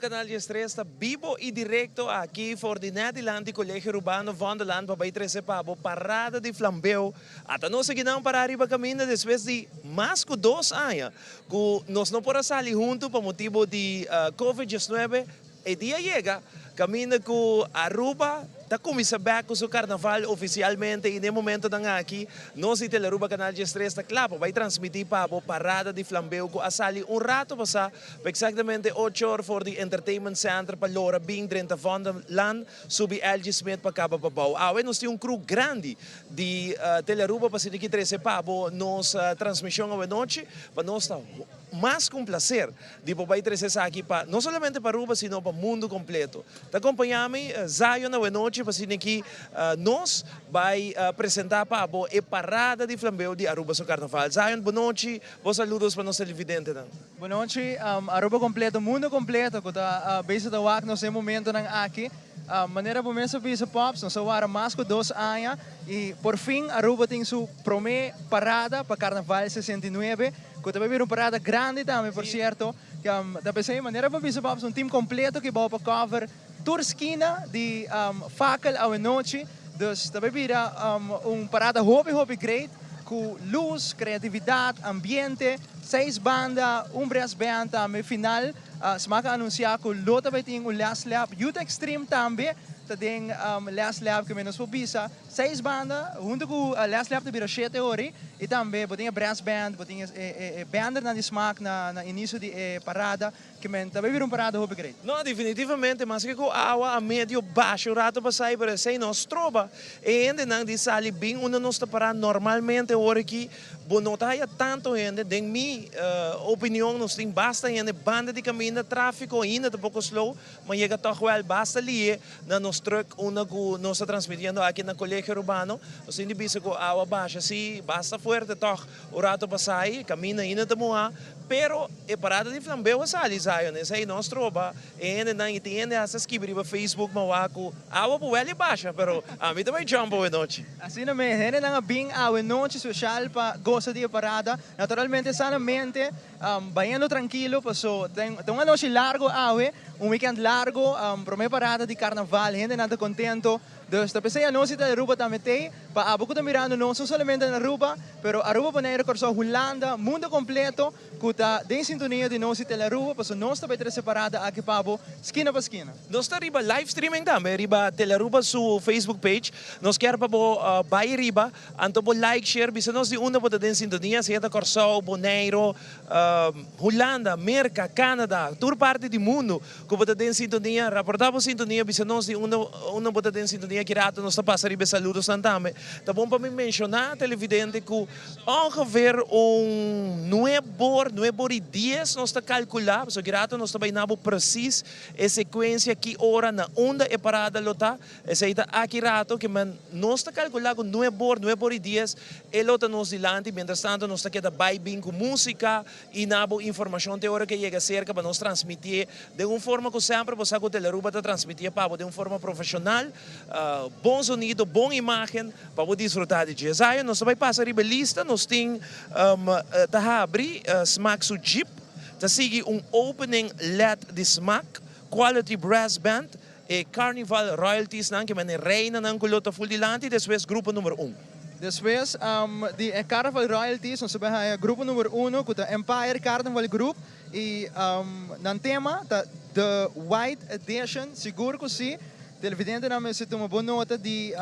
Canal de Estrela está vivo e direto aqui for the Nederland Colégio Urbano van de Land para 13 Pabo, Parada di Flambeu. Até nós aqui não para arriba caminho depois de mais que 2 anos. Que nós não podemos sair juntos por motivo de Covid-19. E dia chega, caminho com Aruba. Está começando com o carnaval oficialmente e no momento aqui, nós e Teleruba Canal de Estrela está claro, vai transmitir para a Parada de Flambeu com a sali rato passar, exatamente 8 horas for the Entertainment Center para Lora Bing, Drenta van der Land, subir LG Smith para Cabo Papau. Nós temos crew grande de Teleruba para ser aqui 13 Pabo, nossa transmissão à noite, para nós estar mais com prazer de poder trazer aqui para não somente para Aruba, sino para o mundo completo. Te acompanhamos, Zion na noite, para ser aqui nós vai apresentar para a Parada de Flambeu de Aruba so Carnaval. Zion, boa noite, bons saludos para nossa televidente. Boa noite, Aruba completo, mundo completo, que está base da WAC nesse momento aqui. Maneira para começar a Pops, nós somos mais de 2 anos e por fim Aruba tem sua primeira parada para Carnaval 69, que também é uma parada grande também, por certo. Da pensei, maneira para Pops, um time completo que vai para cover toda esquina de fakel à noite, dus também vira uma parada hobby great, com luz, criatividade, ambiente, 6 bandas, brass band também, final. Semaka anunciar que o Lota vai ter um last lap, Youth Extreme também, tem last lap que menos pobisa, 6 bandas, junto com o last lap de 7 horas, e também tem brass band, tem banda na smack na início de parada, que também vira uma parada hobby great. Não, definitivamente, mas que com água a médio baixo, o rato para sair para ser nós troba, e ainda não de sair bem, onde nós está parado normalmente, hora que não está tanto ainda, de minha opinião, nós tem basta ainda banda de caminho, tráfego ainda um pouco slow, mas chega toch wel basta ali, na nos truck, uma que nós está transmitindo aqui na Colégio Urbano, nós tem de bisa com água baixa, se basta forte, toch, o rato para sair, caminho ainda de moa, pero a Parada de Flambeu sali Zion, essa aí nós troba, ainda não entende essas que briga Facebook, mas com água para ele baixa, pero a mim também jump hoje noite. Assim não é, ainda não bem a noite social para gostar de parada, naturalmente sanamente, baiano tranquilo, passou, tem uma noite largo weekend largo, primeira parada de carnaval, gente nada contento. Dus dat pensei a nós da Aruba também tem, para pouco da mirando não só somente na Aruba, pero Aruba paneiro corso Holanda, mundo completo, que está em sintonia de nós da Aruba, para nós também ter separada aqui para esquina para esquina. Nós está riba live streaming também, riba Teleruba su Facebook page, nós quer para vai riba, anto po like share, bisa nós de uma para ter sintonia, se é da Corso, Bonaire, Holanda, América, Canadá, toda parte do mundo, que para ter sintonia, raportar por sintonia, bisa nós de uma para ter sintonia que rato nós está riba saludos também. Tá bom para me mencionar televidente que ongeveer 9 e 10 nós está calcular, so que rato nós está bem nabo precis a sequência que hora na onda é parada lota, essa aí tá aqui rato que nós está calcular com 9 e 10 e lota nós dilante, mientras tanto nós está queda bem com música e nabo informação de hora que chega cerca para nós transmitir de uma forma que sempre você com Teleruba está transmitir para de uma forma profissional. Bom sonido, boa imagem para você desfrutar de dia. Zion, nós vai passar a lista, nós temos abrir Smack su Jeep, tá sigue opening LED de Smack, Quality Brass Band e Carnival Royalties que reina ng kulota full dilante, depois grupo número 1. Depois, de Carnival Royalties, nós sabemos grupo número 1, que é Empire Carnival Group, e no tema, the White Edition, seguro que sim, televidente namin se uma boa nota de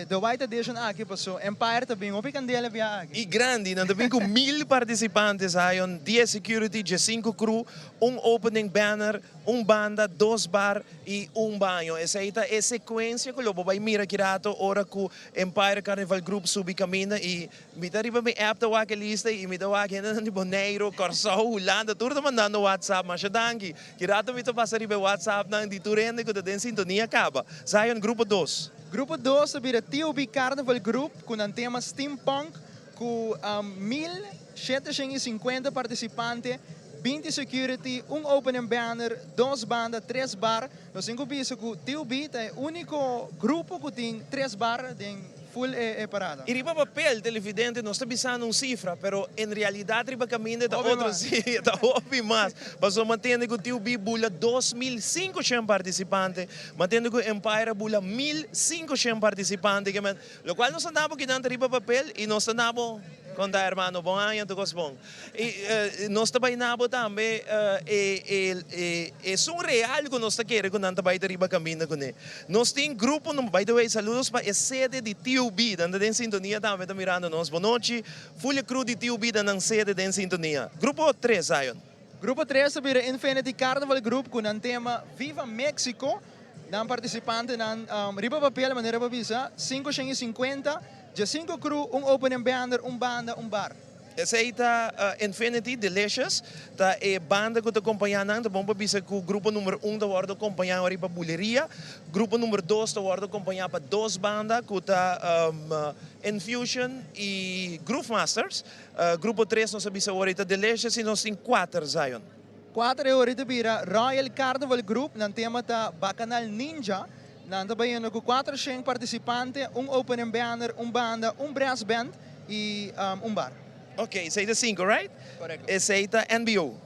The White Edition aqui, passou Empire também, o candela via aqui. E grande, não também com 1000 participantes, há 10 security, 5 crew, opening banner, banda, 2 bar e banho. Essa aí é a sequência que lobo vai mirar kirato ora que Empire Carnival Group subi caminha e me tá riba me app da wake lista e me da wake ainda de Bonaire, Corso, Holanda, tudo mandando WhatsApp, mas danke. Kirato me tá passar riba WhatsApp nang di turende que tem sintonia acaba. Zion grupo 2. Grupo 2 vira TOB Carnival Group com um tema steampunk com 1750 participantes, 20 security, opening banner, 2 bandas, 3 bar. Nós temos visto que o TOB é o único grupo que tem 3 bar, tem full parada. E riba papel televidente não está bisando cifra, pero en realidad riba caminho da Hobby outro mais. sim, da hobby mais. Passou mantendo que o tio Bi bula 2.500 participantes, mantendo que o Empire bula 1.500 participantes, que man, lo qual nós andamos que não riba papel e nós andamos conta hermano, bom ano, tu bom. E nós também nabo também é surreal que nós queremos que nós também riba caminho com ele. Nós tem grupo, by the way, saludos para a sede de Tio B, dando em sintonia também está mirando nós. Boa noite, Fulha Cruz de Tio B dando sede de sintonia. Grupo 3, Zion. Grupo 3 vira Infinity Carnival Group com o tema Viva México. Não participante nan riba papel maneira para visa 550. De 5 crew, opening banner, banda, bar. Essa aí tá Infinity Delicious, tá banda que está acompanhando, tá bom para dizer que o grupo número 1 está acompanhando para a buleria, grupo número 2 está acompanhando para 2 bandas, que está Infusion e Groove Masters, grupo 3 nós sabemos agora Delicious e nós temos 4, Zion. 4 é ahorita vira Royal Carnival Group, ng tema ta Bacanal Ninja. Nantabayan ko 400 participantes, opening banner, banda, brass band e bar. Ok, essa aí tá 5, right? Correcto. Essa aí tá NBO.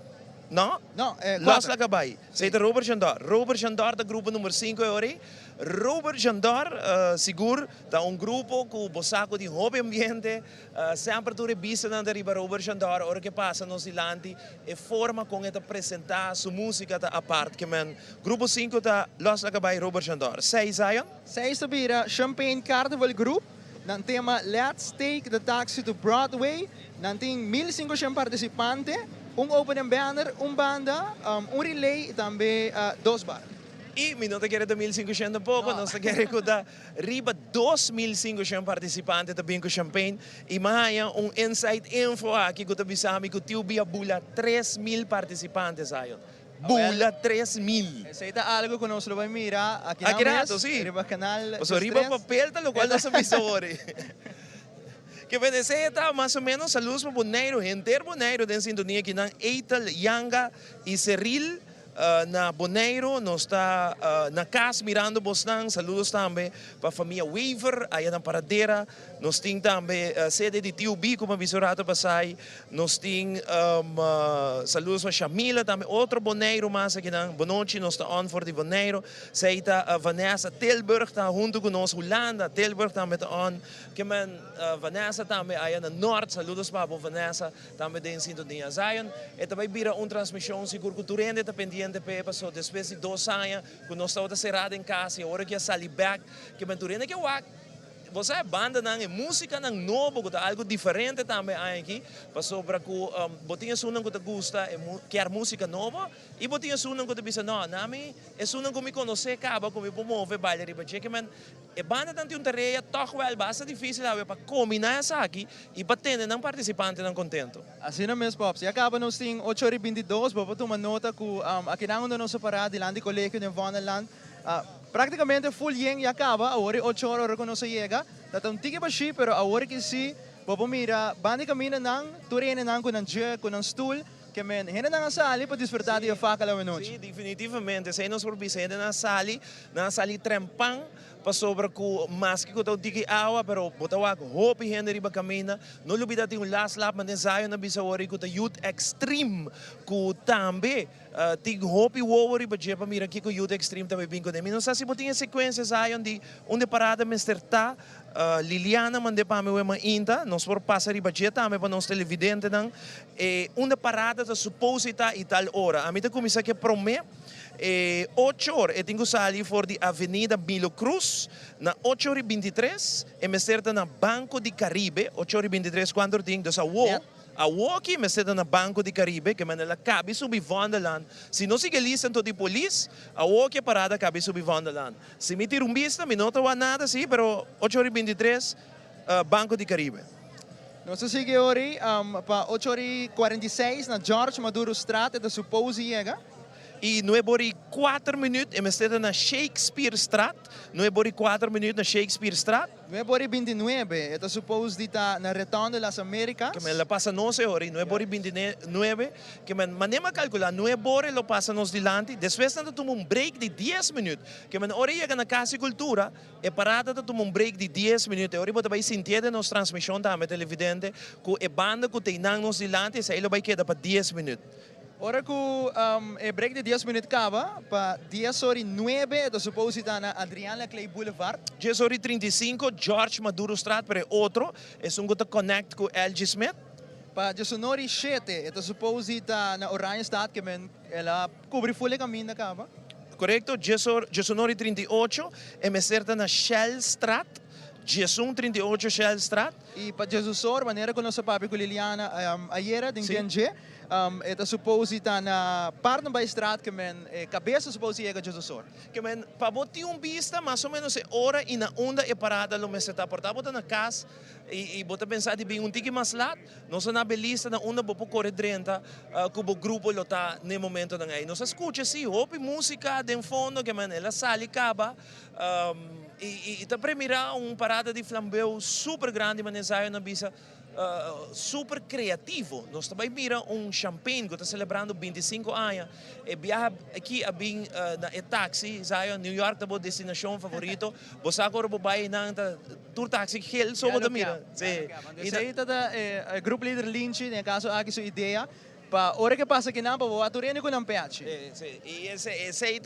Não? Não, Los Lacabay. Essa aí tá Robert Jandor. Robert Jandor da grupo número 5 agora. Robert Jandor, seguro, tá grupo com o saco de hobby ambiente, sempre tu revista na deriva Robert Jandor, ora que passa no Zilandi, e forma com ele apresentar sua música tá a parte, que man, grupo 5 tá Los Lacabay, Robert Jandor. 6, Zion? 6 vira Champagne Carnival Group, ng tema Let's Take the Taxi to Broadway. Nanting 1.500 participantes, opening banner, banda, relay e também 2 bar. E minuto que era 2.500 pouco, nós queremos que da riba 2.500 participantes também com Champagne. E mais inside info aqui que eu bisami que o tio Bia bula 3.000 participantes aí. Bula 3.000. Essa é algo que nós vamos mirar aqui Aqui na rato, sim. Riba Canal. Pues riba papel, lo cual no se me sobre. Que beneceta mais ou menos saludos para Boneiro, gente Boneiro, den sintonia que não Eitel, Yanga e Cerril. Na Boneiro, nós está na casa mirando Bosnan, saludos também para a família Weaver, aí na Paradeira, nós temos também sede de Tio B, como avisorado passai, nós temos saludos para Shamila, também outro Boneiro mais aqui na Bonoche, nós está on for de Boneiro, sei está Vanessa Tilburg, está junto conosco, Holanda, Tilburg também está on, que man Vanessa também aí na Norte, saludos para Vanessa, também tem sintonia Zion, e também vira transmissão seguro que tu rende, está pendiente passou depois de 2 anos, quando nós estávamos cerrados em casa, e agora que saí back, que me turene que você é banda não, música não novo, que algo diferente também aqui, passou para que botinha sunang que te gusta, quer música nova, e botinha sunang que te bisa não, nami, é sunang que me conhece, acaba que me promove baile riba, que man, é banda tanto tarefa, toch wel bastante difícil para combinar essa aqui e para ter um participante não contento. Assim não mesmo, Pops. E acaba nos tem 8h22, vou botar uma nota que aqui na nossa parada de land de colégio de Vonderland, praticamente full yang e acaba, agora 8 horas que nós chega, tá um tique baixi, pero agora que sim, vou mira, banda caminha não, turene não com um dia, com um stool, que men, hena na sali para despertar de faca lá noite. Sim, definitivamente, se nós por bisa na sali trempang, passou para que mais que eu digo água, pero botawa hope hena riba camina, não lubida tem last lap, mas ensaio na bisa ori que youth extreme, que também tem hope wowo riba jepa mira que youth extreme também bem com dem. Não sei se botinha sequências aí onde parada Mr. Ta Liliana mande para mim uma inta, nós por passar riba jeta, também para nós televidente não, onde parada tá suposita e tal hora. A mim tá começa que promete 8 horas, eu tenho que sair for de Avenida Milo Cruz, na 8h23, e me certa na Banco de Caribe, 8h23, quando eu tenho, então a walkie me certa na Banco de Caribe, que manela cabe subir Vonderland. Se não se listam todo de polícia, a walkie parada cabe subir Vonderland. Se me tira vista, me nota nada, sim, pero 8h23, Banco de Caribe. Nós seguimos agora para 8h46 na George Maduro Strat, da Supose Iega. E 9h04 e me estamos na Shakespeare Straat. 9h04 na Shakespeare Straat. 9:29, ito suppose dita na Retorno de las Americas. Que me la pasa 11 horas, 9h29, que me manema calcular, 9 horas lo pasa nos dilante, después nada toma un break de 10 minutos, que me ahora llega na Casa Cultura, e parada toma un break de 10 minutos, ahora bota vai sentir de nos transmissão também televidente, que e banda que tem nos dilante, e aí lo vai quedar para 10 minutos. Ora que o break de 10 minutos acaba, para 10:09, ito suppose dita na Adriana Clay Boulevard. 10h35, George Maduro Straat, pero outro, é um que connect com LG Smith. Pa 19:07, ito suppose dita na Orange Stad, que ela cobre full caminho na acaba. Correcto, 10h38, e me certa na Shell Straat. 10h38 Shell Straat. E para Jesus, maneira que nossa papi com Liliana ayer din PNG, ito suppose dita na parte da estrada que cabeça suppose chega Jesus. Que men paboti vista mais ou menos hora e na onda e parada lo me se tá portar bota na casa e bota pensar de bem tiki mais lat nós na belista na onda bopo corre drenta cubo grupo lo tá no momento na aí nós escuta sim hope música de fundo que men ela sale acaba e tá premirar parada de Flambeu super grande mas na bisa super criativo. Nós também mira champagne que está celebrando 25 anos. E viaja aqui a bem na taxi, Zion, New York, tá destinação favorito. Você agora vai na tour taxi que ele só pode mira. Sim. E daí tá grupo líder Lynch, no caso aqui sua ideia. Pa hora que passa aqui na pa voa turene com não peache. E esse é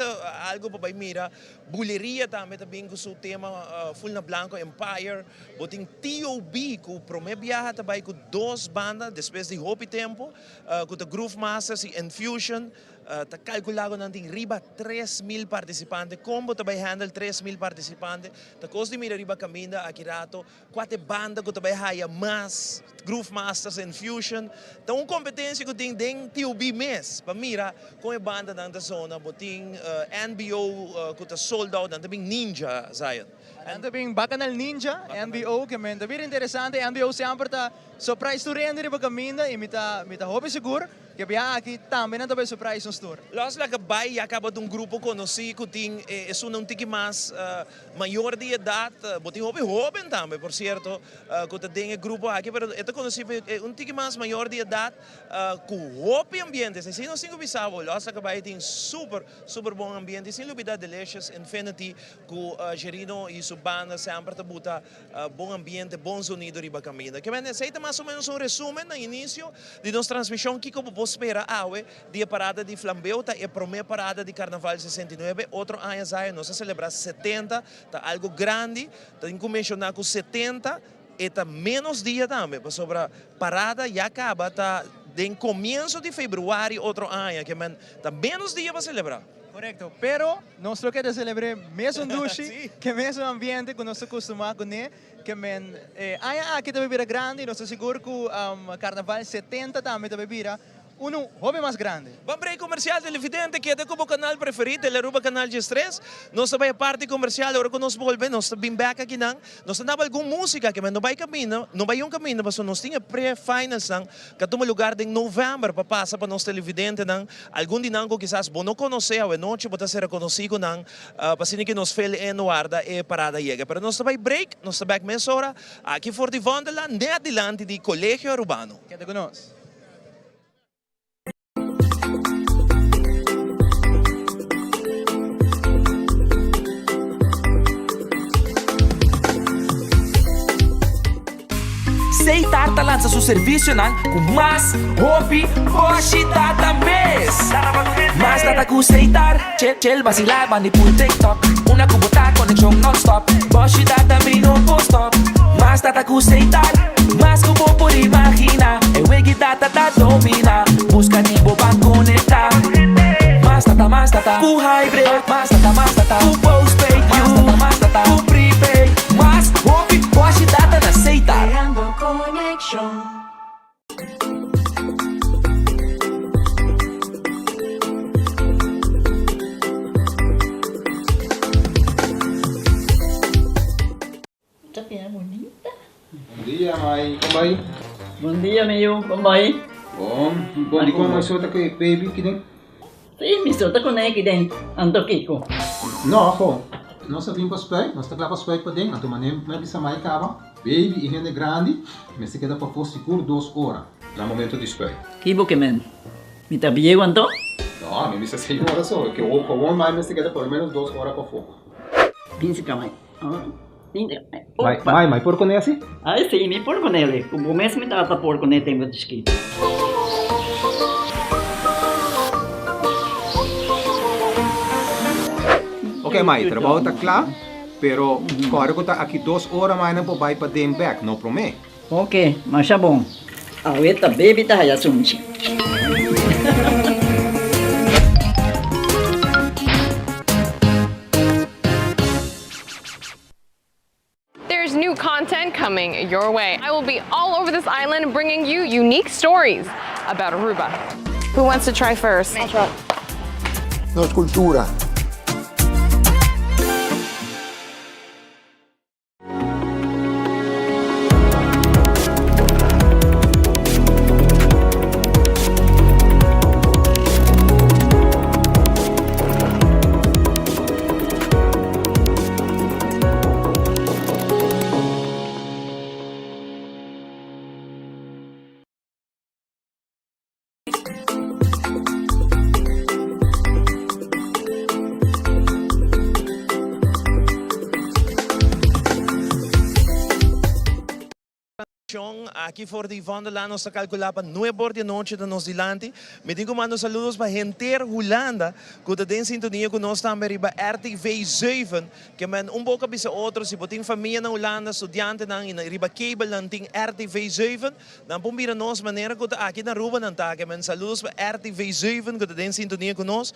algo para mira. Buleria também com o tema full na blanco Empire. Boting T.O.B. com o primeiro viaja também com 2 bandas depois de Hopi Tempo, com o Groove Masters e Infusion. Está calculado natin riba 3,000 participantes. Como também handle 3,000 participantes. Ta costa de mira riba caminda aqui rato. 4 bandas que também haya mais Groove Masters Infusion. Então competência que tem den TUB mês. Para mira com a banda na zona, boting NBO que está sold out, também Ninja, Zion. Também bacanal Ninja, NBO, que também interessante. NBO sempre está surprise to render riba caminda e mita hobby seguro. Que aqui também não também surprise no store. Los la gabay acaba de grupo conhecido que tem é tiki mais maior de idade, botin jovem também, por certo, que tem grupo aqui, pero esta conhecido é tiki mais maior de idade, com hobby ambiente, se não cinco bisavo, los la gabay tem super bom ambiente, sem lubida delicious, infinity, com gerino e sua banda sempre tá buta bom ambiente, bom sonido riba caminho. Que men aceita mais ou menos resumo no início de nossa transmissão que como espera awe dia parada de Flambeu tá a primeira parada de Carnaval 69 outro ano sai nós celebrar 70 tá algo grande tá em mencionar com 70 e tá menos dia também para sobre parada já acaba tá em começo de fevereiro outro ano que men tá menos dia para celebrar. Correcto, pero nós lo que de celebrar mesmo dushi, que mesmo ambiente que nós acostumamos com ele, que men aqui também vira grande, nós seguro que Carnaval 70 também vira hobby mais grande. Vamos break comercial televidente que é como canal preferido, Teleruba Canal de Stress. Nós também a parte comercial, agora que nós volvemos, nós estamos back aqui nang, nós temos alguma música que não vai caminho, não vai caminho, mas nós temos pré-finals nang, que toma lugar em novembro para passar para nós televidente nang, algum dinango quizás bom não conhecer, ou noite pode ser reconhecido nang, para assim que nós fele em guarda e parada chega. Pero nós também break, nós estamos back meia hora, aqui for de Vondeland, ne adelante de Colégio Urbano. Queda conosco. Aceitar lança seu serviço com mais hobby, hoje data mês. Mas data com aceitar, chill vacilar, mani pull TikTok. Una cubota conexão non-stop, hoje data me no stop. Mas data com aceitar, mas como por imaginar, é wegi data da domina, busca tipo para conectar. Mas data, com hybrid, mas data, com postpaid, mas data, com prepaid, mas hobby, hoje data na aceitar. Connection. Tapia bonita. Bom dia, mãe. Como vai? Bom dia, meu. Como vai? Bom. Bom, di ko may sota kay baby kini. Sim, mister, tá com aqui dentro. Ando Kiko. Não, pô. Nós vimos para spray, nós está lá para spray para dentro, então mané me bisa mais cava. Baby e gente grande, mas se queda para for seguro 2 horas. No momento de spray. Kibo que men. Me tá bem quanto? Não, me bisa 6 horas só, que o comum mais se queda por menos 2 horas para fogo. Pince kamay. Mas por conhece? Ai, sim, me por com ele. O começo me tava por com ele tem muito esquito. Ok, mãe, trabalho está claro, pero agora que está aqui 2 horas mais não pode ir para dentro back, não promete. Ok, mas tá bom. A ueta baby tá aí assunto. There's new content coming your way. I will be all over this island bringing you unique stories about Aruba. Who wants to try first? No es cultura. Aquí for the Vonderland nos calcula para 9 de noche de nos dilante. Me digo mando saludos para gente Holanda, que está em sintonia com nós também riba RTV 7, que men pouco bisa outro, se botin família na Holanda, estudante na riba cable na ting RTV 7, dan pumbira nos maneira que aqui na Aruba nan tá, que men saludos para RTV 7, que está em sintonia com nós.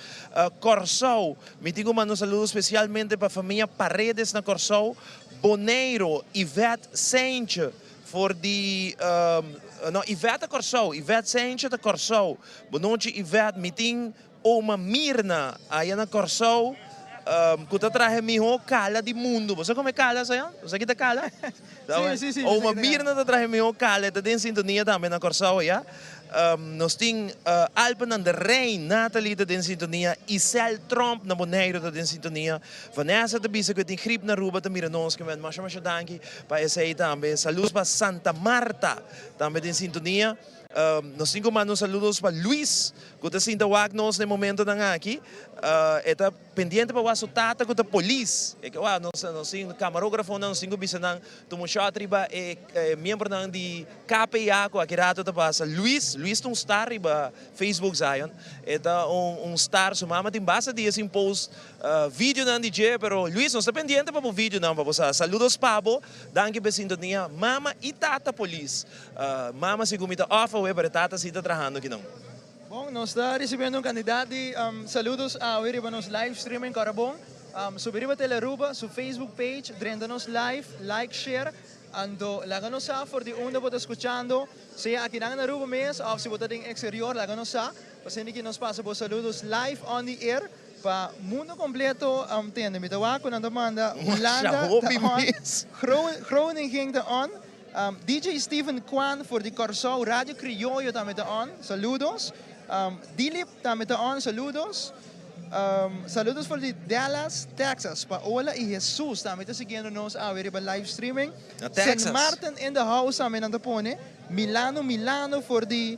Corsau, me digo mando saludos especialmente para família Paredes na Corsau, Boneiro, Ivete Sainche, voor die, Ivete Corsau, Ivete Sainche de Corsau. Boa noite, Ivete, meeting Oma Mirna, aí na Corsau. Kuta traje mi ho kala di mundo. Você come kala sayan? Você kita kala? Sim. Oma Mirna ta traje mi ho kala, ta din sintonia também na Corsau, ja. Nós tem Alpen aan de Rijn, Nathalie ta din sintonia, Isel Tromp na Bonaire ta din sintonia. Vanessa ta bisa que tem griep na Aruba ta mira nos que men masha danki pa essa aí também. Saludos para Santa Marta, também din sintonia. Nós temos que saludos para Luis, que está sendo nos no momento da aqui. Está pendiente para o tata que está polícia. É que nós temos camarógrafo, nós temos que visitar o chatriba membro de KPA que aqui rato está passa. Luis tem star riba Facebook Zion. Está star, sua mama tem basta dias em post vídeo na DJ, pero Luis nós está pendiente para o vídeo não para você. Saludos Pabo, danke por sintonia. Mama e tata polícia. Mama se gumita off para tata se está trabalhando aqui não. Bom, nós estamos recebendo candidato. Saludos a nos live streaming para bom. Subir a Teleruba, su Facebook page, drenda-nos live, like, share. Ando, láganos a for de onde você escuchando, seja aqui na Aruba mesmo, ou se você tem exterior, láganos a. Para que nos passa por saludos live on the air. Para mundo completo, tende, me tawa ko nang demanda, Holanda, Groningen te on. DJ Steven Kwan voor de Corsau Radio Criollo también te on, saludos. Dilip también te on, saludos. Saludos voor de Dallas, Texas. Paola y Jesús también te siguiendo-nos a ver bij live streaming. St. Martin in the house también aan de pone. Milano voor de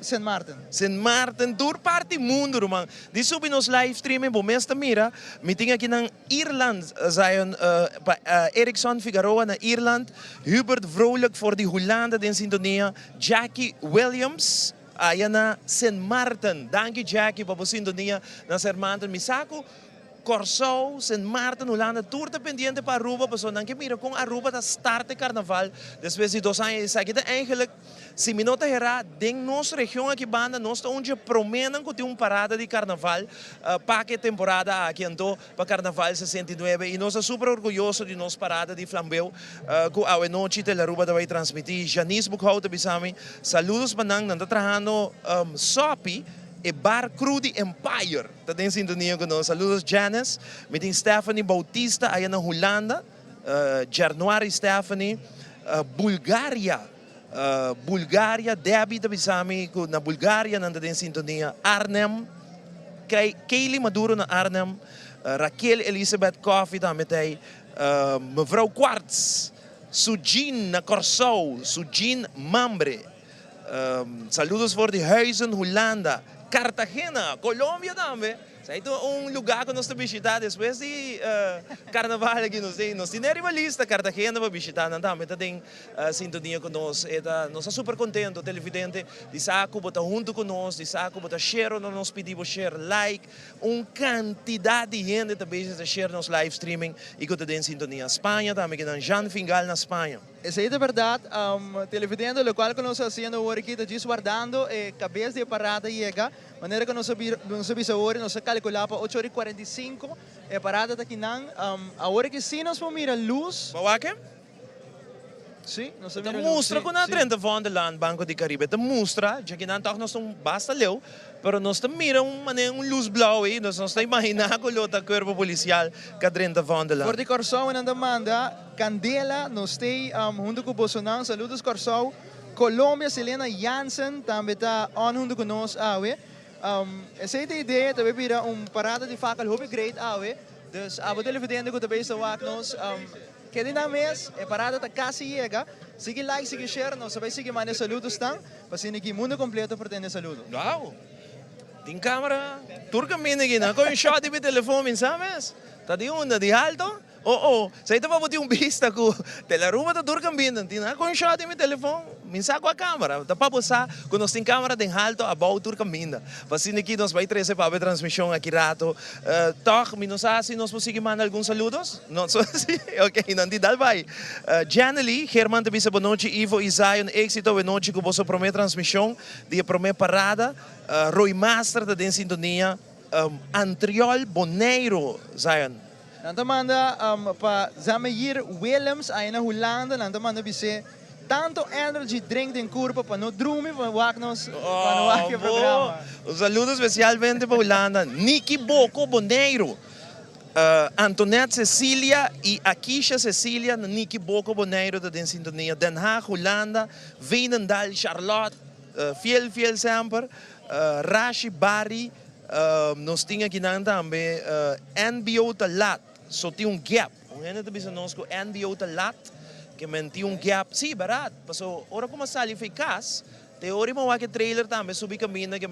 St. Martin. St. Martin, door party mundo, man. Die subi nos live streaming, bo mesta mira, meeting aqui na Ierland, zijn Eriksson Figueroa na Ierland, Hubert Vrolijk voor die Hollanda in sintonia, Jackie Williams, ayan na St. Martin. Dank je Jackie, para sintonia na St. Martin. Misako, Corsau, St. Martin, Holanda, tour pendiente para Aruba, persoon. Dan que mira, com Aruba da starte carnaval, depois de 2 anos, isso aqui eigenlijk, se me nota herá, den nossa região aqui banda, nós estamos onde promenem que tem parada de carnaval, para que temporada aqui então, para carnaval 69, e nós estamos super orgulhosos de nossa parada de Flambeu, que a noite de Aruba vai transmitir. Janice Bukhouta bisami, saludos para nang, nanda trabajando Sopi, e Bar Crudy Empire. Está em sintonia com nós. Saludos, Janice. Me tem Stephanie Bautista, aí na Holanda. January Stephanie. Bulgária. Bulgária, Debbie, bisami, na Bulgária, nanda em sintonia. Arnhem. Kaylee Maduro na Arnhem, Raquel Elizabeth Coffee também tem, mevrouw Quartz, Sujin na Corsou, Sujin Mambre, saludos voor de Huizen, Holanda, Cartagena, Colômbia também. Ito un lugar que nós estamos visitando depois de carnaval aqui, nós temos uma lista Cartagena para visitar, também tem sintonia conosco, nós estamos super contentes, televidente, de saco bota junto conosco, de saco bota share, nós pedimos share, like, quantidade de gente também está share nos live streaming e que tem sintonia. Espanha também, que tem Jean Fingal na Espanha. Essa é a verdade, televidente, o qual que nós estamos fazendo agora aqui, está guardando a cabeça de parada chega, maneira que nós sabemos agora, nós calculamos para 8h45, a parada está aqui, agora que sim nós vamos mirar a luz. Bawa que? Sim, nós Te sabemos. mostra com a 30 van de land Banco de Caribe. Te mostra, já que não nós não basta leu, pero nós te mira luz blauw aí, nós te imagina que o corpo policial com a 30 van de land. Por de Corsão na demanda, Candela, nós temos junto com o Bolsonaro, saludos Corsão, Colômbia, Selena Jansen, também está junto conosco, essa é a ideia, também vira parada de faca, hobby great, dus a televidente que também está aqui, nós que na mês, a parada está quase chega. Sigue like, sigue share, não sabe sigue mandar saludos tão, para ser aqui mundo completo por ter saludo. Uau! Tem câmera, turca mina aqui, com um shot de telefone, sabes? Tá de onda, de alto? Sa ito pa buti vista ko, telaruma ta turca mina, tina com um shot de telefone, minsa com a câmera, tá pa busa, kung nós tem câmera de alto, about turca mina. Pasin aqui nós vai trazer para a transmissão aqui rato. Toch, minusa, se nós conseguir mandar alguns saludos? Não, só assim, ok, não te dá vai. Janely, Herman te bisa boa noite, Ivo e Zion, éxito boa noite com a primeira transmissão, de a primeira parada, Roy Master da sintonia, Antriol Boneiro, Zion. Nanta manda para Zameir Williams aí na Holanda, nanta manda bise tanto energy drink den corpo para não dormir, para wak-nos, para não wak o programa. Um saludo especialmente para Holanda, Niki Boko Boneiro, Antoinette Cecília e Akisha Cecília, Niki Boko Boneiro da sintonia, Den Haag, Holanda, Veenendaal, Charlotte, fiel sempre, Rashi Barry, nós tínhamos aqui também NBO Talat, só tinha gap. Gente também se nós com NBO Talat, que tinha gap, sim, barato. Passou, ora como sali foi cas, teoria mo que trailer também subi caminho que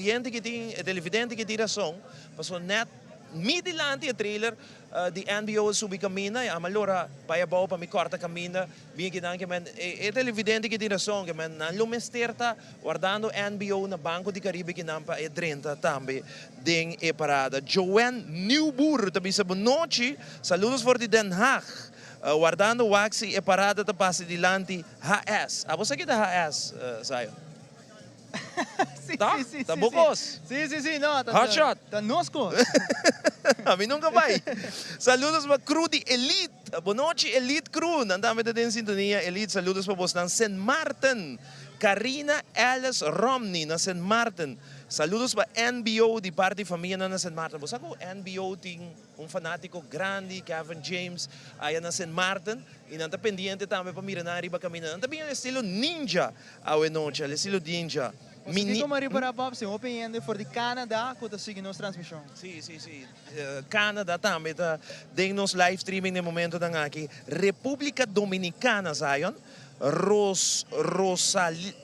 gente que tem televidente que tira som, passou net midilante a trailer de NBO subi caminho, a malora para bom para me corta caminho, bem que não que televidente que tira som que não lumesterta guardando NBO na Banco de Caribe que não para 30 também ding e parada. Joanne Nieuwboer, também boa noite, saludos for de Den Haag. Guardando waxi e parada ta passa dilante HS. Você que da HS, Zion? Sim, Tá? sim, Tá sim, bocos? sim, não, tá. Hot shot. Tá nosco. A mim nunca vai. Saludos para Crew de Elite. Boa noite, Elite Crew. Nandame da din sintonia. Elite, saludos para você. St. Martin. Karina Alice Romney na St. Martin. Saludos para NBO de parte de família na St. Martin. Você sabe que NBO tem fanático grande, Kevin James, aí na St. Martin. E não está pendiente também para mirar na riba caminhando. Também é estilo ninja ao noite, é estilo ninja. Mini como para Bob, se open end for de Canadá, que está seguindo nossa transmissão. Sim. Canadá também está dando nos live streaming no momento da aqui. República Dominicana, Zion.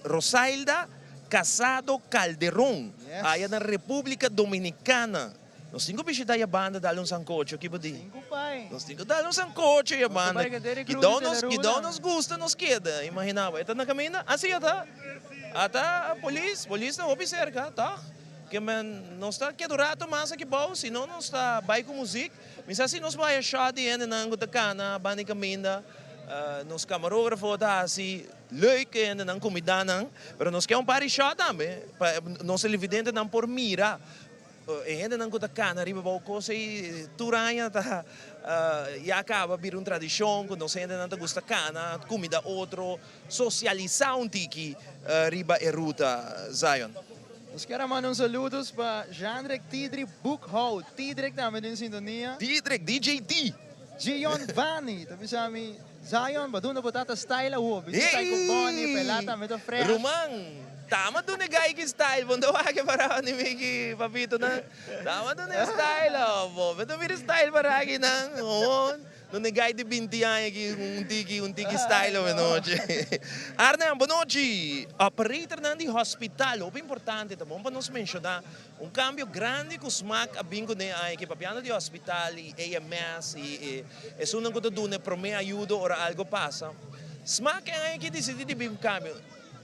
Rosailda Casado Calderón, yes. Aí na República Dominicana. Nós temos que visitar a banda da sancocho aqui para ti. Nós temos que dar sancocho a banda. Que dá nos gosta, nos queda. Imaginava, está na caminho, assim está. Até a polícia não observa, tá? Que não está que durato mais aqui bom, senão não está bem com música. Mas assim nós vai achar de ene na ângulo da cana, banda caminho. Nos camarógrafos tá assim, leuk en dan comida não, pero nos quer par shot também, nos televidente não por mira. Ainda não conta cana, riba bao coisa e turanha tá e acaba vir tradição, quando nós ainda não gosta cana, comida outro, socializar tiki riba e ruta Zion. Nós queremos mandar saludos para Jandrek Tidrik Boekhout, Tidrik também em sintonia. Tidrik, DJ T. Gion Vani, também chama Zion, baduna botata style o, bisita ko boni, pelata, meto fresh. Rumang, tama doon na gay style. Bunda wake para ni Mickey Papito na. Tama doon na style. Oh, beto mir style para akin ng. Doon na gay de binti ay untiki style o noche. Arne, bonochi. Operator na di hospital. Opo importante tamo pa nos mencionar cambio grande que o SMAC abingo ne ay que papiano di hospital e AMS e sunang ko to doon pro me ayuda ora algo passa. SMAC ay que decide de bim cambio.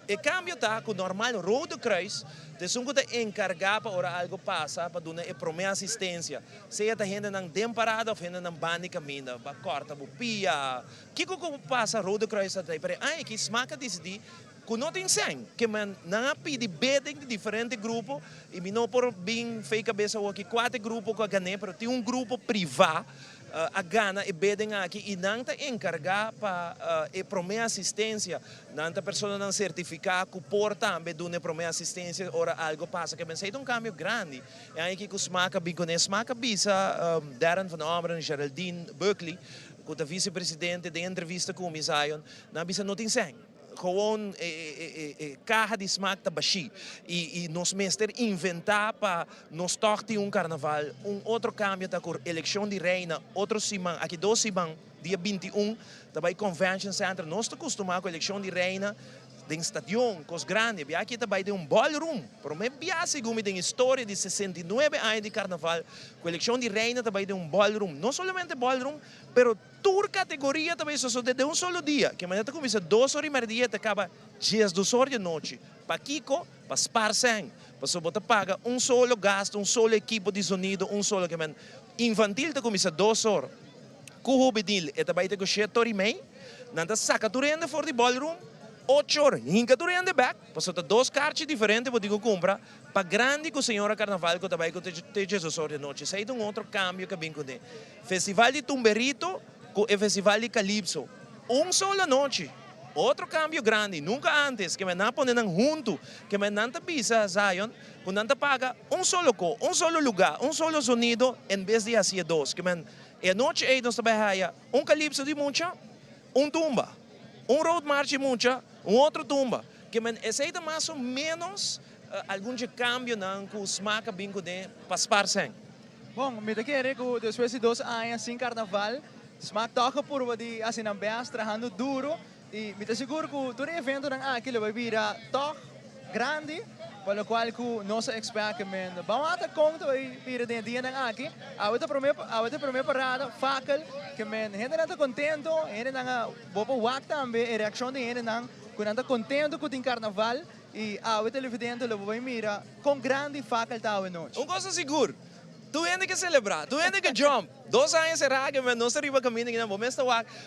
E cambio tá com normal Rode Kruis, de sungo ta encargar para ora algo passa para donar e prome assistência. Seja ta gente nang temporada ou gente nang bani caminha, ba corta bu pia. Kiko ko passa Rode Kruis ta pare ai que smaca decidi que não tem sem, que man não pede beding de diferente grupo e me não por bem fei cabeça o que quatro grupo com a gané, pero tem grupo privado a gana e bedem aqui e não está encargar para e promer assistência, não está pessoa não certificar que por também do promer assistência ora algo passa que pensei cambio grande e aí que os marca bem conhece marca bisa Darren van Omeren Geraldine Berkeley que é vice-presidente de entrevista com o Zion na bisa não tem sem gewoon carro de smaak tabashi e nos mestre inventar para nos torte carnaval outro cambio tá com eleição de reina outro simão aqui 2 simão dia 21 também convention center nós estamos acostumados com eleição de reina de stadion, cos grande, aqui também de ballroom, pero me biase gumi de história de 69 anos de carnaval, com eleição de reina também de ballroom, não somente ballroom, pero tour categoria também só de solo dia, que amanhã começa 2 horas e meia, te acaba 2 horas de noite, para Kiko, para Sparsen, para só botar paga solo gasto, solo equipo de sonido, solo que man infantil te começa 2 horas, com o juvenil, e também te com 7 horas e meia, nanta saca tu rende for de ballroom, 8 horas, hinca tu rende back, passou 2 cartas diferentes, vou digo compra, para grande com a senhora carnaval, que também tem 2 horas de noite, isso aí é outro cambio que vem com ele. Festival de Tumberito, com o Festival de Calypso, só noite. Outro cambio grande, nunca antes, que me não põe junto, que me não pisa Zion, que não paga solo solo lugar, solo sonido, em vez de assim 2. Que me, e a noite aí nós trabalhamos calypso de mucha, tumba, road march de mucha, outro tumba. Que me, esse aí é mais ou menos algum cambio não que os marca bem de passar sem. Bom, me querer que depois de 2 anos sem carnaval, smaak toca por o de assim não bem trabajando duro. E me seguro que todo evento ng aquilo vai virar toc grande, pelo qual que nossa experimento vamos até conta vai virar dentro ng aqui, awita primeira parada, facal, que men gente não está contento, gente não bobo wak também, a reação de gente não, que não está contento com o carnaval e awita evidente lo vai mirar com grande facal tawe noite. Coisa seguro. Tu ainda que celebrar, tu ainda que jump. 2 anos será que não se riba caminho que não vou mesmo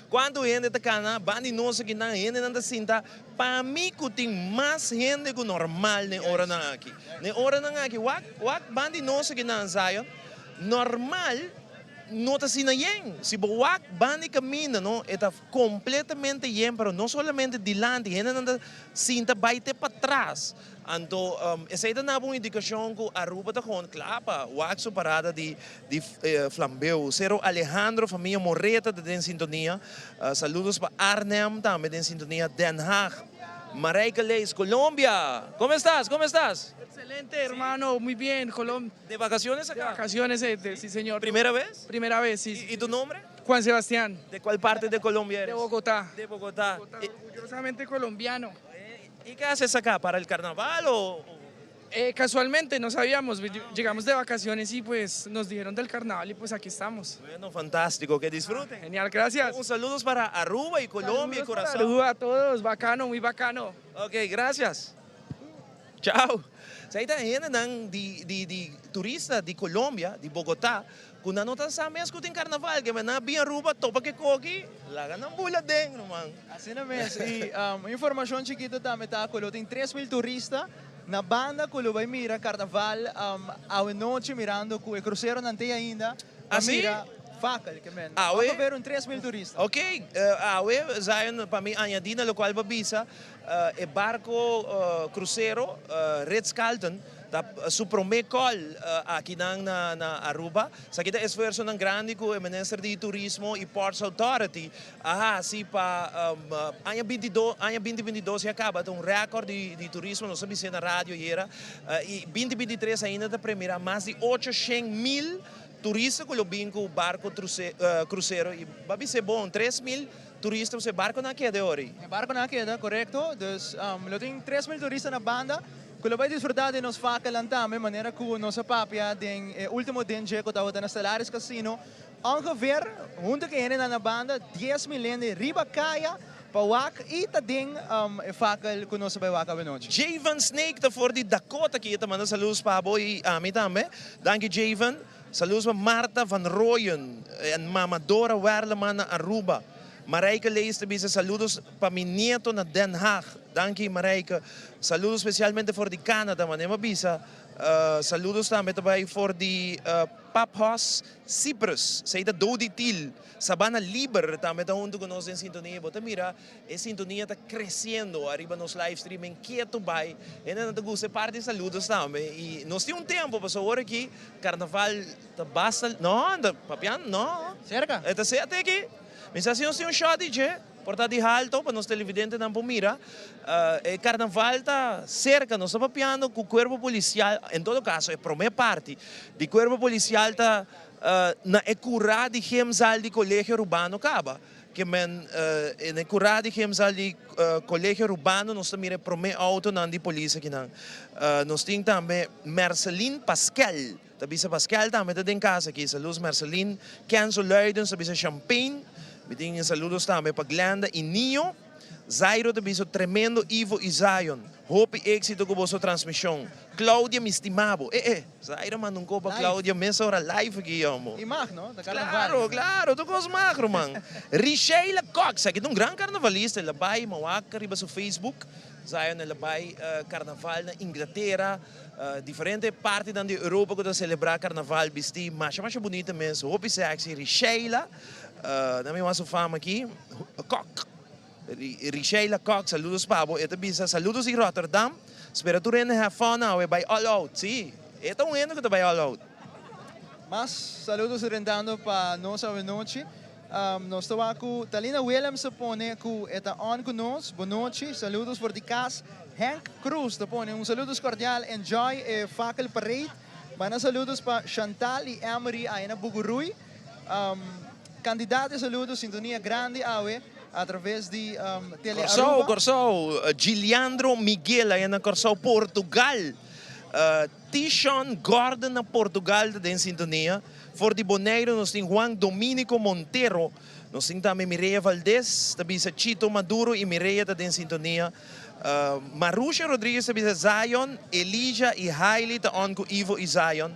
quando ainda tá cana, bandi nosso que não ainda não sinta, para mim que tem mais gente que normal ne hora na aqui. Ne hora na aqui, wak bandi nosso que não Zion, normal não está sendo yen. Se wak bandi caminha, não, está completamente yen, pero não somente delante, ainda não sinta baite para trás. Então, essa é uma indicação que a Aruba está com clapa, o axo Parada de Flambeu. Sero Alejandro, família Morreta, de sintonia. Saludos para Arnhem, também de sintonia. Den Haag, Marijke Lees, Colômbia. ¿Cómo estás? ¿Cómo estás? Excelente, hermano, muy bien, Colombia. ¿De vacaciones acá? De vacaciones, sí, señor. ¿Primera vez? Primera vez, sí. ¿Y tu nombre? Juan Sebastián. ¿De cuál parte de Colombia eres? De Bogotá. De Bogotá. Orgullosamente colombiano. ¿Y qué haces acá? ¿Para el carnaval o...? Casualmente, no sabíamos, llegamos de vacaciones y pues nos dijeron del carnaval y pues aquí estamos. Bueno, fantástico, que disfruten. Genial, gracias. Un saludos para Aruba y Colombia y corazón. Saludos a todos, bacano, muy bacano. Ok, gracias. Tchau. Sa ita hena ng di turista di Colombia, di Bogotá, kung nanotan sa mes ko ting carnaval, kaya na biya Aruba, topa ke koki, laga ng bulad din, naman. Assim na mesmo. E informação chiquita também tá, que tem 3.000 turistas na banda que vai mirar carnaval ao noite mirando que o cruzeiro não tem ainda. Assim? Mira facal, que men. Awe? Vamos ver 3.000 turistas. Ok, awe, Zion, para mim, añadina, lo qual babisa, e barco cruzeiro, Ritz-Carlton, Su promecol aqui na Aruba, sa kita esforço ng grande ko o Ministério de Turismo e Ports Authority, si pa anya 2022 se acaba um recorde de turismo, não sabe se na rádio era, e 2023 ainda da primeira mais de 800,000 turistas que lobim com barco cruzeiro e babi se bom 3,000 turistas se barco na queda ori. Barco na queda, correcto. Dus, tem 3,000 turistas na banda. Kung vai disfrutar de nos faca lang também, maneira que nossa papia, den último dia que estava na Stellaris Casino, ongeveer, junto que ele na banda, 10 milhões de riba kaya, pawak, e tading faca que nossa vai waka benoche. Javan Snake ta for di Dakota kita manda saludos pa boy ami também. Danke Javan. Saludos pa Marta van Rooyen en Mamadora Werleman na Aruba. Marijke leest de bisa saludos para mi nieto na Den Haag. Danke Marijke. Saludos especialmente voor die Canada, man. Ema bisa. Saludos também voor die Paphaus Cyprus. Sei da Dodi Til. Sabana Liber também tá junto conosco em sintonia. Bota mira, a sintonia está crescendo. Arriba nos live streaming quieto vai. E não te gusta parte saludos também. E nós temos tempo para agora aqui. Carnaval tá basta. Não, papian, não. Cerca? Está certo aqui. Mas assim nós temos shot de porta de alto para nós televidentes não mira. O carnaval está cerca, nós estamos piando com o corpo policial. Em todo caso, é a primeira parte. O corpo policial está na ecurá de gemzal de colégio urbano acaba. Que men na ecurá de gemzal de colégio urbano nós estamos mira primeiro auto na de polícia aqui não. Nós temos também Marceline Pascal. Tabisa Pascal também está em casa aqui. Saludos Marceline. Kenzo Leiden, tabisa Champagne. Meting saludos também para Glenda e Ninho. Zairo também sou tremendo Ivo e Zion. Hope éxito com a sua transmissão. Cláudia me estimava. Zairo mandou um para Cláudia mesa hora live aqui, amo. E mag, no? Claro, tu gosto macro, man. Richelle Cox, aqui é um grande carnavalista. Ela vai, mawaka, riba sa Facebook. Zion, ela vai carnaval na Inglaterra. Diferente partes da Europa que celebrar carnaval, bisti, mas bonita mesmo. Hope sexy, Richelle. Nami mas fama aqui. Cox. Richelle Cox, saludos Pabo. Ito bisa, saludos em Rotterdam. Espero tu rin have fun now by All Out. Sim, ito ang ano que by All Out. Mas saludos rin dando para nossa noite. Nós estamos com Talina Williams se pone com eta on conosco. Boa noite. Saludos por de casa. Hank Cruz te pone saludos cordial. Enjoy Fackel Parade. Mana saludos para Chantal e Emery aí na Bugurui. Candidato saludos sintonia grande awe através de Tele Aruba. Corsou, Giliandro Miguel aí na Corsou Portugal. Tishon Gordon na Portugal em sintonia. For de Boneiro nós temos Juan Dominico Monteiro. Nós temos também Mireia Valdez, também Chito Maduro e Mireia em sintonia. Marusha Rodrigues também Zion, Elijah e Hailey tá on com Ivo e Zion.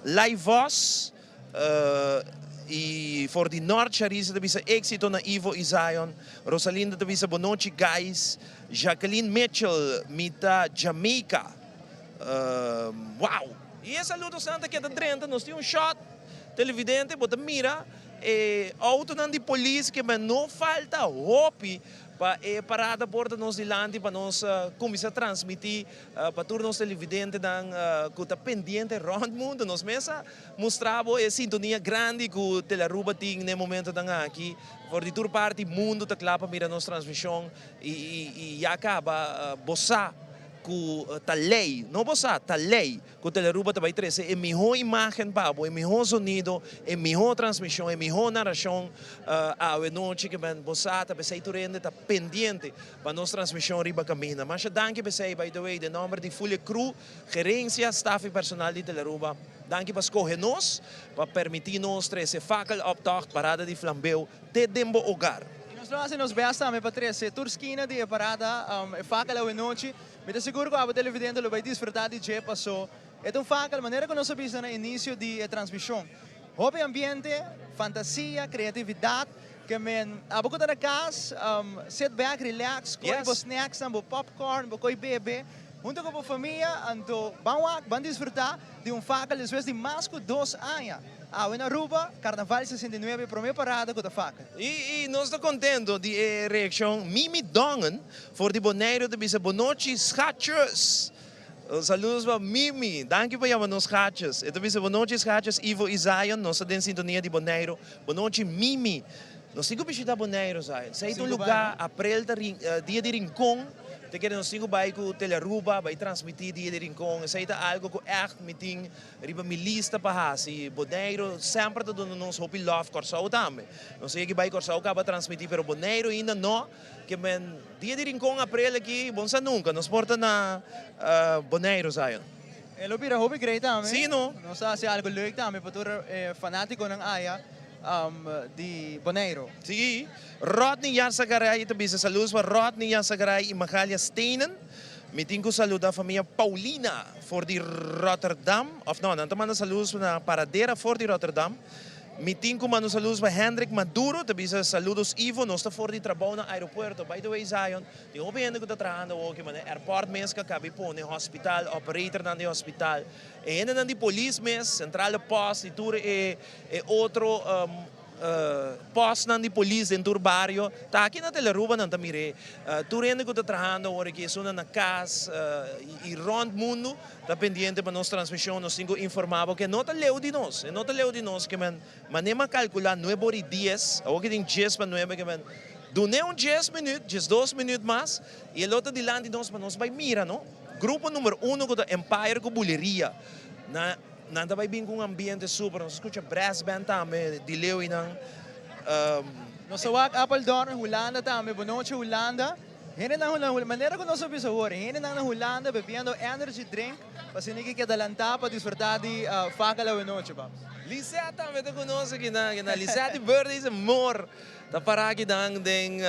Live Voss e for de Norte Charissa também éxito na Ivo e Zion. Rosalinda também Bonochi Guys. Jacqueline Mitchell mita Jamaica. Wow! E esse saludo santa que é da Drenta, nós temos shot televidente, bota mira, auto de polícia que não falta hope para parada porta nós de lande para nós começar a transmitir para todos os televidentes que está pendente round mundo nós mesa mostrava a sintonia grande que o Telearuba tem no momento aqui por de toda parte mundo está claro para mira nossa transmissão e acaba boçar com a lei, não boçar, a lei que o Telearuba vai trazer é melhor imagem para é melhor sonido, é melhor transmissão, é melhor narração a noite que vem boçar, tá pensei tu rende tá pendente para nossa transmissão riba caminha. Mas danke pensei by the way de nome de Folha Cru, gerência, staff e personal de Telearuba. Danke para escolher nós, para permitir nós trazer Fackel Optocht Parada di Flambeu te dembo hogar. Nós nos besta me patrese turskina de parada Fackel a noite. Me seguro que a televidente vai desfrutar de que passou. É um Fackel, maneira que nós sabemos no início de transmissão. Hobby ambiente, fantasia, criatividade, que men abo ko na casa, sit back, relax, com snacks, popcorn, com bebê. Junto com a família, anto van desfrutar de Fackel después de mais de 2 anos. Na Aruba, Carnaval 69, primeira parada com a Fackel. E nós estamos contentes de reação Mimi Dongen, for de Boneiro de Bisa Bonochi Schatchers. Saludos para Mimi. Danke para chamar nos gatos. Então, boa noite, gatos. Ivo e Zion. Nós estamos em sintonia de Bonaire. Boa noite, Mimi. Nós temos que visitar Bonaire, Zion. Sai de um lugar, april, dia de rincón. Te querem nós temos que com Teleruba, vai transmitir dia de rincón. Sai de algo que echt meeting, riba mi lista para hasi. Bonaire sempre está dando nos hope love Corsau também. Nós sei que vai Corsau acaba transmitir, pero Bonaire ainda não. Que men dia de rincón april aqui, bom sa nunca. Nós porta na Bonaire, Zion. Lo pira hobby great também. Sim, não? Nós se algo leuk também, para fanático ng Aya de Bonaire. Sim. Rodney Yansagaray, ito bisa saludos para Rodney Yansagaray e Mahalia Steinen. Meeting ko saluda a família Paulina for the Rotterdam. Of no, nanto man saludos na Paradera for the Rotterdam. Meeting ko man saludos para Hendrik Maduro, ito bisa saludos Ivo, nós está for the trabaho ng aeropuerto. By the way, Zion, di ko pa ko tatrahando okay man, airport mes ka kabi po ni hospital, operator ng hospital. E yan na di police mes, central post, itur outro post ng police dentro do barrio. Tá aqui na Teleruba não tamire. Turendo ko tatrahando ora que suna na cas e rond mundo tá pendiente para nossa transmissão, nós tenho informado que não tá leu de nós, não tá leu de nós que manema calcular 9 horas 10, ou que tem 10 para 9 que dune 10 minutos, 2 minutos mais e o outro de lá de nós para nós vai mira, não? Grupo número 1 com Empire com Buleria. Nanda vai vir com um ambiente super, nós escuta brass band também, de leu e não. Nós wak Apple Door, Holanda também, boa noite Holanda. Hindi na Holanda, maneira que nós sabemos agora, hindi na Holanda bebendo energy drink, para sinigi que dalanta para desfrutar de facala boa noite, paps. Lisette também te conosco aqui na Lisette birthday is amor. Tá para aqui den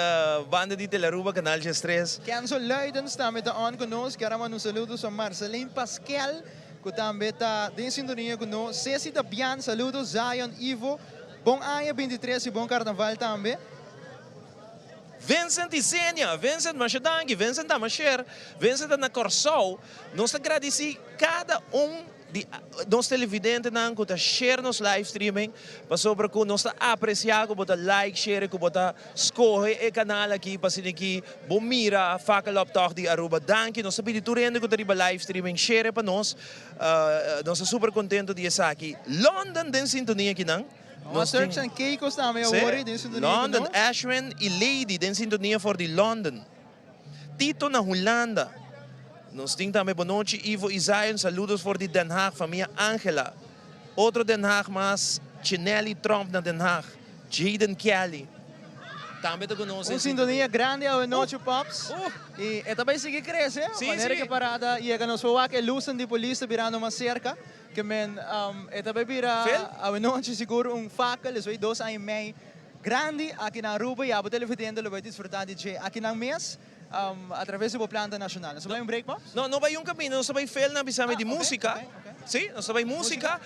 banda de Teleruba canal de stress. Cancel Leidens também tá on conosco, quero mandar saludos a Marceline Pascal. Que também está em sintonia conosco. Ceci da Bian, saludos, Zion, Ivo. Bom Aya 23 e bom carnaval também. Vincent e Sênia, Vincent Machadangi, Vincent Amasher, Vincent na Corsau. Nós agradecemos cada de nós televidentes que está share nos live streaming, para sobre que nós apreciar, que bota like, share, que bota escolhe o canal aqui, para que bom mira, faca laptop de Aruba. Danke, nós sabemos tudo que está live streaming, share para nós. Nós estamos super contentes de estar aqui. London den sintonia aqui não? Nós Turks and Caicos também agora den sintonia. London, Ashwin e Lady den sintonia for the London. Tito na Holanda. Nós temos também boa noite, Ivo e Zion. Saludos for de Den Haag, família Angela. Outro Den Haag, mas Chinelli Trump na Den Haag. Jaden Kelly. Também te conosco. Sintonia grande a noite, Pops. E também sigue crescer. Maneira que parada e a nos wak ilusan de polícia virando uma cerca. Que men, também vira a noite seguro faca, les 2 anos e meio. Grande aqui na Aruba e a televidente vai desfrutar de aqui na mês. Através do planta nacional. Nós vamos break, Pops? Não vai caminho, nós vamos fazer na bisama de música. Sim, nós vamos música.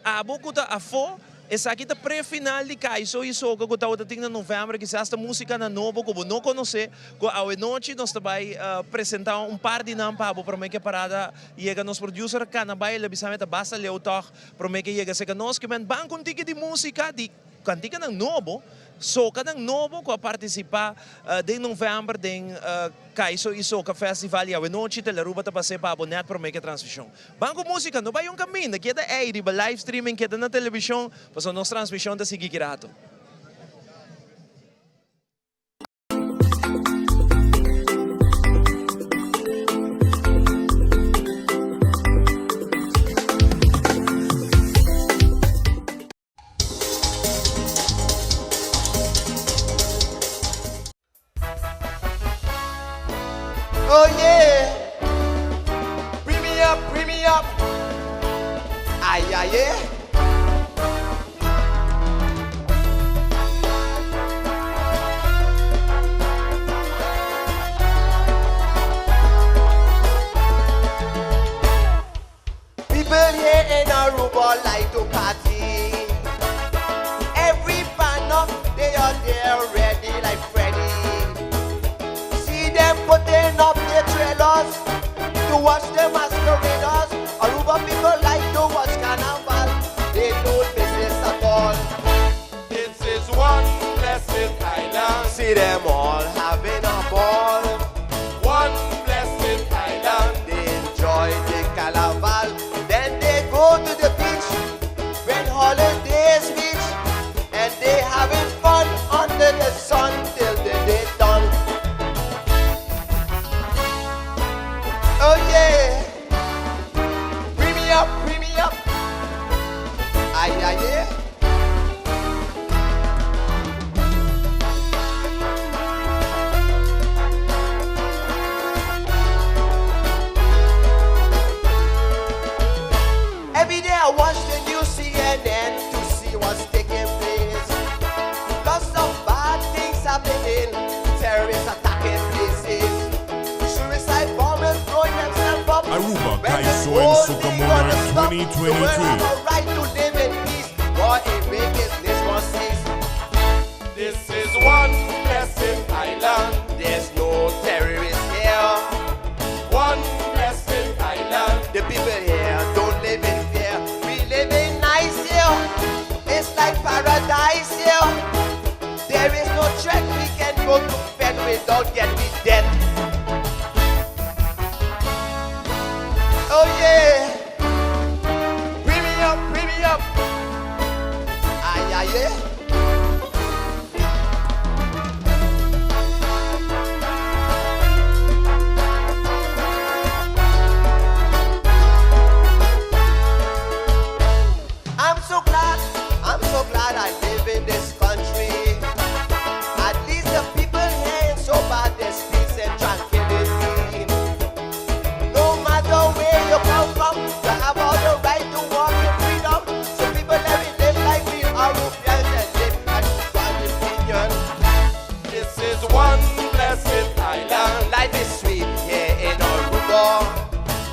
A boca a fo, essa aqui é pré-final de Caiso e Soca, que está em novembro, que esta música na nova, que não conhece, que à noite nós vamos apresentar par de nomes para mim que parada chega nos producer Canabay, a bisama basta leu toch, para mim que chega se nós que men banco um ticket de música de cantica ng novo. Soca ng novo ko participar de novembro de Caiso e Soca Festival e a noite Teleruba ta passe para abonet para make transmissão. Banco música não vai caminho, que é riba live streaming que na televisão, para nossa transmissão da seguir kirato. Oh yeah, bring me up, bring me up. Ay, ay, yeah. People here in Aruba like to party. Every fan up, they are there ready like Freddy. See them putting up their trailers to watch the masqueraders. Aruba people like to watch carnival. They don't miss this at all. This is one blessed island. See them all having a ball. One blessed island. They enjoy Oh yeah. Bring me up, bring me up. Ay, ay, yeah. Every day I watch the news CNN to see what's taking place. Lots of bad things happening. Terrorists attacking places. Suicide bombers blowing themselves up. Aruba, When the Kaiso, whole and thing Sukamona gonna stop? 2023. The world have a right to live in peace. War ain't making this one cease. This is one blessed island. There's no terrorists here. One blessed island. The people here don't live in fear. We live in nice here. It's like paradise here. There is no threat. We can go to bed without getting dead. Oh yeah. Bring me up, bring me up. Ay, ay, yeah. I'm so glad I live in this country. At least the people here ain't so bad, there's peace and tranquility. No matter where you come from, you have all the right to walk in freedom. So people let me live like we are Europeans and live like one opinion. This is one blessed island. Life is sweet here in Aruba.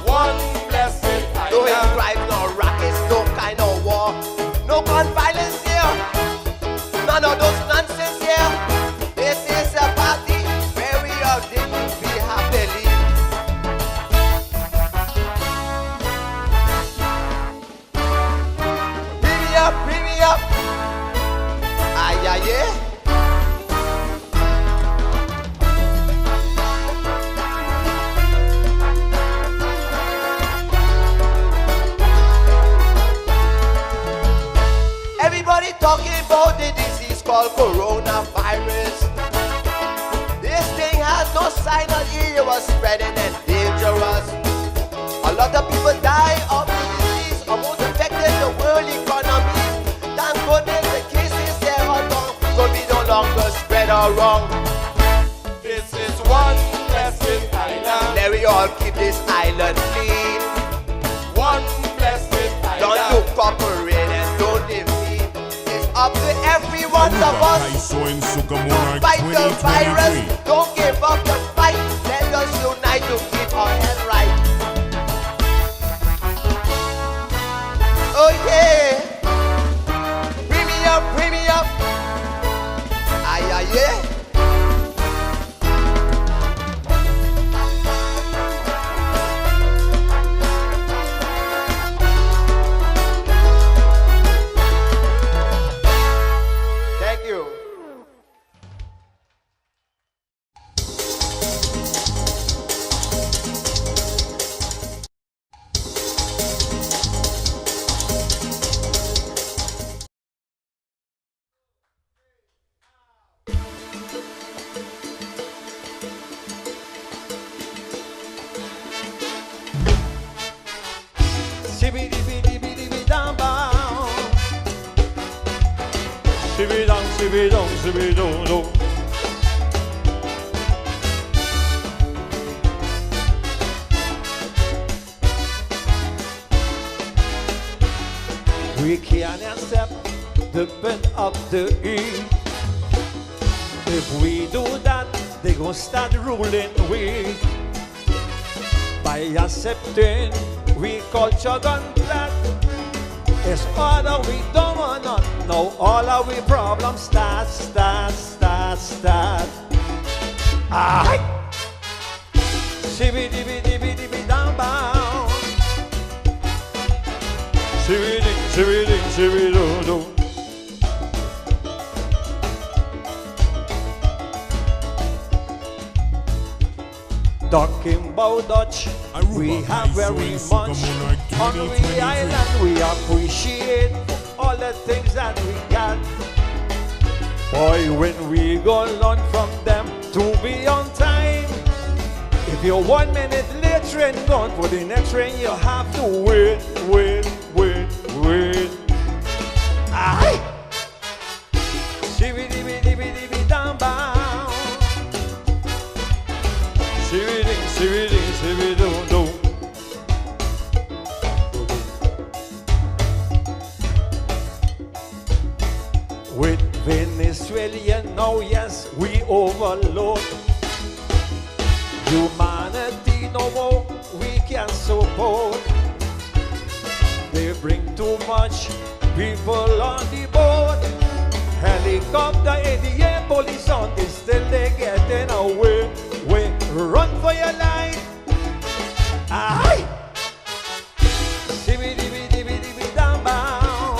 One blessed island. No hate crime, no rackets, no kind of war. No gun violence here. None of those nonsense here. This is a party where we all live to be happily. Bring me up, bring me up. Ay, ay, yeah. Everybody talking about the disease called coronavirus. This thing has no sign of it was spreading and dangerous. A lot of people die of the disease, almost affected the world economy. Thank goodness the cases there are gone, so we no longer spread around. This is one blessed island. Let we all keep this island clean. One blessed island. Don't you cooperate and don't defeat. Up to every one of us. Kaiso, and Sukamona Fight the virus. 2023. Don't give up the fight. Let us unite to keep our head right. Oh yeah. Bring me up, bring me up. Ay, ay, yeah. Thank you. We can't accept the pen of the E. If we do that, they gon' start ruling we. By accepting we culture gone black. It's all that we don't want not know. All of we problems start. Aye. Shibby dibby dibby dibby down bound. Shibby ding shibby ding shibby doo doo. Talking about Dutch, we have very much on the island. We appreciate all the things that we got. Boy, when we go learn from them to be on time, If you're 1 minute late, train gone. For the next train, you have to wait, wait, wait, wait. Aye. Shibidi-bidi-bidi-bidi-dam bow. Shibidi-shibidi-shibidi-dum-dum. With Venezuela now, yes, we overload. Humanity no more, we can support. They bring too much people on the board. Helicopter in the air, police on the still they getting away. Wait, run for your life. Aye. Shibidi-bidi-bidi-bidi-dam bow.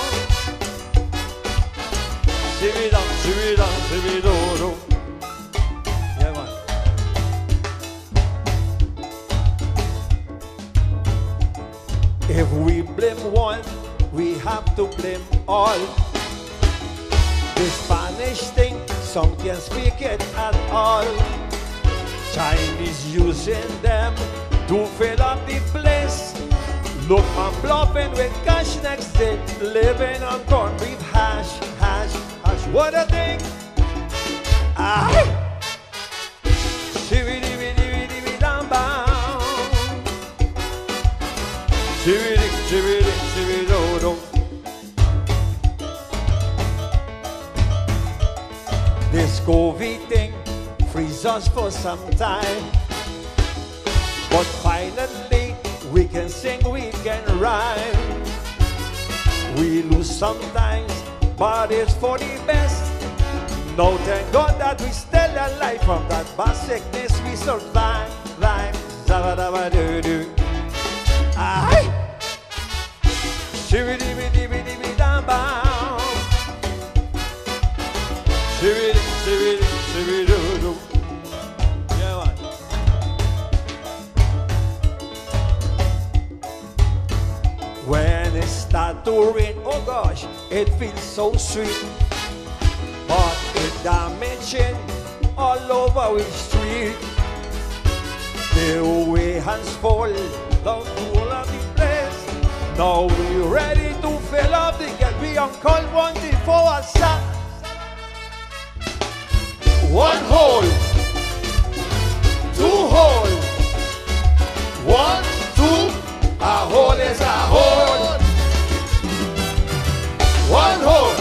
Shibidam, shibidam, shibidoro. Yeah, man. If we blame one, we have to blame all. The Spanish thing, some can't speak it at all. Chinese using them to fill up the place. Look, man bluffing with cash next day, living on corned beef hash, hash, hash. What a thing! Aye! Shibidi-bidi-bidi-bidi-dam bow. Shibidi-shibidi-shibidi-do-do. This COVID thing frees us for some time, but finally we can sing, we can rhyme. We lose sometimes, but it's for the best. Now thank God that we still alive. From that bad sickness we survive. Life, zabba-dabba-doo-doo. Aye! Shibidi-bidi-bidi-bidi-dam bow. Shibidi, shibidi, shibidi-doo-doo. Yeah, man. When it starts to rain, oh gosh, it feels so sweet. But it's damaging all over the street. The way hands fall down to all of the place. Now we're ready to fill up the gap. We on call 1-4 outside. One hole, two hole, 1, 2, a hole is a hole. One hole,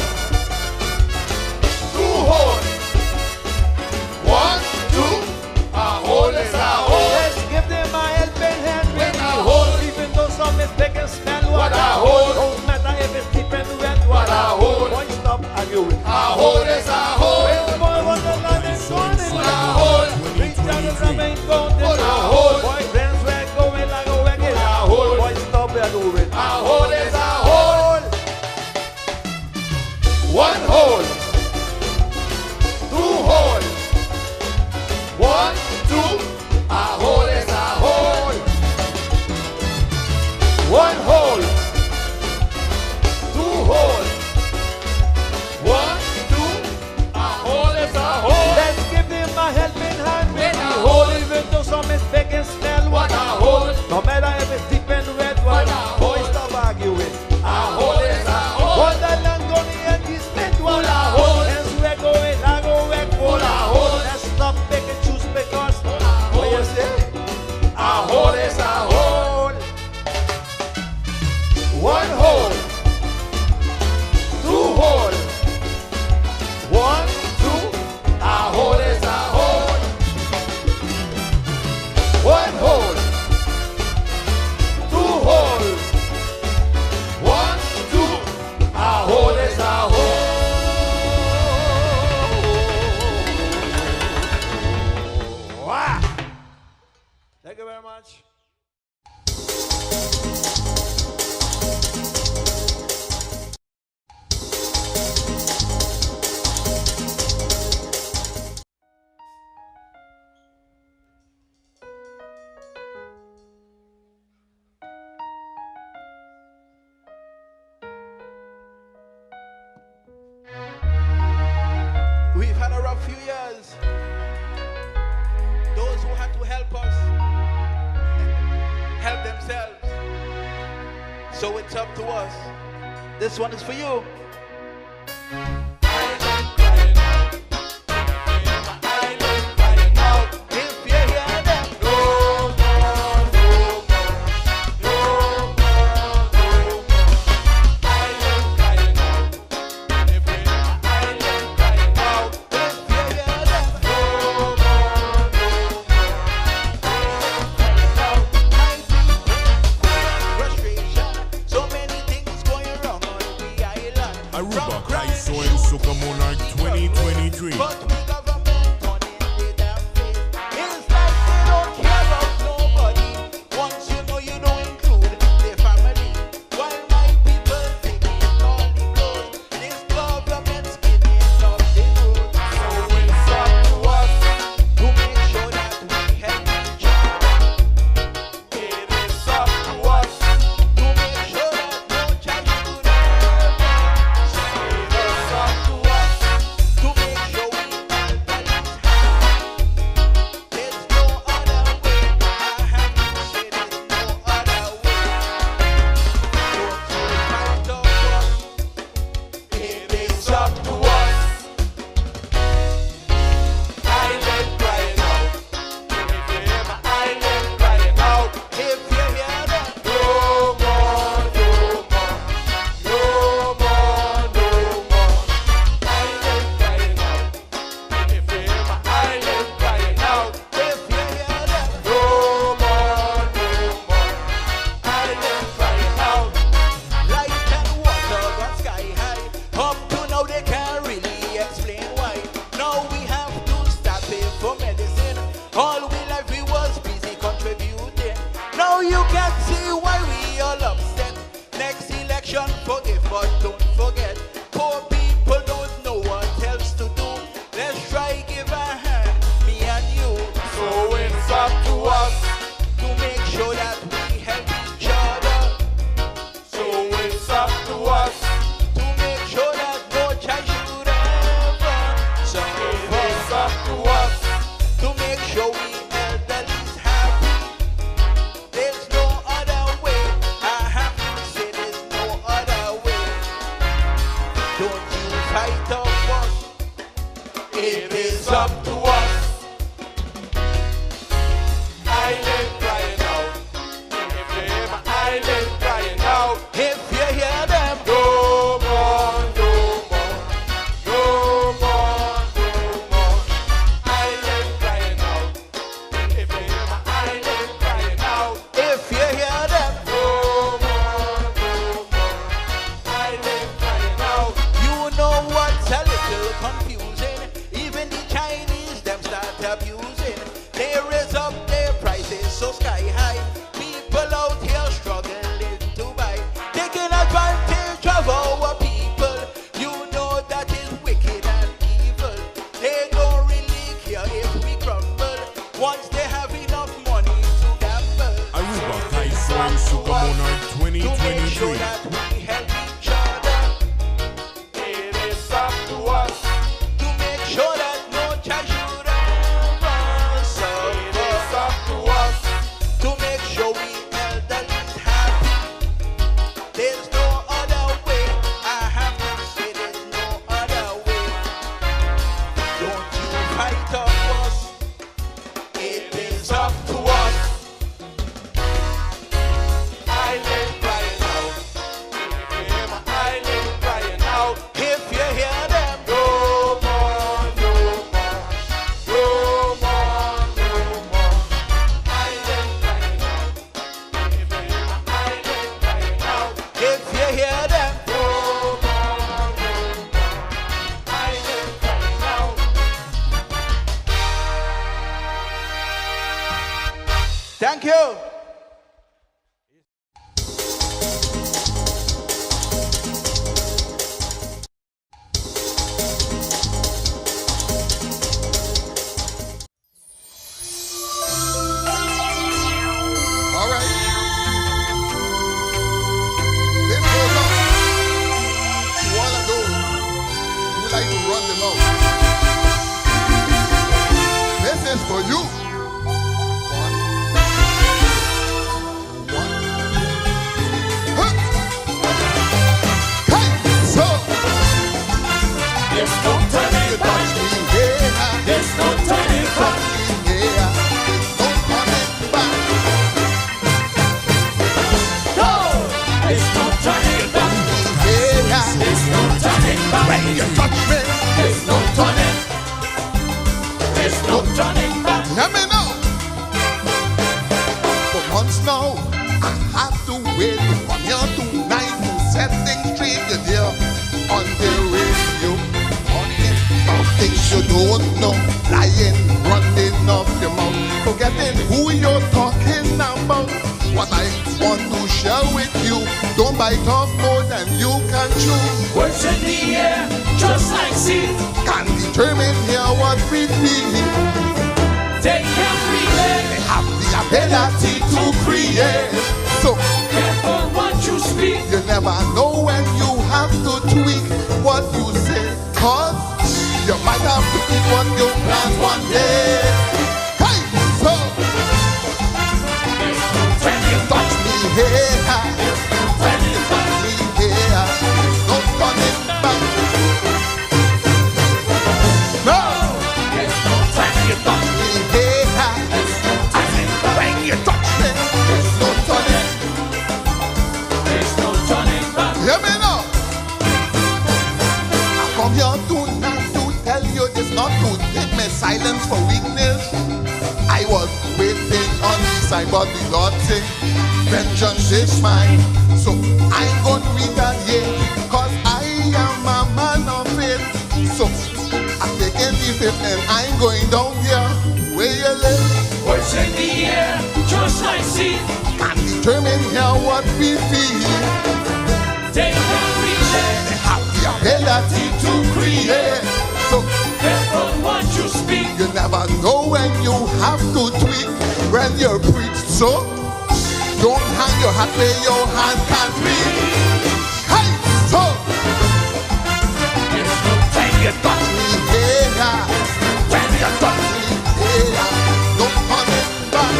two hole, 1, 2, a hole is a hole. Let's give them a helping hand with a hole. Even though some is big and smell, what a hole. Don't matter if it's deep and wet, what a hole. Boy, stop arguing. A hole is a hole. One hole, two hole, 1, 2, a hole is a hole. One hole, two hole, 1, 2, a hole is a hole. Let's give them a helping hand with a hole. Even though some is big and smell, what a hole. No matter if it's deep and red, what a hole. Boys stop arguing. A hole is a hole. Wonderland going and this split, what a hole. And we're going, I go back for a hole. Let's stop making choose because what you say? A hole is a hole. One hole, two hole, 1, 2, a hole is a hole. One hole, two hole, 1, 2, a hole is a hole. Wow. Thank you very much. We've had a rough few years. Those who had to help us so it's up to us. This one is for you. Aruba, Kaiso and Soka Monarch 2023. Forgive, but don't forget. Poor people don't know what else to do. Let's try give a hand, me and you. So it's up to us to make sure that we help each other. So it's up to us to make sure that no child should ever. So it's up to us to make sure we elderly's happy. There's no other way. I have to say there's no other way. Don't you fight off us. It is up to us. Island crying out. If you hear my island crying out, if you hear them, no more, no more, no more, no more. Island crying out. If you hear my island crying out, if you hear them, no more, no more. Island crying out. You know what's a little confusing? Even the Chinese them start abusing. They raise up their prices so sky high. People out here struggling to buy, taking advantage of our people. You know that is wicked and evil. They don't really care if we crumble once they have enough money to gamble. Aruba, Kaiso and Soka Monarch To make sure 2023. that we help each other. It is up to us to make sure that no child should ever suffer. It is up to us to make sure we elderly's happy. There's no other way. I have to say there's no other way. Don't you fight off us. It is up to us. Island crying out. If you hear my island crying out, if you hear them, no more, no more, no more, no more. Island crying out. If you hear my island crying out, if you hear them, no more, no more. Island crying out. Thank you. All right. This goes out to all of those who like to run the mouth. This is for you. One. One. Huh. you touch me, There's no turning. There's no turning back. let me know. For months now, I have to wait from here tonight to set things straight, you dear. On the radio, talking about things you don't know, lying, running off your mouth, forgetting who you're talking about. What I want to share with you, don't bite off more than you can chew. Words in the air, just like seed. Can determine here what we feel. They can relate. They have the ability to create. So Careful what you speak. you never know when you have to tweak what you say. Cause you might have to eat what you plant one day. Hey, so when you touch me here, when you touch me here, no turning back. No, There's no time. when you touch me here, when you touch me, no turning. There's no turning back. Hear me now. I come here tonight to tell you this, not to take my silence for weakness. I was waiting on the side, but the Lord said, vengeance is mine. So I'm gonna retaliate, cause I am a man of faith. So I'm taking the faith and I'm going down here where you live. Words in the air, just like seed. I'm determined here what we feel. They can relate. They have the ability to create. So Careful what you speak. you never know when you have to tweak when you're preached. So don't hang your hat where your hand can't reach. Hey, so There's no when you touch me here, when you touch me here, don't turning back.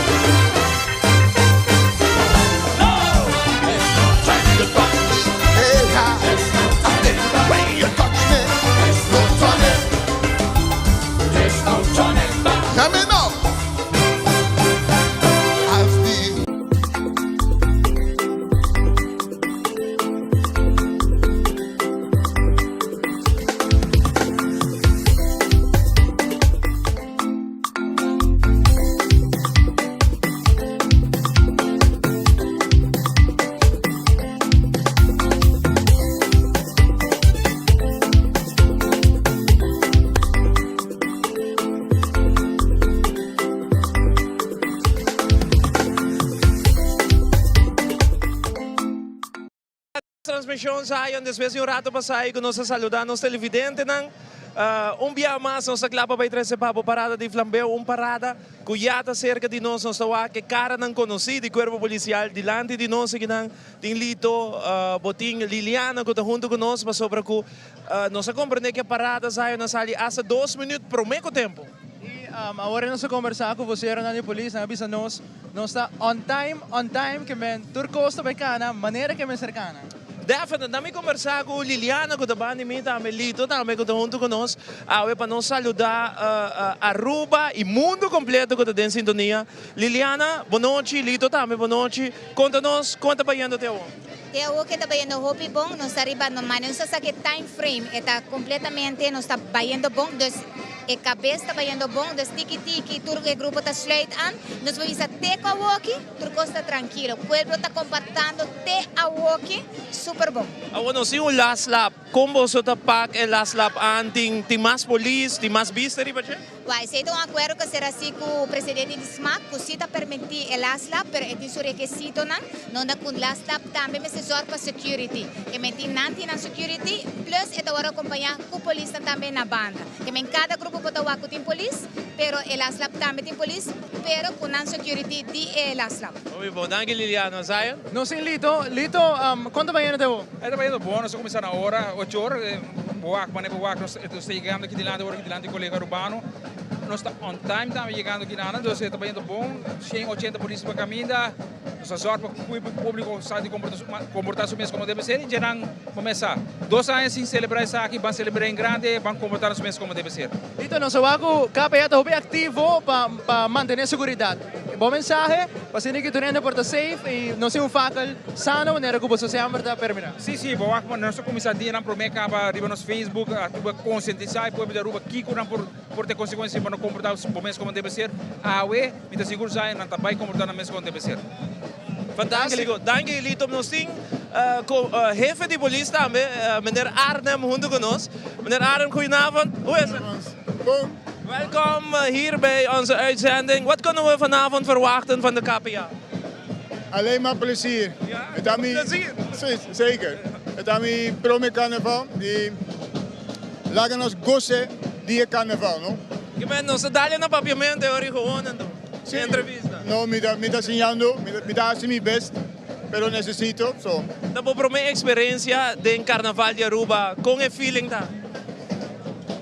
no. There's no time. You touch me here, when you touch me, no turning. There's no turning back. Let me know. As the Transmissão saiu, depois de rato para sair, que nós saludamos televidente ng dia mais nós clapa para trazer para Parada di Flambeu, parada cuyata cerca de nós tawa que cara não conhecido de corpo policial dilante de nós que não tem lito boting Liliana que está junto conosco para sobre que nós compreender que a parada saiu na sala hasta 2 minutos por meio tempo. E agora nós conversar com você na polícia, na bisa nós está on time que men turcosta bacana, maneira que men cercana. Definitely, nami conversar com Liliana, que também me também lito, também que está junto conosco, para nos saludar Aruba e mundo completo que está em sintonia. Liliana, boa noite, Lito também, boa noite. Conta-nos, conta para indo teu. Teo que está bayendo hopi bom, nos arriba no mano, nos sa que time frame está completamente nos está bayendo bom, dus e cabeça está bayendo bom, dus tiki turco e grupo está straight an, nos vamos a te a walkie, turco está tranquilo, pueblo está compartando te a walkie, super bom. Bueno, si un last lap, como so tapak el last lap anting ti mas police, ti mas bisteri ba siya? Uai, sei de um acordo que será assim com o presidente de SMAC, que se está permitir o last lap, pero é isso requisito não dá com last lap também me assessor para security, que me tem nanti na security, plus é agora acompanhar com a polícia também na banda, que me cada grupo pode ter com tem polícia, pero o last lap também tem polícia, pero com a security de last lap. Muy bom, danke Liliana, Zion. Não sei Lito, quanto vai indo teu? Está indo bom, nós começamos na hora, 8 horas, boac, nós estamos chegando aqui delante do colega urbano. Nós estamos on time, estamos chegando aqui na Ana, então está indo bom, 180 polícias para caminho, nós sorte para que o público sabe comportar-se mesmo como deve ser e já não começar. 2 anos sem celebrar isso aqui, vão celebrar em grande, vão comportar-se mesmo como deve ser. Lito, nós vamos KPA está bem ativo para manter a segurança. bom mensagem, pasini que tu rende por safe e não se facil sano maneira que você sempre está terminar. Sim, boa, mas nós começamos a dizer para mim que arriba no Facebook, a conscientizar, depois de ruba kiko por ter consequências para não comportar os momentos como deve ser. A me está seguro já não está bem comportar na mesa como deve ser. Fantástico. Dank je, Lito. Nós temos jefe de polícia também, meneer Arnhem, junto conosco. Meneer Arnhem, goedenavond. Hoe is het? Goed. Welkom hier bij onze uitzending. Wat kunnen we vanavond verwachten van de KPA? Alleen maar plezier. Ja, plezier? Zeker. Het is promo carnaval. Die laten ons gossen die carnaval, no? Je bent nog dali na papiamento e ori gewoon en doen. Sem entrevista. No, me está enseñando, me está haciendo mi best, pero necesito, so. Da po pro minha experiência de carnaval de Aruba, com e feeling da?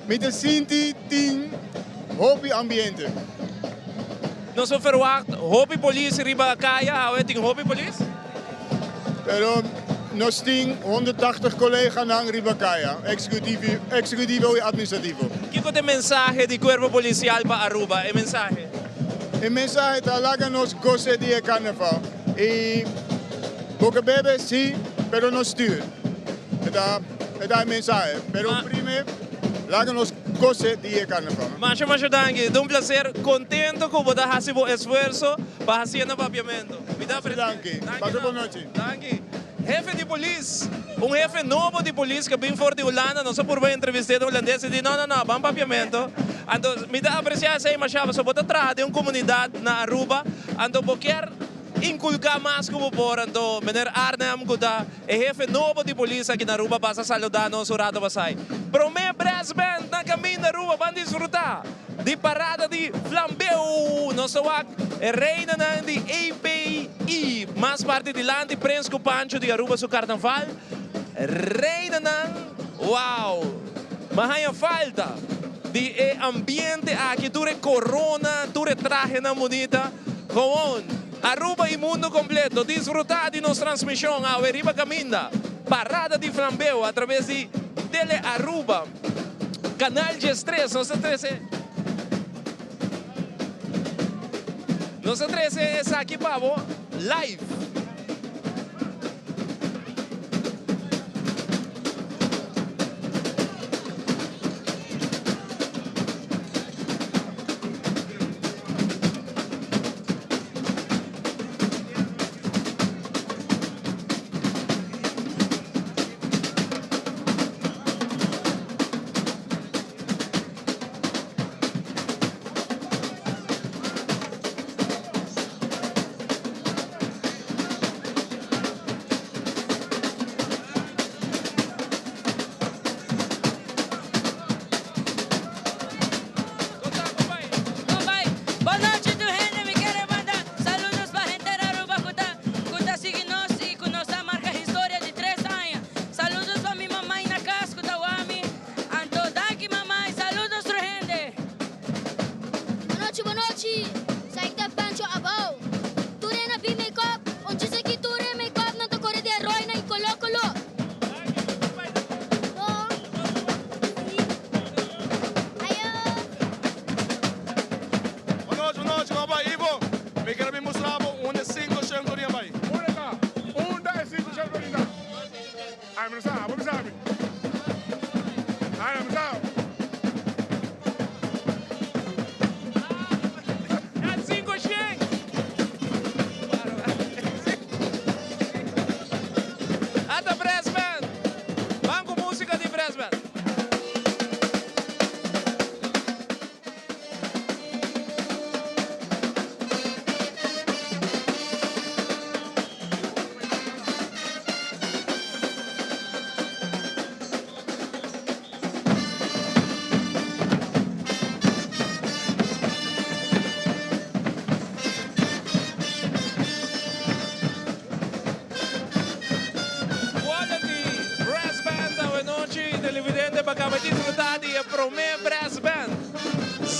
Me está sinti hobby ambiente. Nós vamos verwacht hobby police riba kaya, hoe ting hobby police? Pero nós temos 180 colegas na Ribacaya, executivo e administrativo. Que é a mensagem do corpo policial para Aruba? É mensagem? A mensagem está lá que nós gostamos de carnaval. E porque bebe, sim, pero não stuur. É a mensagem. Pero primeiro, lá que nós gostamos de carnaval. Macho, danke. É um prazer, contento que você faça o esforço para fazer o papiamento. Me dá presente. Danke. Passe boa noite. Danke. Jefe de polícia, jefe novo de polícia que vem fora de Holanda, não só por bem entrevistado um holandês e diz, não, vamos papiamento. Então, me dá apreciação aí, mas só bota atrás de uma comunidade na Aruba, então, quer inculcar mais como por, então, meneer Arnhem, que é jefe novo de polícia aqui na Aruba, passa a saludar nosso rato passai. Promê Brass Band na caminho da Aruba, vamos desfrutar de Parada di Flambeu, nosso wak, é reina de API, mais parte de lá de Prensco Pancho de Aruba, seu carnaval, reina uau, mas aí falta de ambiente aqui, tu corona, tu traje na bonita, com Aruba e mundo completo, desfrutar de nossa transmissão ao Riba Caminda, Parada di Flambeu, através de Tele Aruba, canal G3, nossa 13 é aqui, Pavo, live.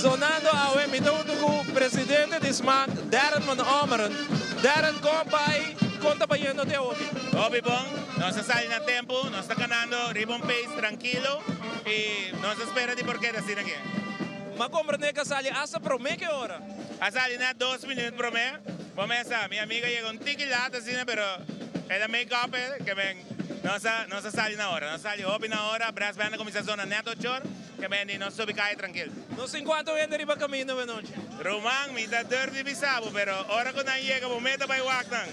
Zonando ao emitudo com o presidente de SMAC, Darren van Omeren. Darren, compai, conta para yendo de hoje. Obi bom, nós estamos na tempo, nós estamos ganhando ribbon pace tranquilo e nós esperamos de porquê assim aqui. mas compreender que sale hasta por meia que hora? A sali na 2 minutos por mim. Começa, minha amiga chegou um tique lá, assim, pero ela make up que vem nossa sali na hora. Nossa sali open na hora, braço bem na começação na neto 8 horas, que vem não sobe cai tranquilo. Não sei quanto ainda riba caminho na noite. Romang, me dá dor de bisabo, pero hora que não chega, o meta vai waktan.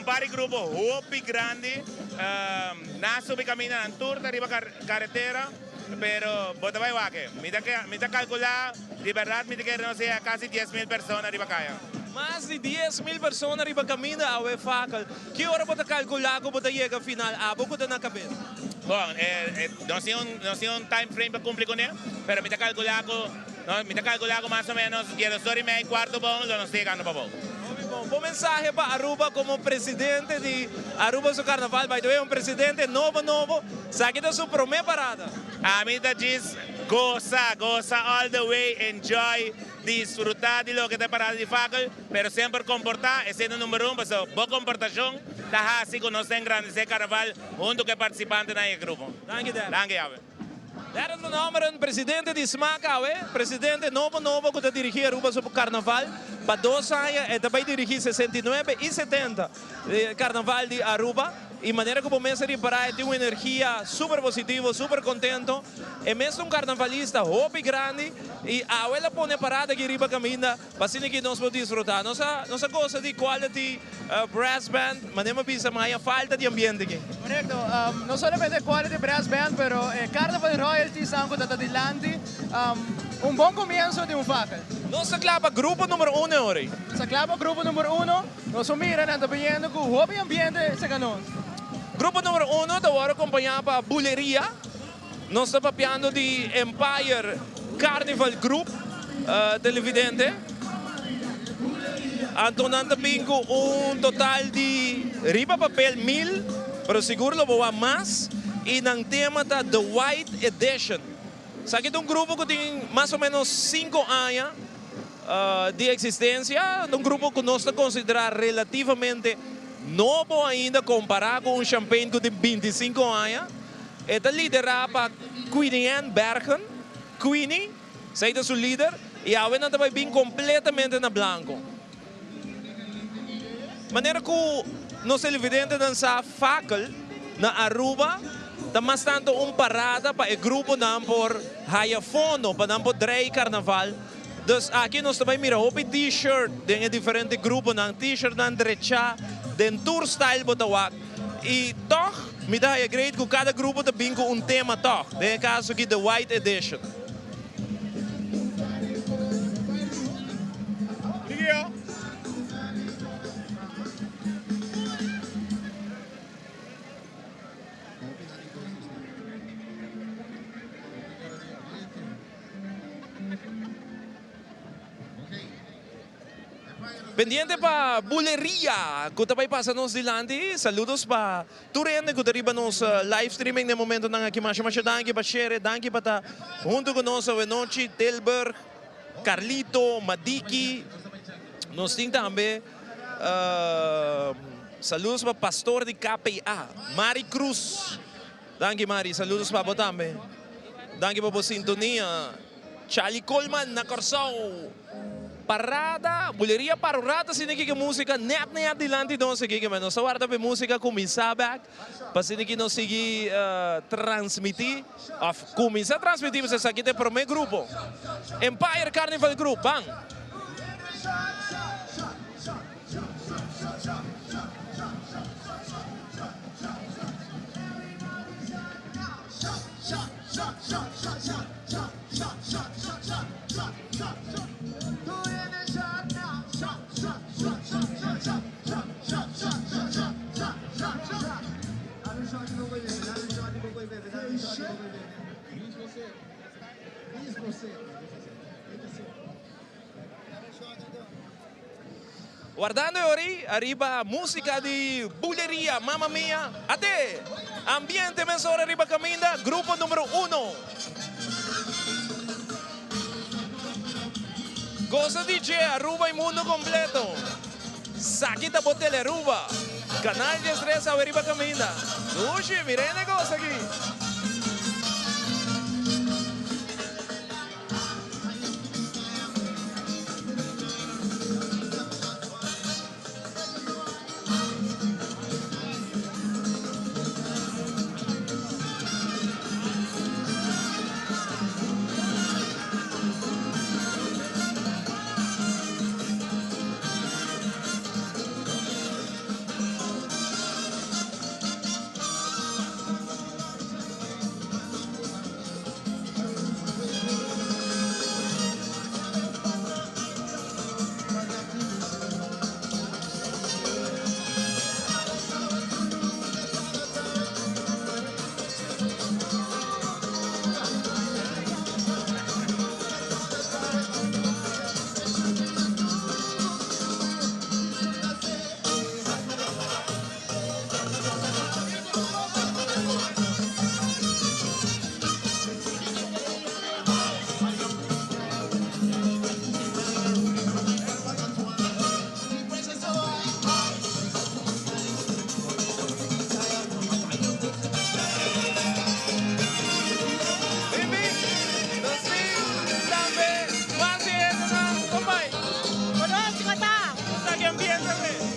Par de grupo hopi grande, na sobe caminho na tour, arriba carretera. Pero bota vai wake. Me tá calcular, de verdade, me tá querendo ser quase 10.000 pessoas arriba caia. Mais de 10.000 pessoas arriba caminho a facal. Que hora bota calcular que bota chega final? A boca na cabeça. Bom, não sei um time frame para cumprir com ele, pero me tá calcular com mais ou menos 2h30, quarto bom, não sei quando para bom. Bom mensagem para Aruba como presidente de Aruba su Carnaval. By the way, presidente novo. Sabe da sua primeira parada? A mim tá diz, goza all the way, enjoy, disfrutar de lo que te parada de facal, pero sempre comportar, sendo número 1, porque boa comportação, tá assim que nós temos grande Carnaval, junto com participante na grupo. Danke, Dad. Danke, Ave. Daar is een presidente die smaak presidente novo que está dirigindo Aruba sobre Carnaval. Para 2 anos, e também dirigir 69 e 70 Carnaval de Aruba. E maneira que começa a reparar, tem uma energia super positiva, super contento. É mesmo carnavalista, hobby grande. E a ela põe parada aqui riba caminha, para que nós podemos desfrutar. Nossa coisa de quality brass band, maneira pisa mais a falta de ambiente aqui. Correcto, no solamente quality brass band, pero Carnaval Royalty sango da Dilandi, un bom comienzo de facal. Nossa clava grupo número 1 agora. Sa clava grupo número 1, nós miran anda vendo que o hobby ambiente se ganhou. Grupo número 1, agora acompanhado para Buleria. Nós estamos papiando de Empire Carnival Group, televidente. Antonando bingo total de riba papel 1000, pero seguro lo vou a mais. E no tema da The White Edition. Sabe que é grupo que tem mais ou menos 5 anos de existência. Um grupo que nós consideramos relativamente novo ainda comparado com champagne que tem 25 anos. Está liderado por Queenie Bergen. Queenie, sei da sua líder. E a Wena também bem completamente na branco. Maneira que nós televidentes dançar facal na Aruba, também tanto parada para o grupo não por haya fundo, para não por drei carnaval. Então aqui nós também miramos o t-shirt de diferentes grupos, não t-shirt não derecha, de tour style botawak. E toch, me dá a great que cada grupo tem um tema toch. No caso aqui, The White Edition. Pendiente para Buleria, que também passa nos dilante. Saludos para Turene, que arriba nos live streaming no momento na aqui mais danke para share, danke para estar junto conosco a noite, Telberg, Carlito, Madiki. Nós temos também saludos para pastor de KPA, Mari Cruz. Danke Mari, saludos para você também. Danke para a sintonia. Charlie Coleman na Corsão. Parada, Buleria Parada, sini que música net dilante nós aqui, mas nós guarda para música começar back, para sini que nós seguir transmitir, começar a transmitir, mas aqui tem para o meu grupo, Empire Carnival Group, bang. Guardando ori, arriba música de Buleria, Mamma Mia, até ambiente mensor arriba caminda, grupo número 1. Goza DJ, Aruba e mundo completo. Saquita Botele Aruba, canal de estressa arriba caminda. Oxe, mirei negócio aqui.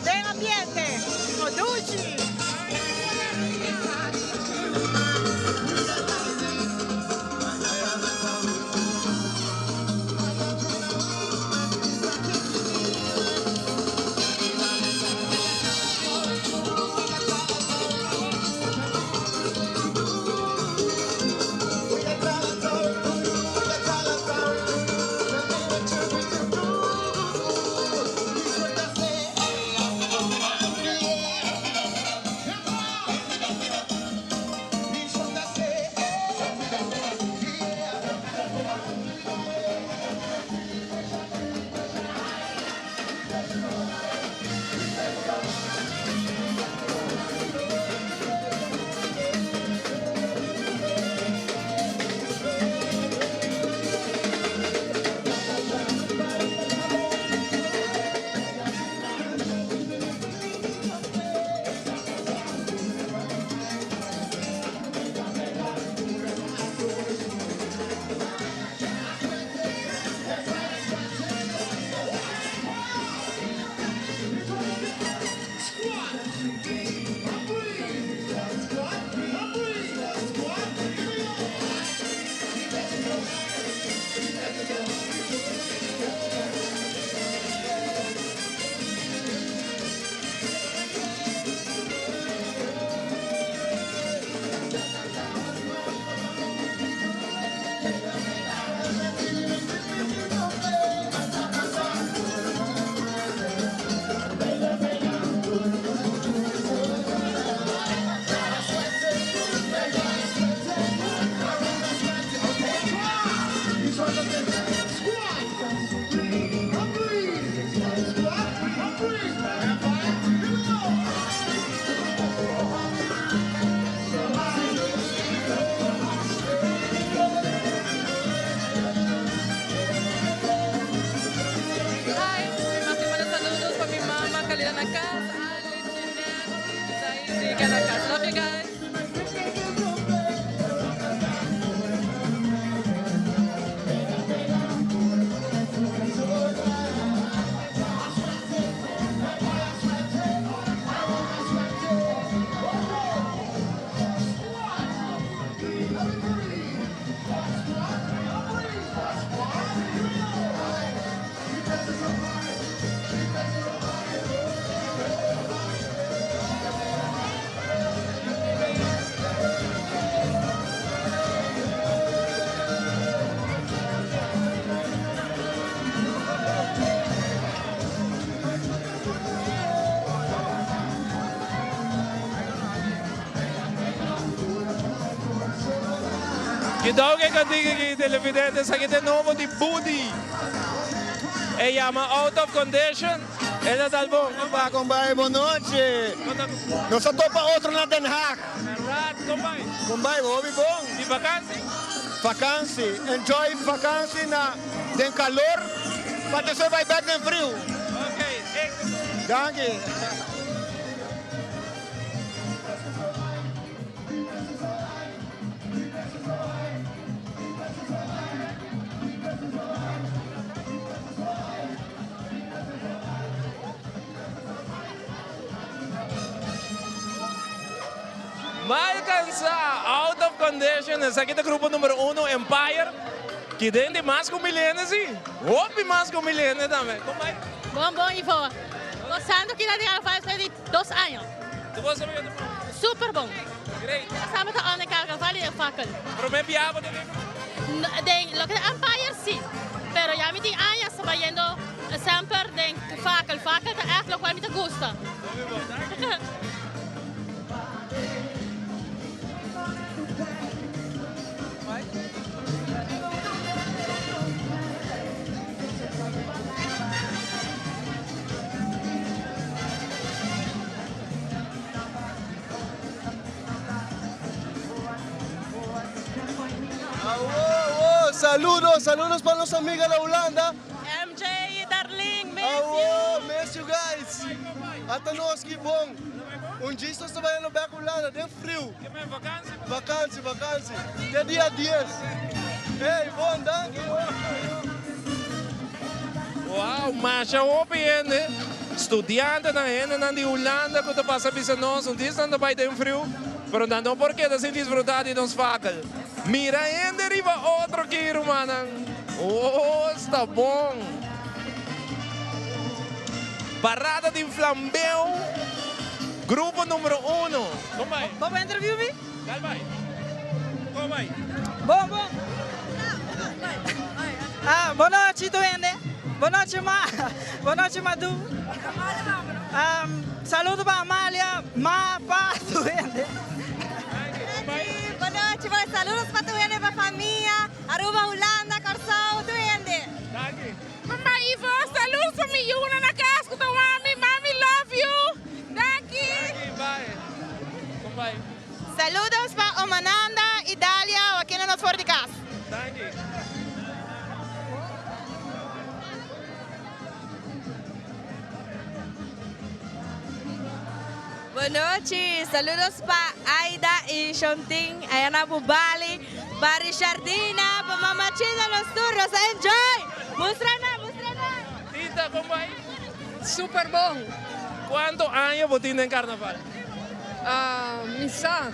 Bem ambiente. Oduchi. Então que eu digo que televidentes aqui de novo de Budi. Ele chama Out of Condition. Ele está bom. Combai, boa noite. Nós só para outro na Den Haag. Combai. Combai, bom. E vacância? Vacância. Enjoy vacância na den calor. Para você vai back no frio. Ok. Danke. Vai alcançar Out of Condition. Esse aqui é o grupo número 1, Empire. Que tem de mais com milênios, sim. Houve mais com milênios também. Como vai? Bom, Ivo. Gostando que já faz 2 anos. Tu gosta muito? Super bom. Great. Estamos a onde carnaval e facel. Pero piaba de lo que Empire sim. Pero ya me tem anos trabalhando sempre de facel. Facel é echt lo que me gusta. Saludos para los amigos de la Holanda. MJ, darling, miss you guys. Até nós que bom. Dia estamos trabalhando bem com Holanda, tem frio. Vacância. Até dia 10. Ei, bom, danke. Wow, mas já ouvi, né? estudiantes na gente na de Holanda que passa bisa nós, um dia estão vai ter frio, pero não porque tá sem desfrutar de nos facal. Mira ainda riba outro que rumana. Oh, está bom. Parada di Flambeu, grupo número 1. Como vai? Vamos interview me? Dal vai. Como vai? Bom, bom. Boa noite, Duende. Boa noite, Boa noite, Madu. Saludo para Amália, para Duende. Boa noite, bom saludos para Duende, para a família, Aruba, Holanda, Corsão, Duende. Mamãe Ivo, saludos para minha Yuna na casa, com mami, mami, love you. Daqui. Vai. Como vai? Saludos para Omananda, Idália, aqui no nosso fora de casa. Boa noite, saludos para Aida e Shonting, Ayana Bubali, para Richardina, para Mamachina, los turros, enjoy! Mostrana! Tita, como vai? Super bom. Quanto anos você tem em carnaval? Missa.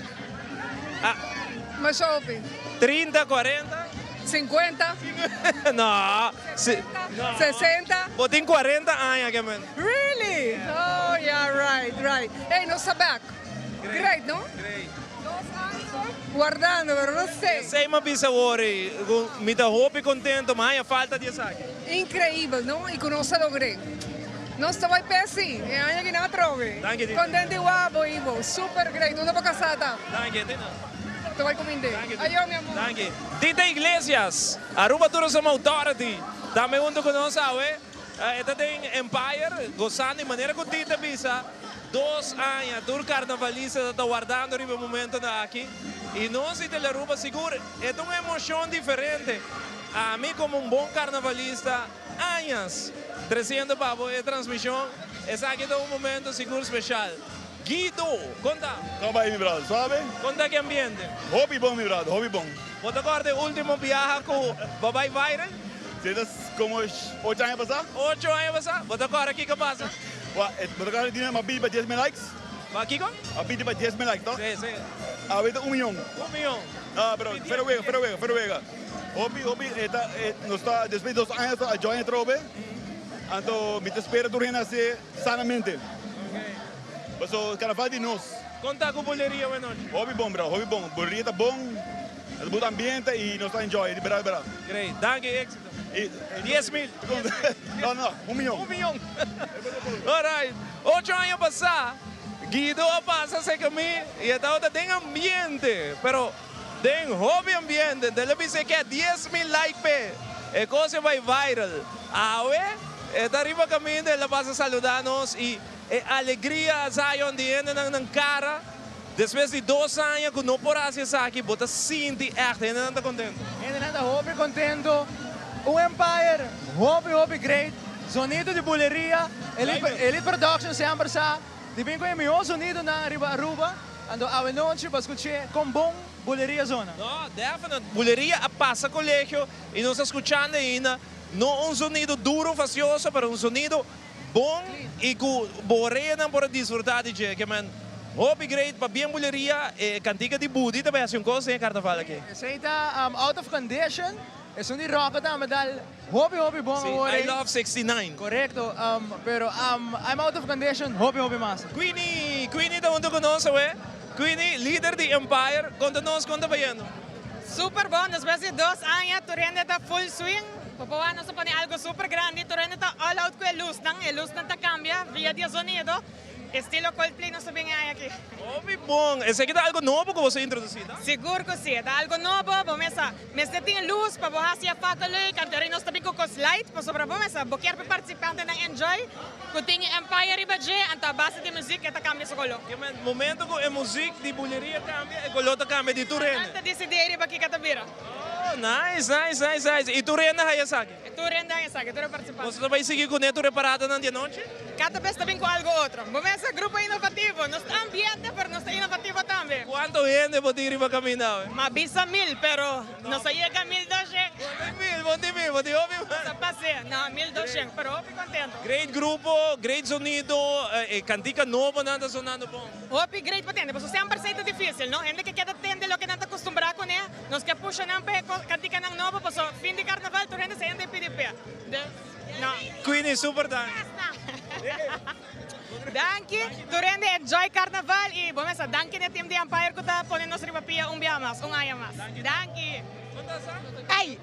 Mas shopping. 30, 40? 50. Não. 60. Você tem 40 anos, que man. Really? Oh, yeah, right. Hey, no sabac. Great, no? Great. Guardando, pero não sei. Sei, mas bisa worry. Me dá hope e contento, mas falta de saque. Incrível, não? E que não se logrei. Não estava péssimo. É año que não trove. Contente e guapo, Ivo. Super great. Una boca casada. Te vai comender. Adiós, meu amor. Danke. Tita Iglesias, Aruba Tourism Authority. Também junto conosco, esta tem Empire, gozando de maneira que Tita bisa. 2 anos, tour carnavalista, está guardando o momento aqui. E nós, em Aruba, seguro, é uma emoção diferente. A mim, como bom carnavalista, anos, 300 pavos de transmissão, esse aqui é momento seguro especial. Guido, conta. Como aí, meu brother, suave? Conta que ambiente. Hobby bom, meu brother, hobby bom. ¿Vos acordas del último viaje con Babai Viral? Sí, das como 8 años pasado. 8 años pasado. ¿Vos acordas aquí qué pasa? ¿Vos acordas que tiene más vídeo para 10,000 likes? ¿Va aquí con? A vídeo para 10,000 likes, ¿no? Sí, sí. Ahorita 1 millón. 1 millón. Ah, pero pero Hobby, no está, después de 2 años, está a join trove. Entonces, me espera tu reina sanamente. Mas o carnaval de nós. Conta com boleria, menor. Hobby bom, bro. Hobby bom. Boleria tá bom. É bom ambiente e nós tá enjoy. De verdade. Great. Danke, éxito. 10,000. Não. 1 milhão. 1 milhão. Alright. 8 anos passados, Guido passa a caminho e esta tem ambiente. Pero tem hobby ambiente. Ele disse que é 10,000 likes. E coisa vai viral. Esta arriba caminho, ele passa a saludar-nos e alegria Zion diante ng cara. Depois de 2 anos que não por assim aqui, bota sinti echt, ele não está contento. Ele não está hobby contento. O Empire, hobby great. Sonido de boleria, Elite Production sempre sa. Di bem com o melhor sonido na Aruba. Ando a noite para escutar com bom boleria zona. No, definitely. Boleria passa colégio e nós escutando ainda. Não sonido duro, facioso, mas sonido bom e que borena para desfrutar de que man hobby great para bem boleria e cantiga de budi também assim coisa em carnaval aqui. Essa está out of condition. É sonido rock tá, mas dal hobby bom agora. I love 69. Correcto. Pero I'm out of condition. Hobby massa. Queenie tá junto conosco, Queenie, líder de Empire, conta-nos quanto vai indo. Super bom, depois de 2 anos, Torrente está full swing. Papawa nós põe algo super grande, Torrente está all out com a luz não tá cambia via de sonido. Estilo Coldplay não sabem aqui. Hobby bom. Esse aqui tá algo novo que você introduziu, tá? Seguro que sim, tá algo novo. Vamos tem luz para você fazer lei, cantar nós também com os light, para sobre vamos qualquer participante na enjoy. Que tem Empire Ibaje, anta base de música que cambia solo. Que momento que a música de boleria cambia, e colota cambia de Torrente. Anta decidir iba que catabira. Oh, nice. E Torrente na Hayasaki? Torrente na Hayasaki, tu participante. Você vai seguir com neto reparado na dia noite? Cada vez também com algo outro. Vamos grupo inovativo, não está ambiente, mas não está inovativo também. también. ¿Cuánto gente por ir para caminar? Más visa 1000, pero no se llega a 1200. 1000, obvio. Se pasea, no, 1200, pero obvio contento. Great grupo, great sonido, cantica nova nada sonando bom. Obvio, great patente, pues sempre é difícil, ¿no? Gente que queda atender lo que não está acostumbrado com ele, nos que puxa não pe cantica não nova, pues fin de carnaval, tu gente se anda pedir pé. No. Queen is super dan. Danke, tu gente enjoy carnaval e bom essa danke de team de Empire que tá ponendo nos ribapia dia mais, aya mais. Danke. Ei.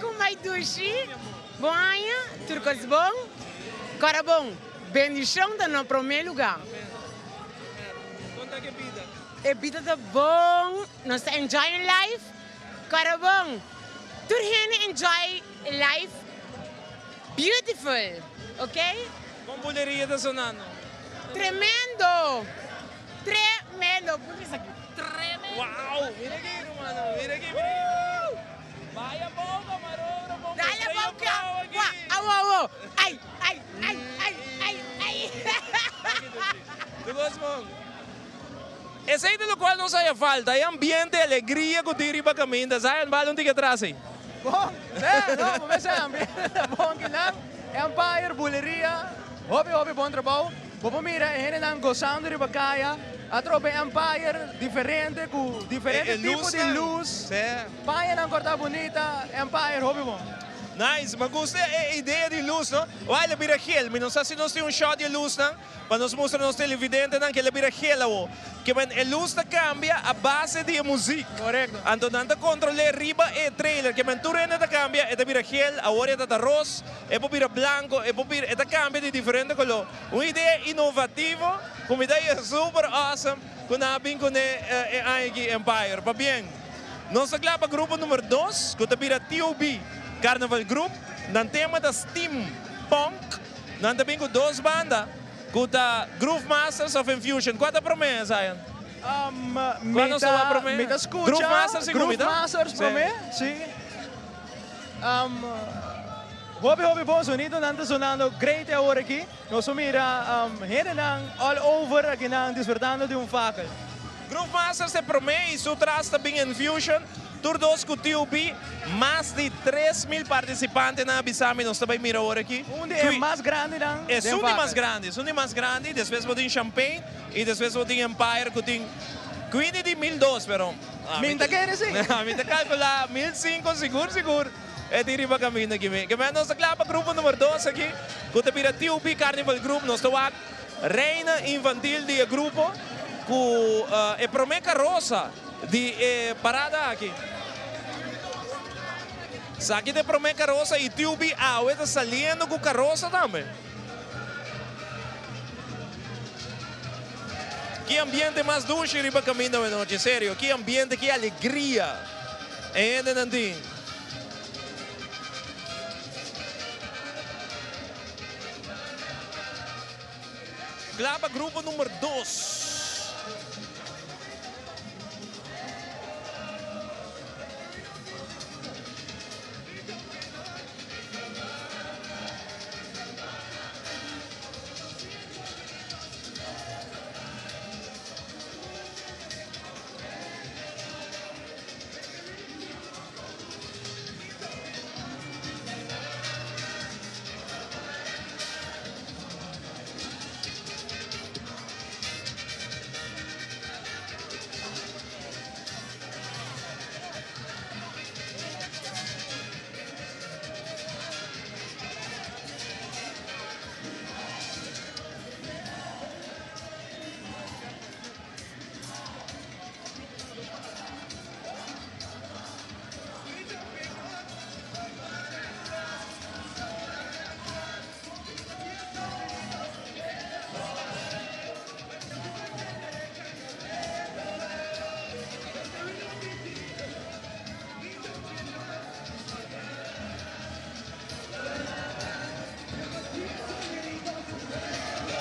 Como vai dushi? Bom aya, turcos bom. Cara bom. Bendição da no primeiro lugar. Conta que vida. É vida da bom, nós enjoy life. Cara bom. Tu gente enjoy life. Beautiful, ok? Com buleria da sonando. Tremendo! Tremendo! Tremendo! Uau! Mira aqui, mano. Mira aqui. Vai a boca, maroto. Dale a boca! Au! Ai! Tu gosta, mano? Esse aí do qual não sai a falta. É ambiente, alegria, que tira para caminho. Sai um balão que atrás aí. Bom, não, vamos ver ambiente bom que lang. Empire, buleria, hobby, bom trabalho. Vamos mirar, gente não gozando de bacaya. A tropa Empire, diferente, com diferente tipo de luz. Paia não corta bonita, Empire, hobby bom. Nice, me gusta a ideia de luz, não? Olha, a bira gel, mas não sei se nós temos shot de luz, não? Para nos mostrar nos televidentes, não? Que a bira gel, que a luz cambia a base de música. Correto. Então, não controlar riba e trailer, que a turena cambia, é a bira gel, a hora é arroz, é a bira branco, é a cambia de diferente color. Uma ideia inovativa, uma ideia super awesome, que nós vimos com a Empire. Para bem, nós clava para o grupo número 2, que é a bira TOB. Carnaval Group, nang tema da Steam Punk, nang também com duas bandas, com a Groove Masters of Infusion. Qual é a promessa, Ian? Quando são a promessa? Mita escucha, Groove Masters, Groove Masters, sim. Hobby, bom sonido, nanda sonando great agora aqui. Nós mira, gente nang all over aqui nang despertando de fackel. Groove Masters é promessa e su traz também Infusion. Tour 2 com o TUB, mais de 3.000 participantes na Abisami, nós também mira agora aqui. Onde é mais grande, não? É o mais grande, depois vou ter Champagne e depois vou ter Empire, que tem 15 de 1.200, pero... Minta quer sim? Minta calcular, 1.500, seguro. É de riba caminho aqui. Que nós clava grupo número 2 aqui, com a TUB Carnival Group, nós estamos reina infantil de grupo, com a promessa rosa de Parada aqui. Aqui de promessa carroça e TUB está saliendo com carroça também. Que ambiente mais dulce riba caminho da noite, sério. Que ambiente, que alegria. Ainda não tem. Clava grupo número 2.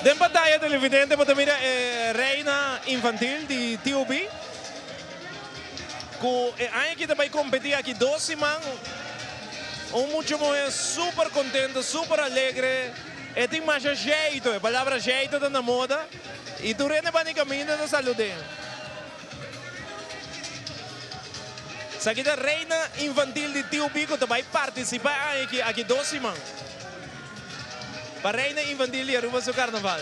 De pantalla televidente, pues mira, reina infantil de TUB. Aqui também competir aqui 12 man. Mucho mais super contento, super alegre. E tem mais jeito, a palavra jeito está na moda. E tu rende para caminho no salude. Sa aqui da reina infantil de Tio Bico também participa aqui 12 man. Para reina infantil de Aruba seu carnaval.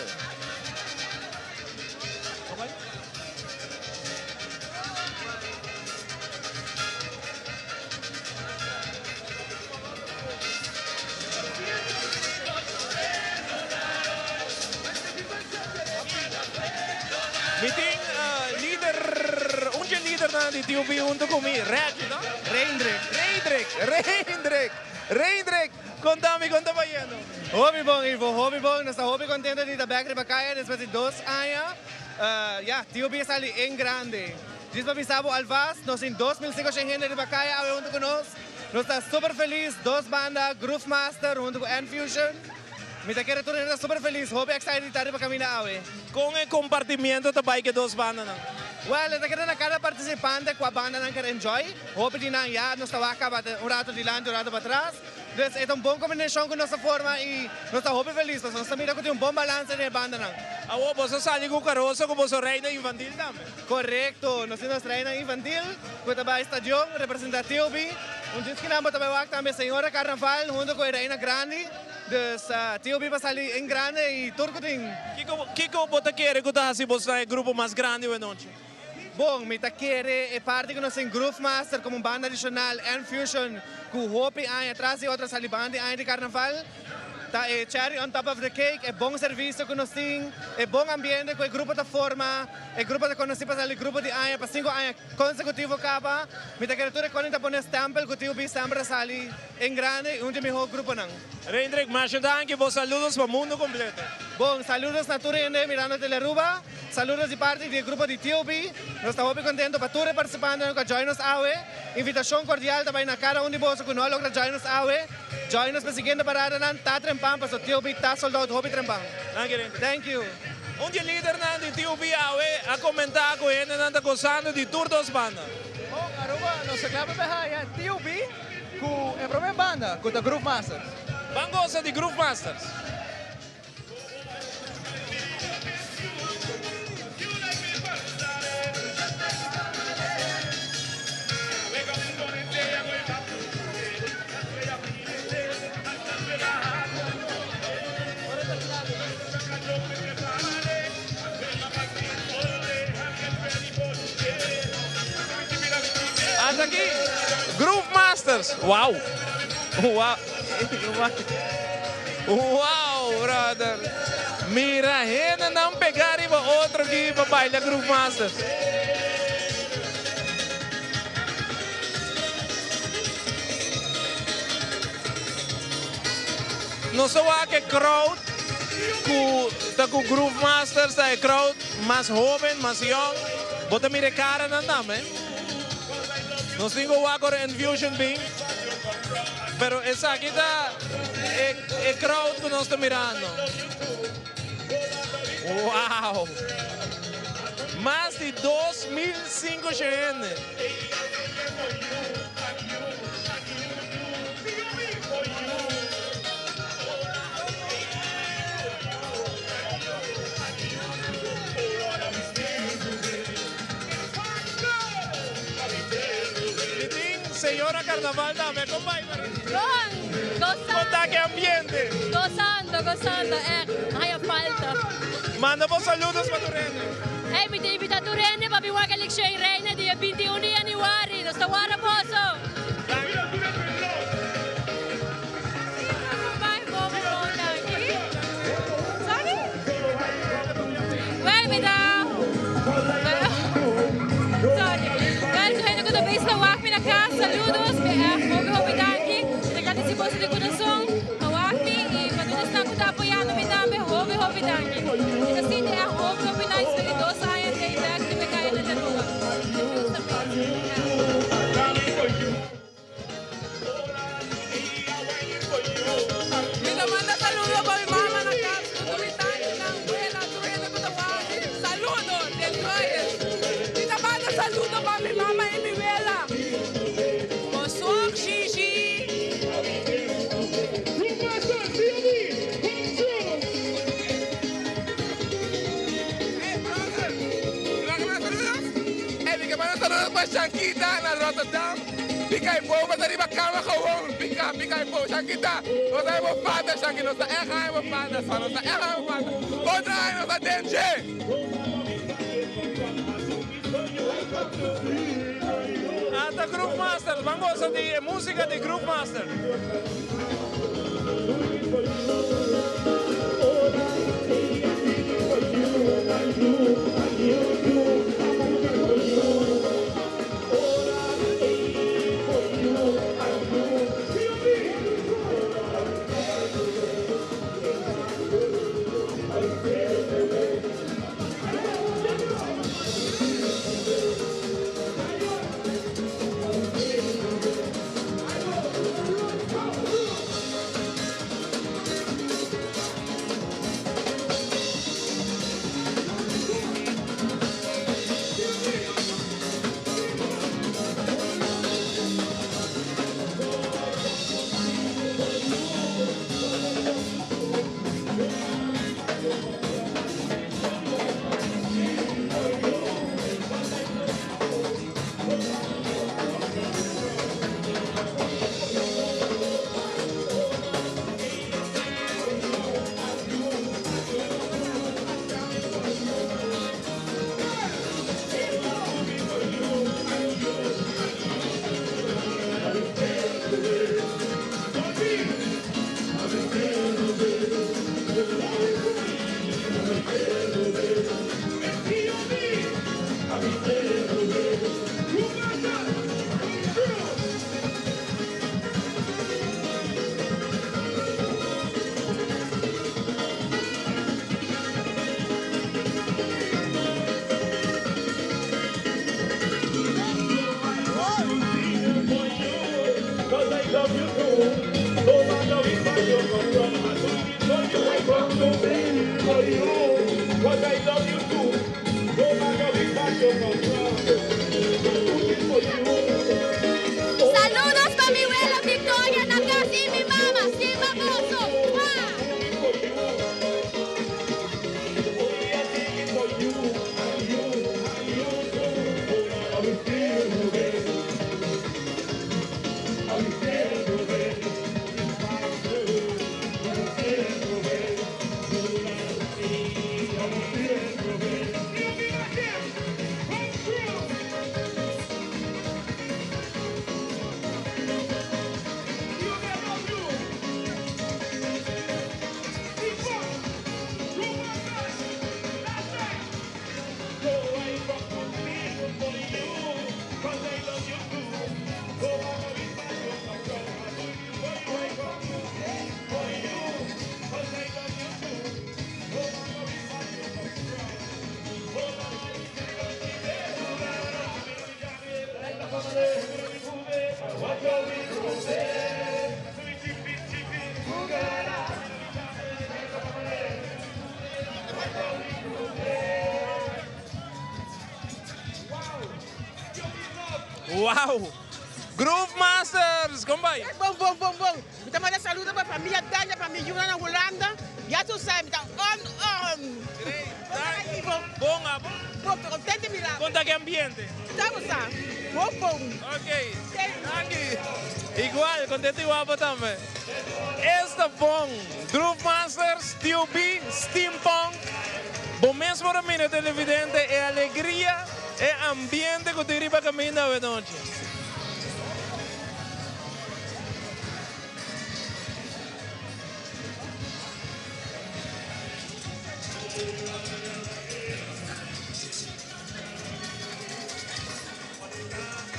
Meeting líder, onde líder na de Tio B junto comigo, no? Reindrek, contame, conta baiano. Hobby bom, Ivo, hobby bom, nós estamos hobby contente de estar aqui na Bacaia, depois de 2 anos. Tio B está ali em grande. Diz para Bisabo Alvaz, nós em 2.500 gente de Bacaia, junto com nós. Nós estamos super felizes, 2 bandas, Groove Master, junto com N-Fusion. Me quero tudo está super feliz, hobby excited para caminhar awe. Com o compartimento também que 2 bandas não. Well, eu quero na cada participante com a banda não quer enjoy. Hobby de não já, nós estamos acá rato de lado, rato para trás. Então é uma boa combinação com nossa forma e nós estamos hobby feliz, nós estamos com um bom balanço na banda não. Ah, você sai com o caroço com você reina infantil também. Correto, nós temos reina infantil, com também estadião representativo. Diz que nós também também senhora carnaval junto com a reina grande. Dus Tio B passa ali em grande e turco tem. Que você quer que se você é grupo mais grande ou não? Bom, me quer é parte que nós em Groove Master como banda adicional N-Fusion com Hopi aí atrás e outras ali banda aí de carnaval. Tá é cherry on top of the cake, é bom serviço que nós tem, é bom ambiente com o grupo da forma, é grupo de conheci para ali grupo de aí para 5 anos consecutivo capa. Me quer tudo quando tá pondo stample que Tio B sempre sali em grande onde me ho grupo não. Reindrek, mas que vos saludos para o mundo completo. Bom, saludos na Turende mirando Teleruba, saludos de parte do grupo de Tio B. Nós estamos muito contentes para todos participantes que join us awe. Invitação cordial também na cara onde você que não logra join us awe. Join us para a seguinte parada na Trempang, para o Tio B está soldado Hobby Trempang. Thank you. Onde líder na de Tio B awe a comentar com ele na gozando de tour 2 bandas. Bom, Aruba, nós acabamos de Tio B com a própria banda, com a Groove Masters. Van gosta de Groove Masters. Hasta aqui, Groove Masters. Uau! Uau! Uau, brother! Mira, ainda não pegar outro aqui para bailar Groove Masters. Não só há que crowd com Groove Masters, é crowd mais jovem, mais young. Bota mira cara não também. Nós temos agora N-Fusion bem. Pero essa aqui está é crowd que nós estamos mirando. Uau! Mais de 2.500 gente. Senhora Carnaval também, como vai? Gozando. Conta que ambiente. Gozando. Haya falta. Manda vos saludos para Turene. Me invita a Turene para virar a eleição em Reina dia 21 de januário. Nós estamos a poço. Saludos, hobby daqui, agradecemos de coração ao ACMI e para todos que estão apoiando me também, hobby daqui. E assim é hobby na história dos anos de back de Bacaia de Rua. Me manda saludos para mi mamá na casa, tudo me tá na abuela, correndo com o Waki. Saludos, destroyers. Me manda saludos para mi mamá e mi vela. Bonsoir, Gigi. Shankita na Rotterdam. Pikay po, matari ba kama kawon? Pikay po, Shankita. Nos tayo mo fada, Shankita. Nos tayo kaya mo fada. Nos tayo kaya mo fada. Otra ay nos tayo denje. Ata Groove Master, vamos a de música de Groove Master. Saludos para mi abuela Victoria, Nakasi, y mi mamá, sí, baboso. Wow! Groove Masters, combay! Bom, bom, bom, bom. Kita manda saludo para a família Dania, para a minha Juna na Holanda. Já tu sabe, então, Bom, bom, contente de lá. Conta que ambiente. Estamos lá. Bom, bom. Ok. Aqui. Igual, contente e guapo também. Esta bom. Groove Masters, TUB, Steampunk. Bom mesmo para mim, televidente, é alegria, é ambiente que tu iria caminhar hoje noite.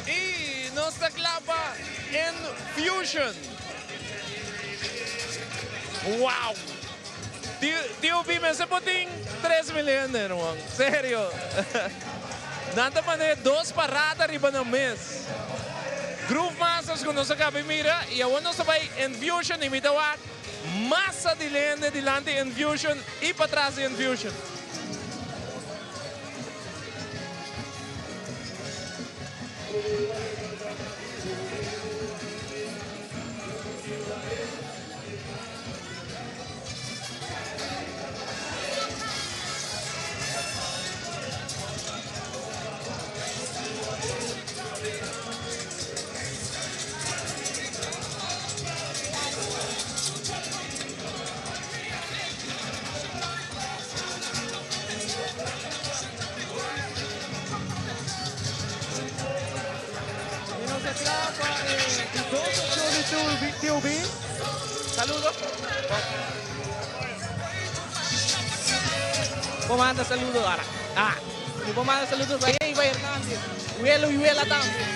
E nossa clapa em Fusion. Uau! Tio Bime, se poting 3 milhões, irmão. Sério. Nada maneira, 2 paradas riba no mês. Groove Masters que nós acabamos de mirar. E agora nós estamos em Fusion e mita wat. Massa de lente delante em Fusion e para trás em Fusion. klaar para el show de TOB. Saludos. Pomanda saludos ahora. Y pomanda saludos a Eva Hernández. Huelo y huela también.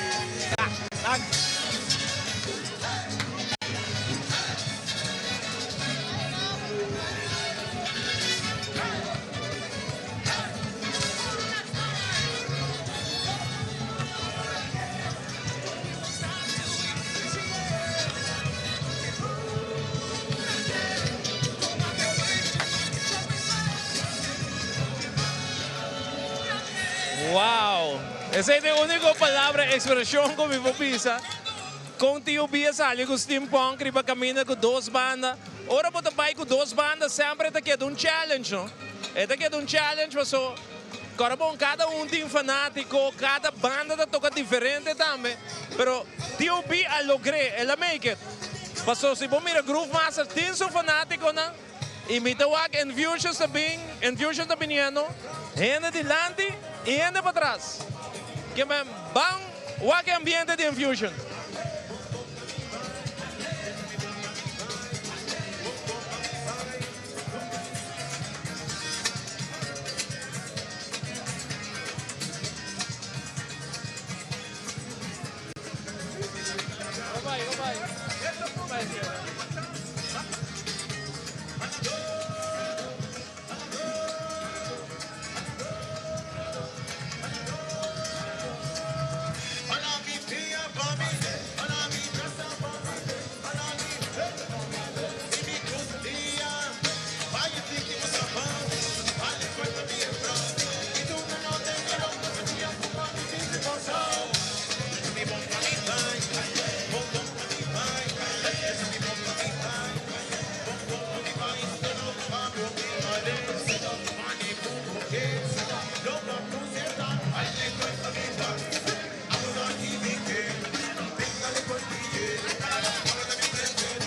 Wow! Esa es la única palabra, expresión que me pisa. Com TOB sali com steampunk, riba caminha com duas bandas. Ora bota vai com duas bandas, sempre tá queda challenge, não? É tá queda challenge, mas só agora bom, cada tem fanático, cada banda tá toca diferente também. Pero TOB a logré, ela make it. Passou se bom mira Groove Master, tem seu fanático, não? Imita o Infusion também, ano. Gente delante e gente para trás. Que me bang, o ambiente de Infusion.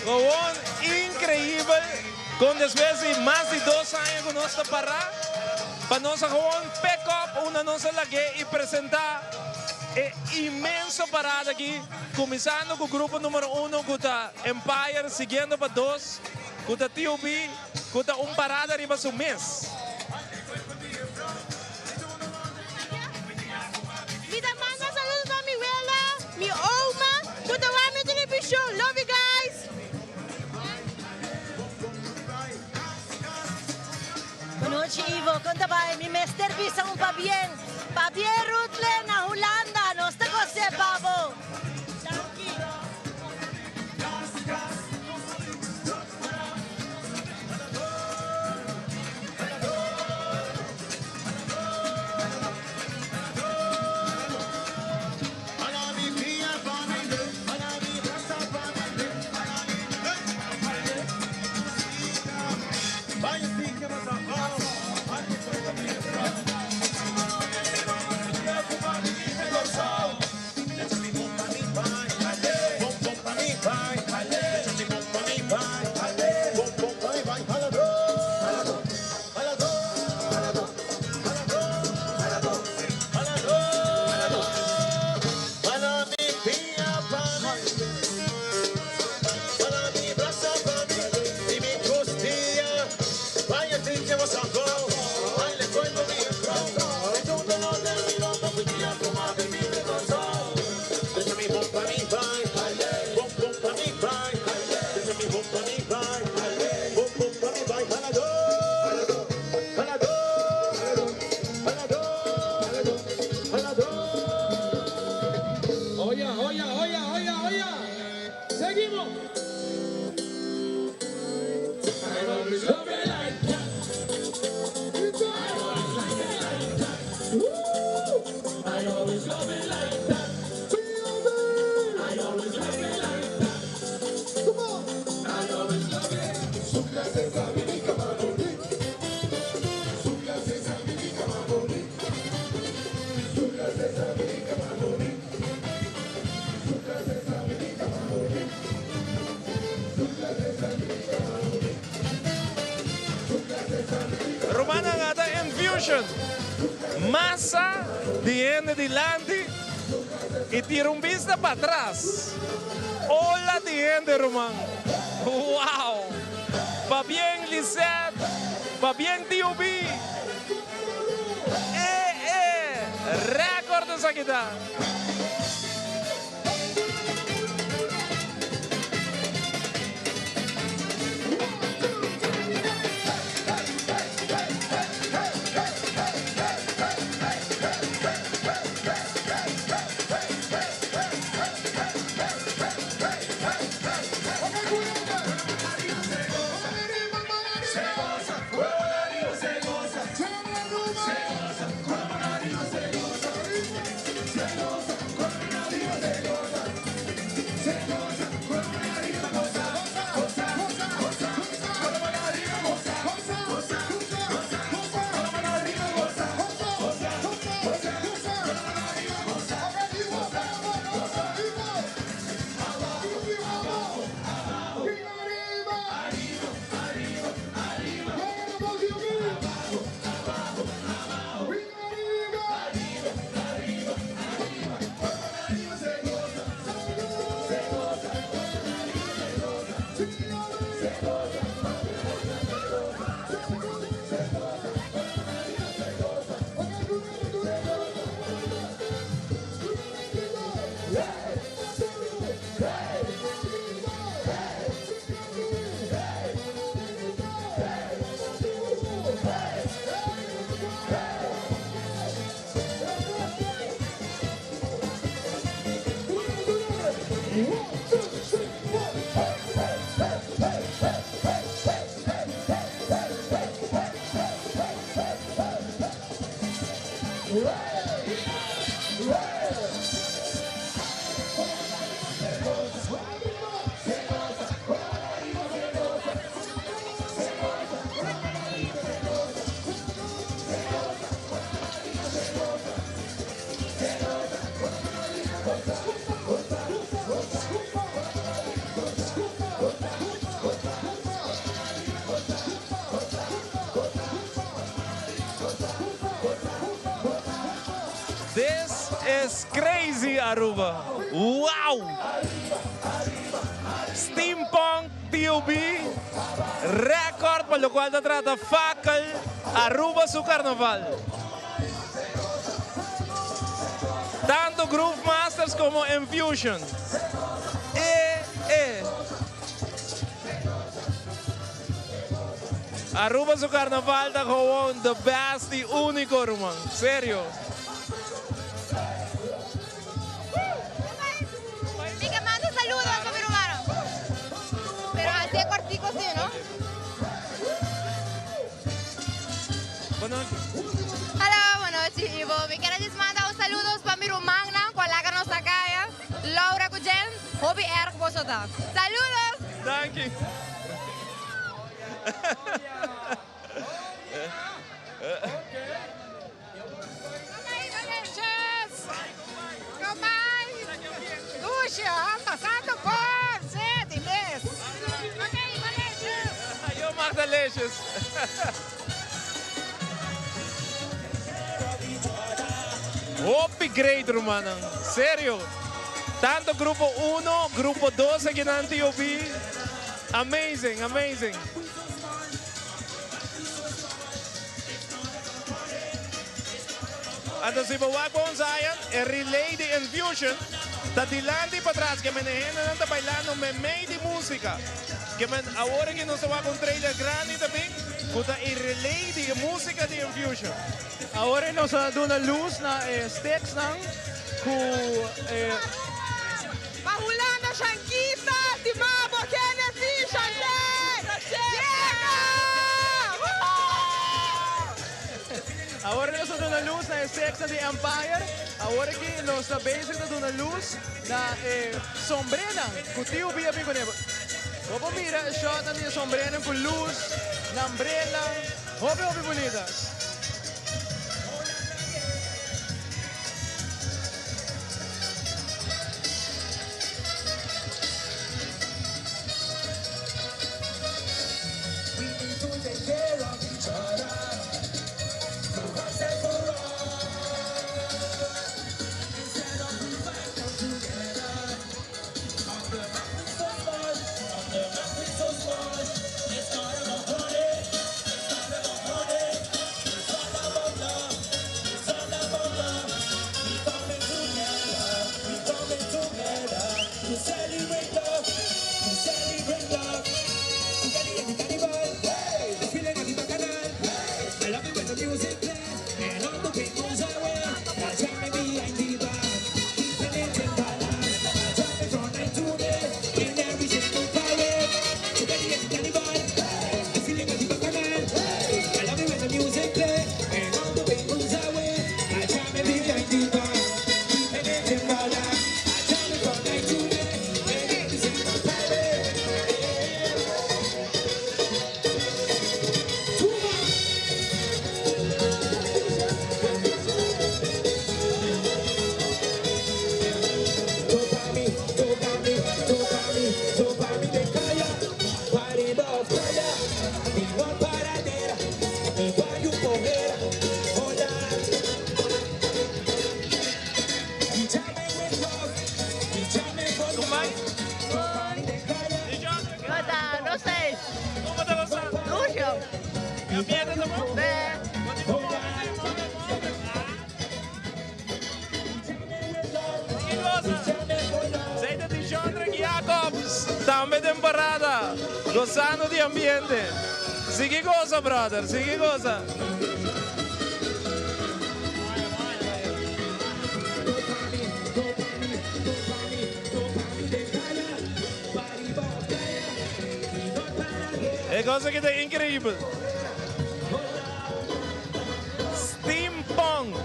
Gewoon increíble. Con después de más de 2 años con nuestra parada, para nosotros gewoon pick up una nossa lague y presentar inmenso parada aquí, comenzando con el grupo número 1, con Empire, siguiendo para 2, con TOB, con parada arriba su mes. Vida manda saludos a mi abuela, mi oma, con la televisión. Love you guys. Boa noite, Ivo. Conta vai, mi mester bisa un pa bien rutle na Holanda. Nos te você, babo. Romana ngata Infusion. Massa di ende di landi. Y tirumbista para atrás. Hola, gente, Román. Wow. Va bien, Lisette. Va bien, Tío B. Récord sa kita. This is crazy, Aruba. Wow! Steampunk TOB. Record, por lo cual te trata Fackel, Aruba su carnaval. Tanto Groove Masters como Infusion. Aruba su carnaval da gewoon the best y único, man. Serio. Mi que manda saludos a mi hermano. Pero así es cortico, sí, ¿no? Buenas noches. Hola, buenas noches, Ivo. Mi quiero mandar un saludos para mi hermana, colega nuestra calle, Laura Kujen. Hobby erg bosota. Saludos. Thank you. Passando por 7 meses. Yo Magdalecious. Hopi great, Romana. Serio. Tanto grupo 1, grupo 2 aqui na TOB. Amazing, amazing. Então, se você vai é relay de Infusion, da dilante para trás, que men não está bailando, men meio de música. Que men agora que não se vai com trailer grande também, kuta e relay de música de Infusion. Agora nós damos a luz na sticks nang ku Mahulana Shankita, Timabo, Kennedy, Agora nós damos a luz na sticks de Empire. Agora que nós estamos basic na dando a luz na sombrena, ku tio bia bem com nebo. Vamos mira shot na sombrena com luz, na umbrella, hobi bonita. Também temporada, gozando de ambiente. Sim, que coisa, brother, sim, que coisa. É coisa que é incrível. Steampunk.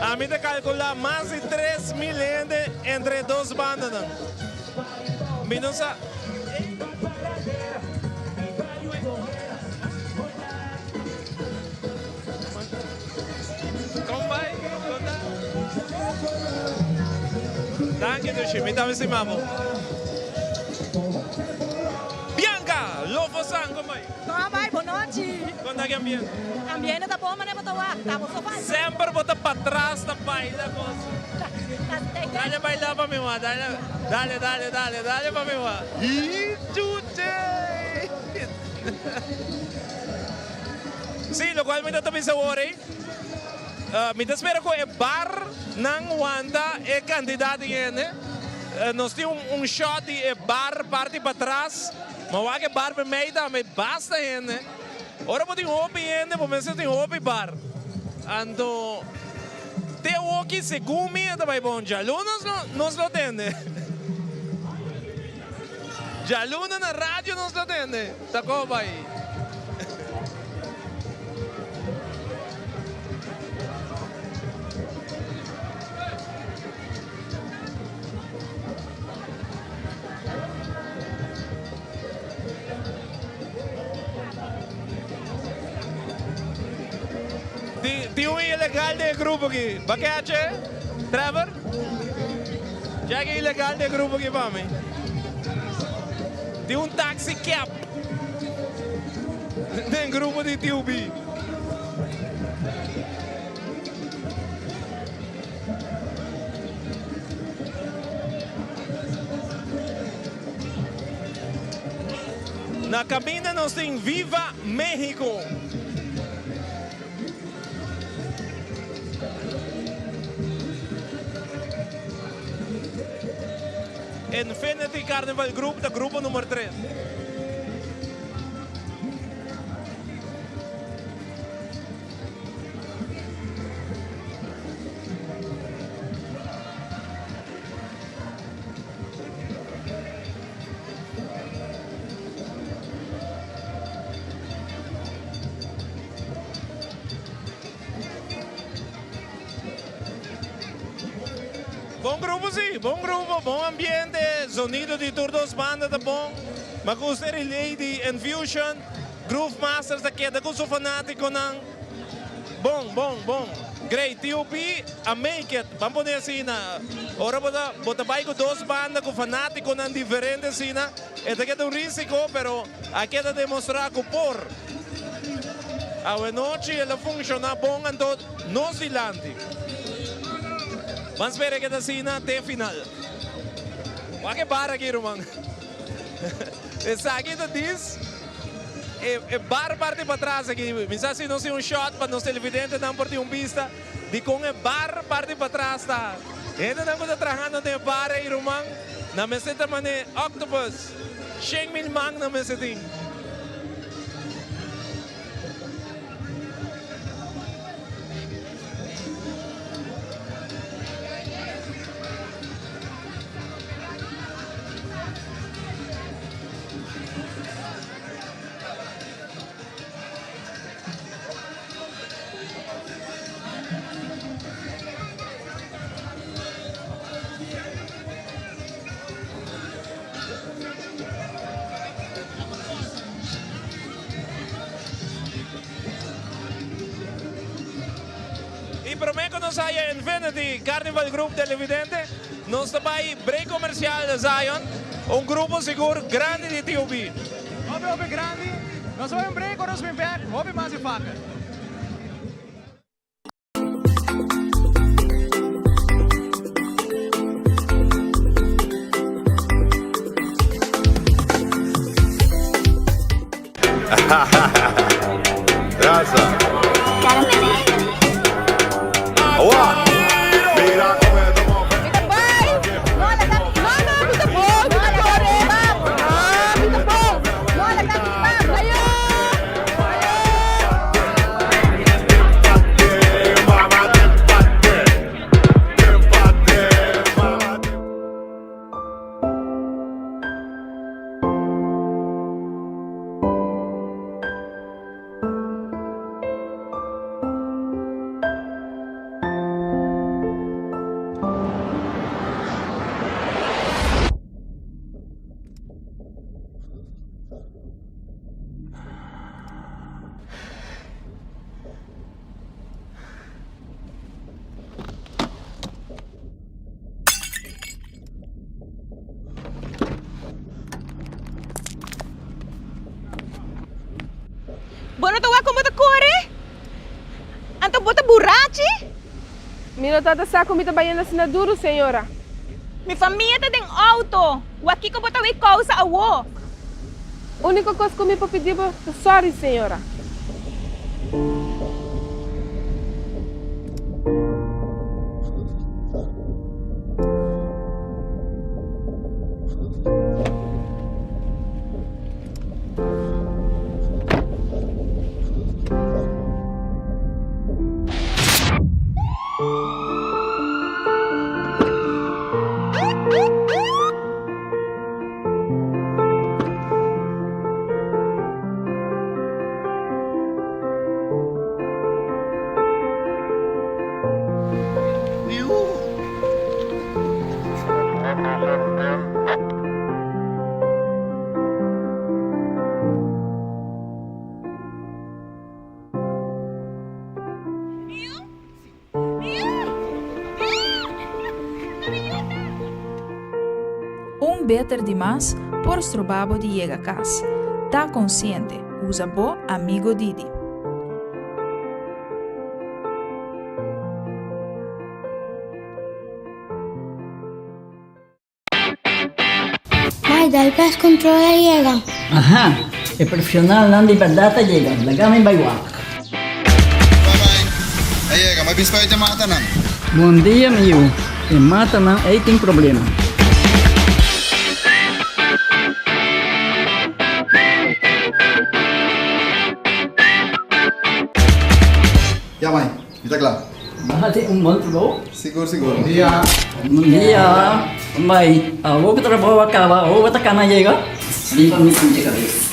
A mim te calcular mais de 3.000 gente entre duas bandas. Minusa. Como vai? Danke, Dushi. Me dá esse mamo. Bianca, Lofosan, como vai? Como vai? Boa noite. Quando é que ambiente? Ambiente tá bom, mas não tá lá. Tá bom, só faz. Sempre bota para trás da baila, coisa. Dale bailar para mim, dale para mim. E sim, lo cual me também se worry. Me espera que o bar não aguenta é candidato ainda. Nós temos shot de bar parte para trás, mas o bar para meio também basta ainda. Ora vou ter hobby ainda, vou pensar tem hobby bar. Ando te aqui segundo mim também bom. Já alunos nos lo atende. Já alunos na rádio nos lo atende. Tá como vai? Tem ilegal de grupo aqui. Baquete? Trevor? Já que ilegal de grupo aqui para mim. Tem taxi cap. Tem grupo de TUB. Na cabina nós temos Viva México. Infinity Carnival Group, de grupo número 3. Bom grupo, sim, bom grupo, bom ambiente, sonido de todas as bandas tá bom. Mas gostaria de Infusion, Groove Masters daqui, da curso fanático não. Bom. Great, TUP, a make it, vamos poner assim na. Ora bota vai com duas bandas com fanático não diferentes assim na. É daqui é um risco, pero aqui é demonstrar que por a noite ela funciona bom então não se lante. Vamos ver que assim até final. Olha que bar aqui, Romão. Esse aqui diz, é bar parte para trás aqui. Mas assim não é um shot para nós televidentes não por ter pista de com é bar parte para trás tá. Ainda não está trabalhando de bar aí, Romão. Na meseta mané octopus, 100.000 man na meseting. E prometo nos haya Infinity Carnival Group televidente. Nos também break comercial de Zion. Grupo seguro grande de TUB. Hobby grande. Nós vamos em break, nós vamos back. Hobby mais e faca. Gracias. Agua. Mira cómo es como. Bueno, tu como te corre? Anto bota borrachi? Mira, tata sa comida bayan na sinaduro, senhora. Mi família tá dentro auto. O aqui que bota o causa a wo. Única coisa que eu me pedir é sorry, senhora. Beter demais por strobabo de llega a casa. Tá consciente, usa bo amigo Didi. Vai, dal pes controla llega. Ajá, el profesional Nandi Berdata llega, la gama in Baywak. Bye-bye. Llega, may bispo ito mata nang. Bom dia, meu. E mata não, aí tem problema. Ya, mãe. Kita kelar. Bahati monte bom? Seguro, seguro. Bom dia. Bom dia. Mãe, vou que trabalho acaba, vou botar cana chega. Limpa me com cabeça.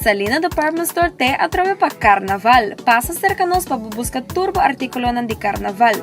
Salina Department Store te atreve para Carnaval. Passa cerca-nos para buscar turbo artículo de Carnaval.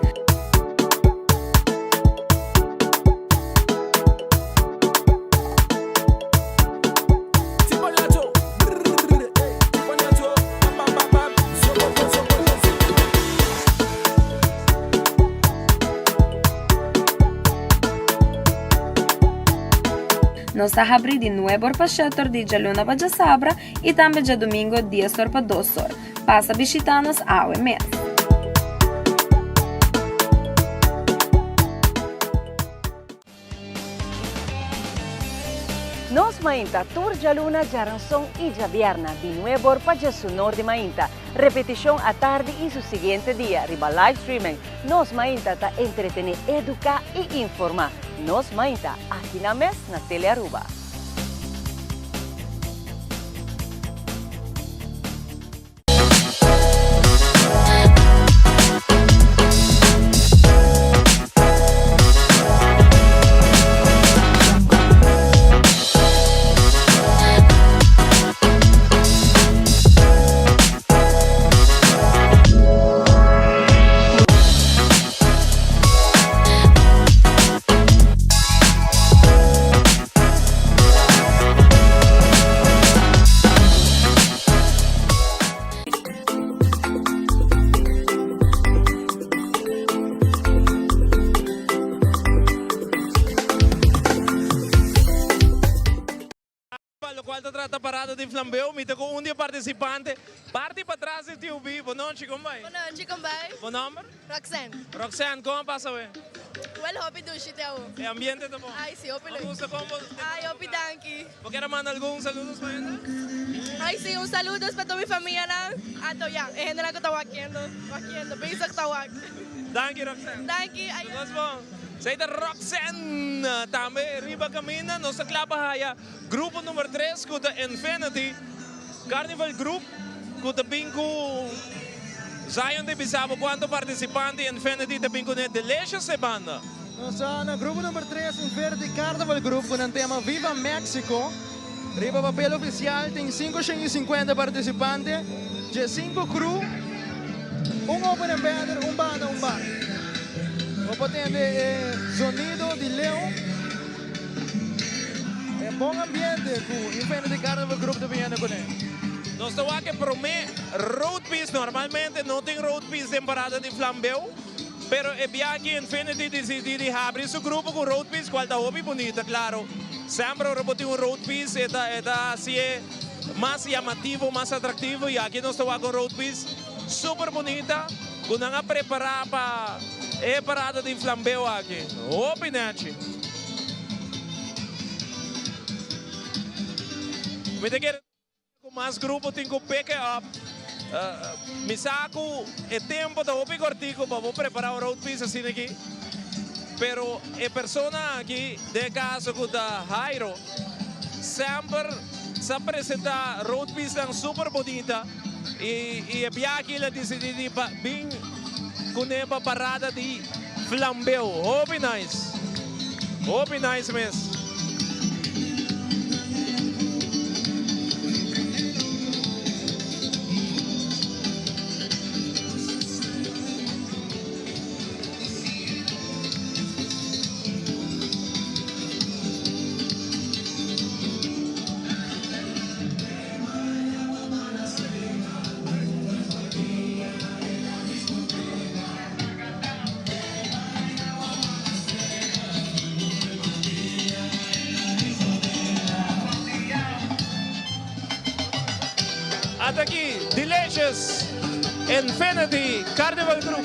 Nós está abrindo de nuevo para setor de Jaluna para Sabra e também de domingo 10 horas para 2 horas. Passa visitar-nos ao mês. Nos Mainta, Tour Jaluna, Jaranson y Javierna, de nuevo para Sunor de Mainta. Repetición a tarde y su siguiente día, riba live streaming. Nos Mainta ta entretener, educar y informar. nos mainta aqui na mes na Tele Aruba. Lo cual te trata Parada di Flambeu, mito con un día participante. Parte para atrás de ti, Boa noite, como vai? Boa noite, como vai? Bom nome? Roxanne. Roxanne, como passa, ué? Well, hopi do shit eu. É ambiente tá bom? Ai, sim, hopi Como você como? Ai, hopi danke. Eu quero mandar alguns saludos para ela. Ai, sim, saludos para toda minha família lá. Ato ya, é gente que tá wakiendo, pensa que tá wak. Danke, Roxanne. Danke, ai. Tudo bom? Saída Roxanne, também riba camina, nossa clapa haya. Grupo número 3, com a Infinity. Carnival Group, com a Bingo. Zion de Bisabo, quanto participante Infinity de Bingo net Delicious e banda. Nós no grupo número 3, Infinity Carnival Group, com o tema Viva México. Riba papel oficial, tem 550 participantes, de 5 crew, um open banner, um banda, um bar. O potente sonido de leão. É bom ambiente com o Infinity Carnival Group de Viena com ele. Nós estamos aqui para road piece, normalmente não tem road piece em Parada de Flambeu, pero é aqui Infinity decidiu abrir seu grupo com road piece, qual está hobby bonita, claro. Sempre tem um road piece, está assim, mais chamativo, mais atrativo, e aqui nós estamos com road piece super bonita, com nós preparar para a Parada de Flambeu aqui. Hobby, Nachi. Me com mais grupo tem que pick up. Me saco é tempo da hobby cortico para preparar o road piece assim aqui. Pero a persona aqui, de caso com da Jairo, sempre se apresenta road piece super bonita e aqui ela decidiu vir com a Parada de Flambeu. Hobby nice mesmo. Até aqui, Delicious, Infinity, Carnival Group.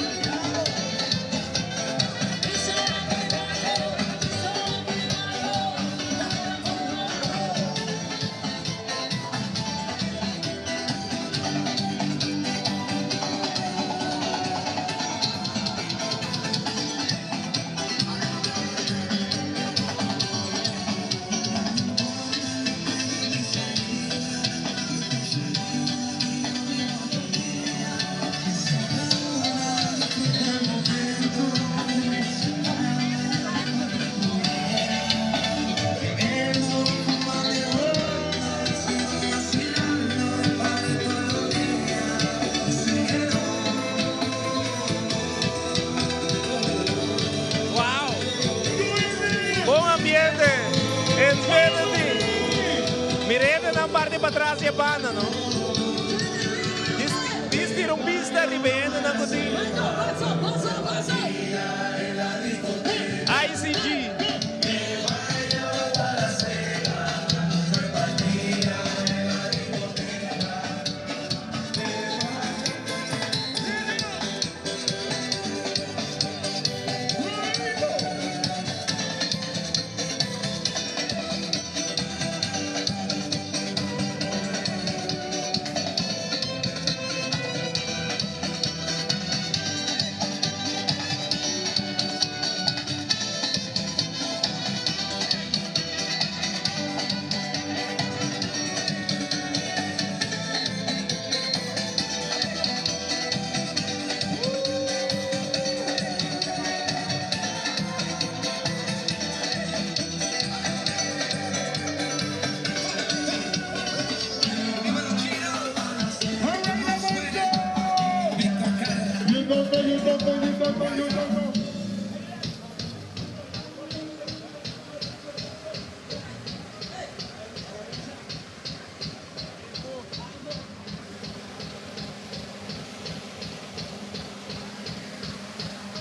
Mirete na parte para trás e a banda, não? Diz tiram pista ribendo na cozinha. ICG.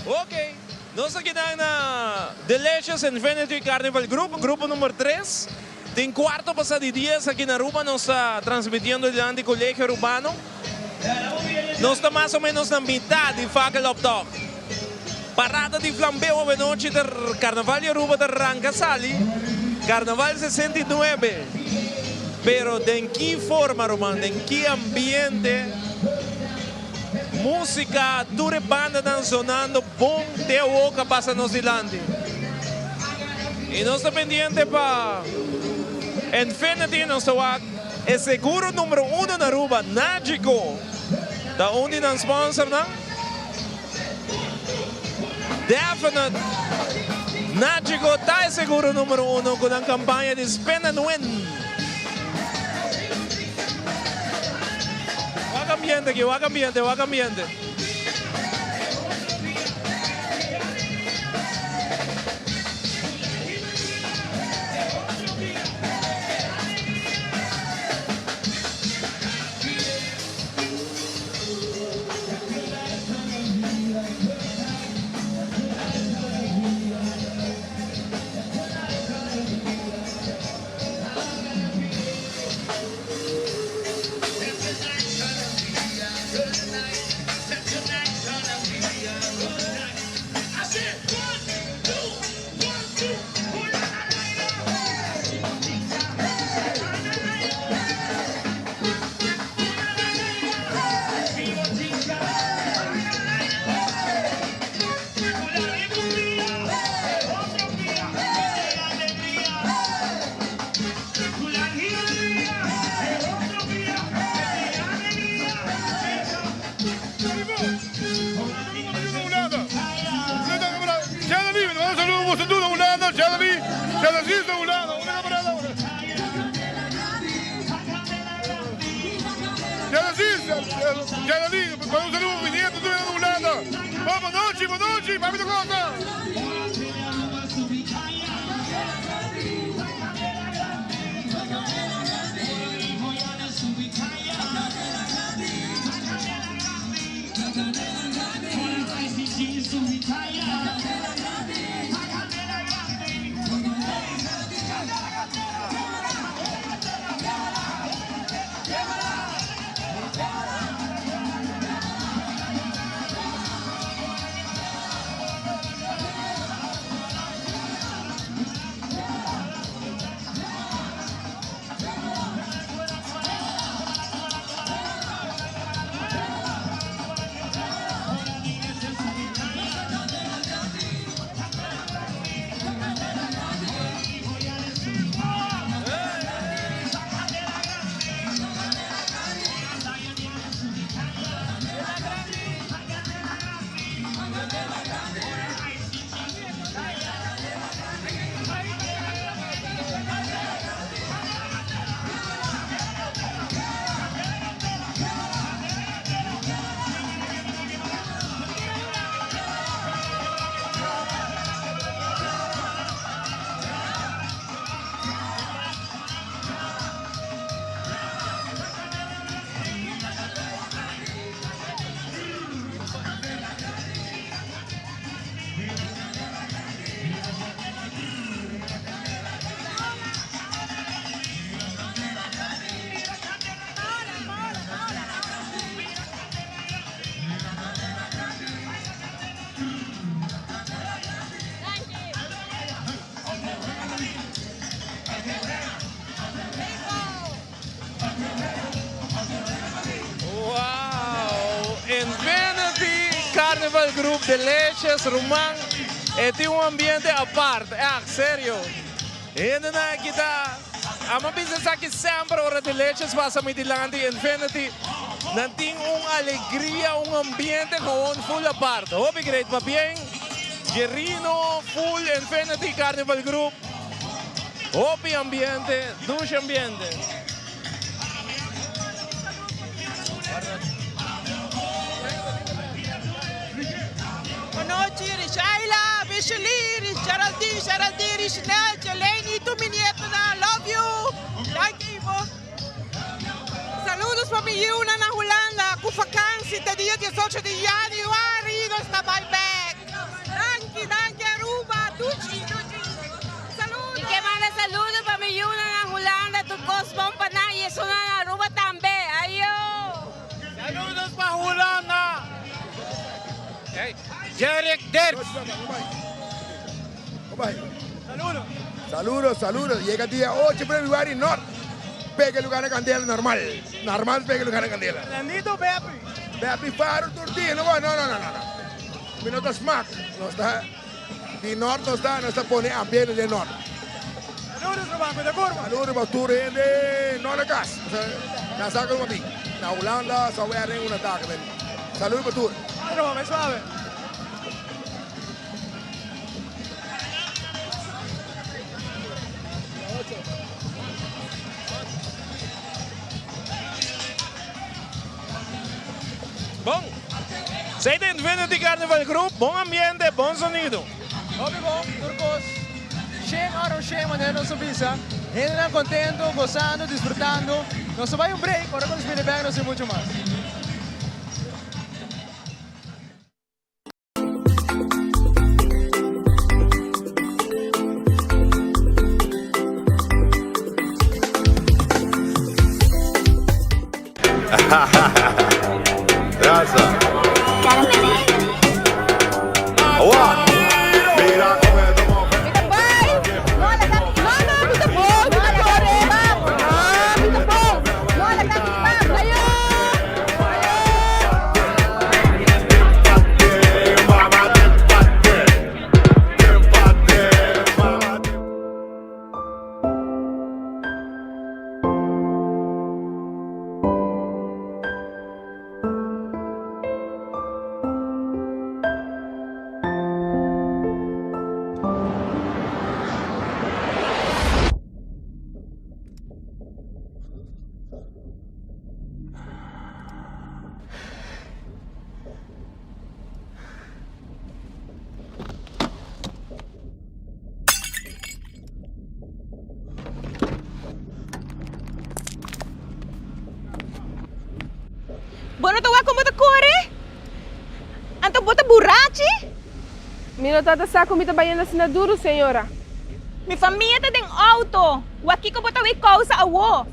Ok, nós aqui na Delicious Infinity Carnival Group, grupo número 3. Tem quarto passado de dias aqui na Aruba, nós está transmitindo diante do colégio urbano. Nós estamos mais ou menos na metade de Fakel Up Talk. Parada di Flambeu a noite do Carnaval de Aruba de Rancasali. Carnaval 69. Pero de que forma, Román, de que ambiente, música, toda banda estão sonando, bom, até o oca passa nos dilante. E nós estamos pendientes para Infinity, nós estamos é seguro número 1 na Aruba, Nágico. Da onde não sponsor, não? Definite. Nágico está seguro número 1 com a campanha de Spend and Win. Va cambiando aqui, va cambiando, va cambiando. Carnival Group Delicious, Román, é um ambiente à parte, sério. E não é que tá, a minha pensa que sempre o Delicious passa muito dilante, Infinity, não tem uma alegria, ambiente com full à parte. Hope great, mas bem, Gerino, full Infinity Carnival Group, hope ambiente, duche ambiente. Boa noite, Shaila, Micheline, Geraldine, Chanel, Jelene, tu mi nieto, love you. Thank you, Ivo. Saludos para mi Yuna na Holanda, com vakantie, até dia 18 de januari, nós está bem back. Danke, Aruba, Tucci. Saludos. E que manda saludos para mi Yuna na Holanda, tu Cosmão Panay, e isso na Aruba também. Ayo. Saludos para Holanda. Jerek Dirk. Saludos. Llega día 8 de Februari, Norte. Pega lugar na candela normal. Pega lugar na candela. Fernandito, Bepi Faro, Turtino. No. No está smack. No está. De Norte no está pone ambiente de Norte. Saludos, Robanco, de curva. Saludos para tu de Norte Gas. Na saca uma big. Na Holanda, só vai ter uma ataque. Saludos para tu. Robanco, suave. Bom, 27 de Carnaval Group, bom ambiente, bom sonido. Obi bom, turcos. Cheio, maneira nossa visa. Gente contento, gozando, disfrutando. Nós vai break, agora quando os mini-bag nós temos muito mais. Gracias. Agua. Mira cómo es como. Bueno, tu como te corre? Anto bota borrachi? Mira, tata saco me trabalhando assinaduro, senhora. Mi família tá em auto. O aqui que bota o causa a wo.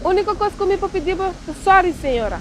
Única coisa que eu me pedir é sorry, senhora.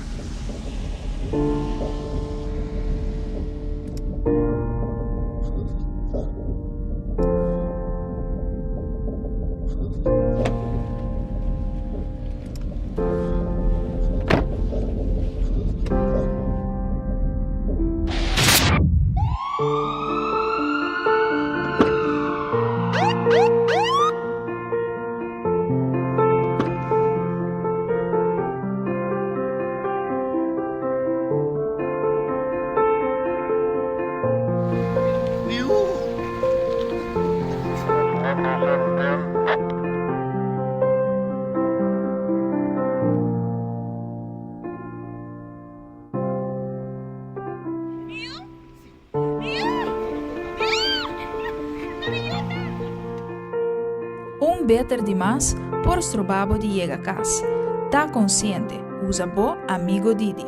Beter demais por strobabo de llega a casa. Tá consciente, usa bo amigo Didi.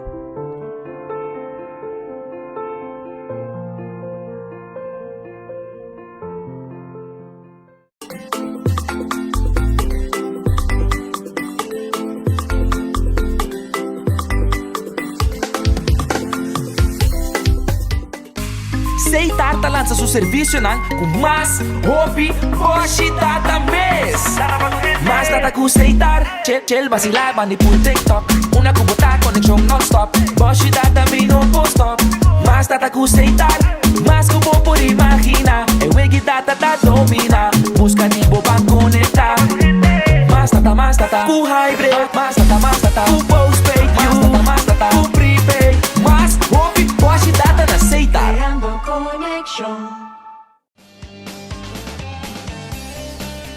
Tarta lança seu serviço com mais hobby, hoje data mês. Mas data com aceitar, chill vacilar, manipul TikTok. Una kubota conexão non-stop, hoje data me no post-stop. Mas data com aceitar, mas como por imaginar. Eu egi data da domina, busca tipo pra conectar. Mas data, com hybrid. Mas data, com postpaid. Mas data, com prepaid. Mas hobby, hoje data na aceitar.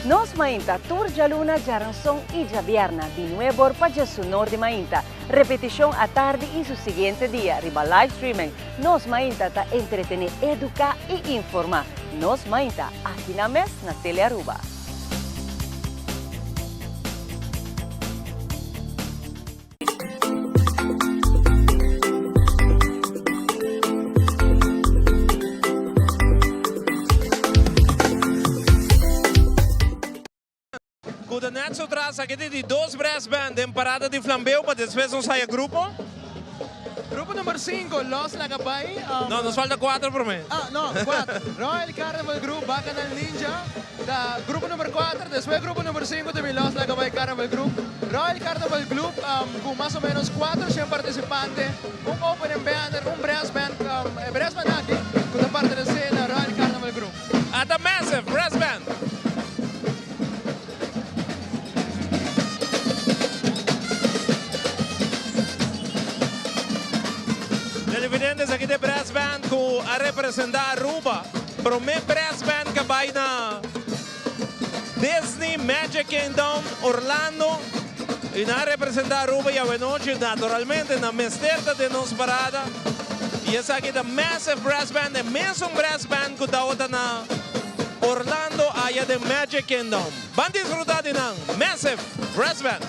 Nos Mainta, Tour Jaluna Jaranson y Javierna, de nuevo para su norte Mainta. Repetición a tarde y su siguiente día. Riba live streaming. Nos mainta ta entretener, educar y informar. Nos mainta aquí na mes na Tele Aruba. Kuda net zo tras aqui de 2 brass band em Parada di Flambeu, para depois não sair grupo. Grupo número 5, Los Lagabay. Não, nos falta 4 por mim. No, 4. Royal Carnival Group, Bacanal Ninja. Grupo número 4, después grupo número 5 também Los Lagabay Carnival Group. Royal Carnival Group, com mais ou menos 400 participantes. Open banner, brass band aqui, com a parte da cena, Royal Carnival Group. At the massive brass band. Evidentes aqui de brass band com a representar Aruba. Para o meu brass band que vai na Disney, Magic Kingdom, Orlando. E na representar Aruba e a noite, naturalmente, na mesterta de nos parada. E essa aqui da Massive Brass Band, é mesmo brass band que está outra na Orlando, aí de Magic Kingdom. Vão desfrutar de não, Massive Brass Band.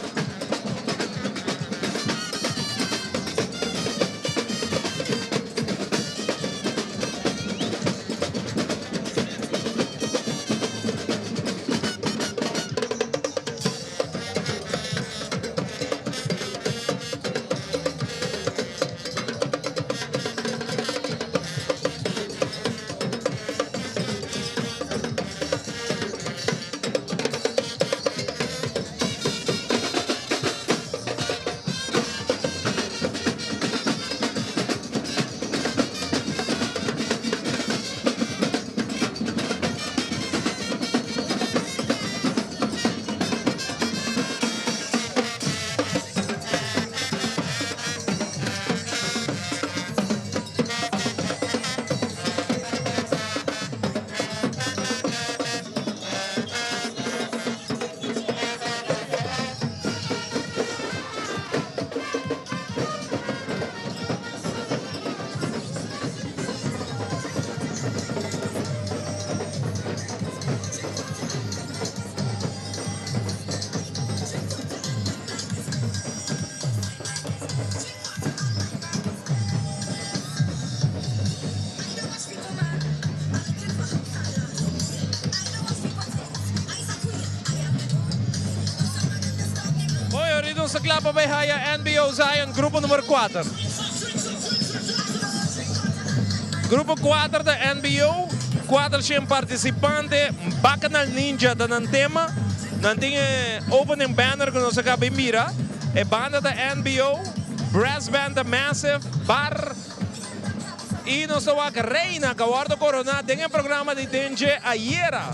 Sa klapa by haya NBO Zion, grupo numero 4. Grupo 4 da NBO, 400 participantes, Bacanal Ninja da nan tema, nan tinha opening banner que nós acabamos de mirar, é banda da NBO, brass band da Massive, bar, e nós estamos aqui, Reina, que agora corona, tem um programa de DJ Ayera.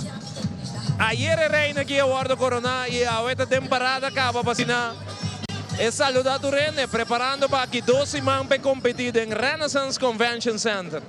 Ayera Reina que agora corona, e a outra temporada acaba para assinar. E saludar o René, preparando para que 12 man para competir em Renaissance Convention Center.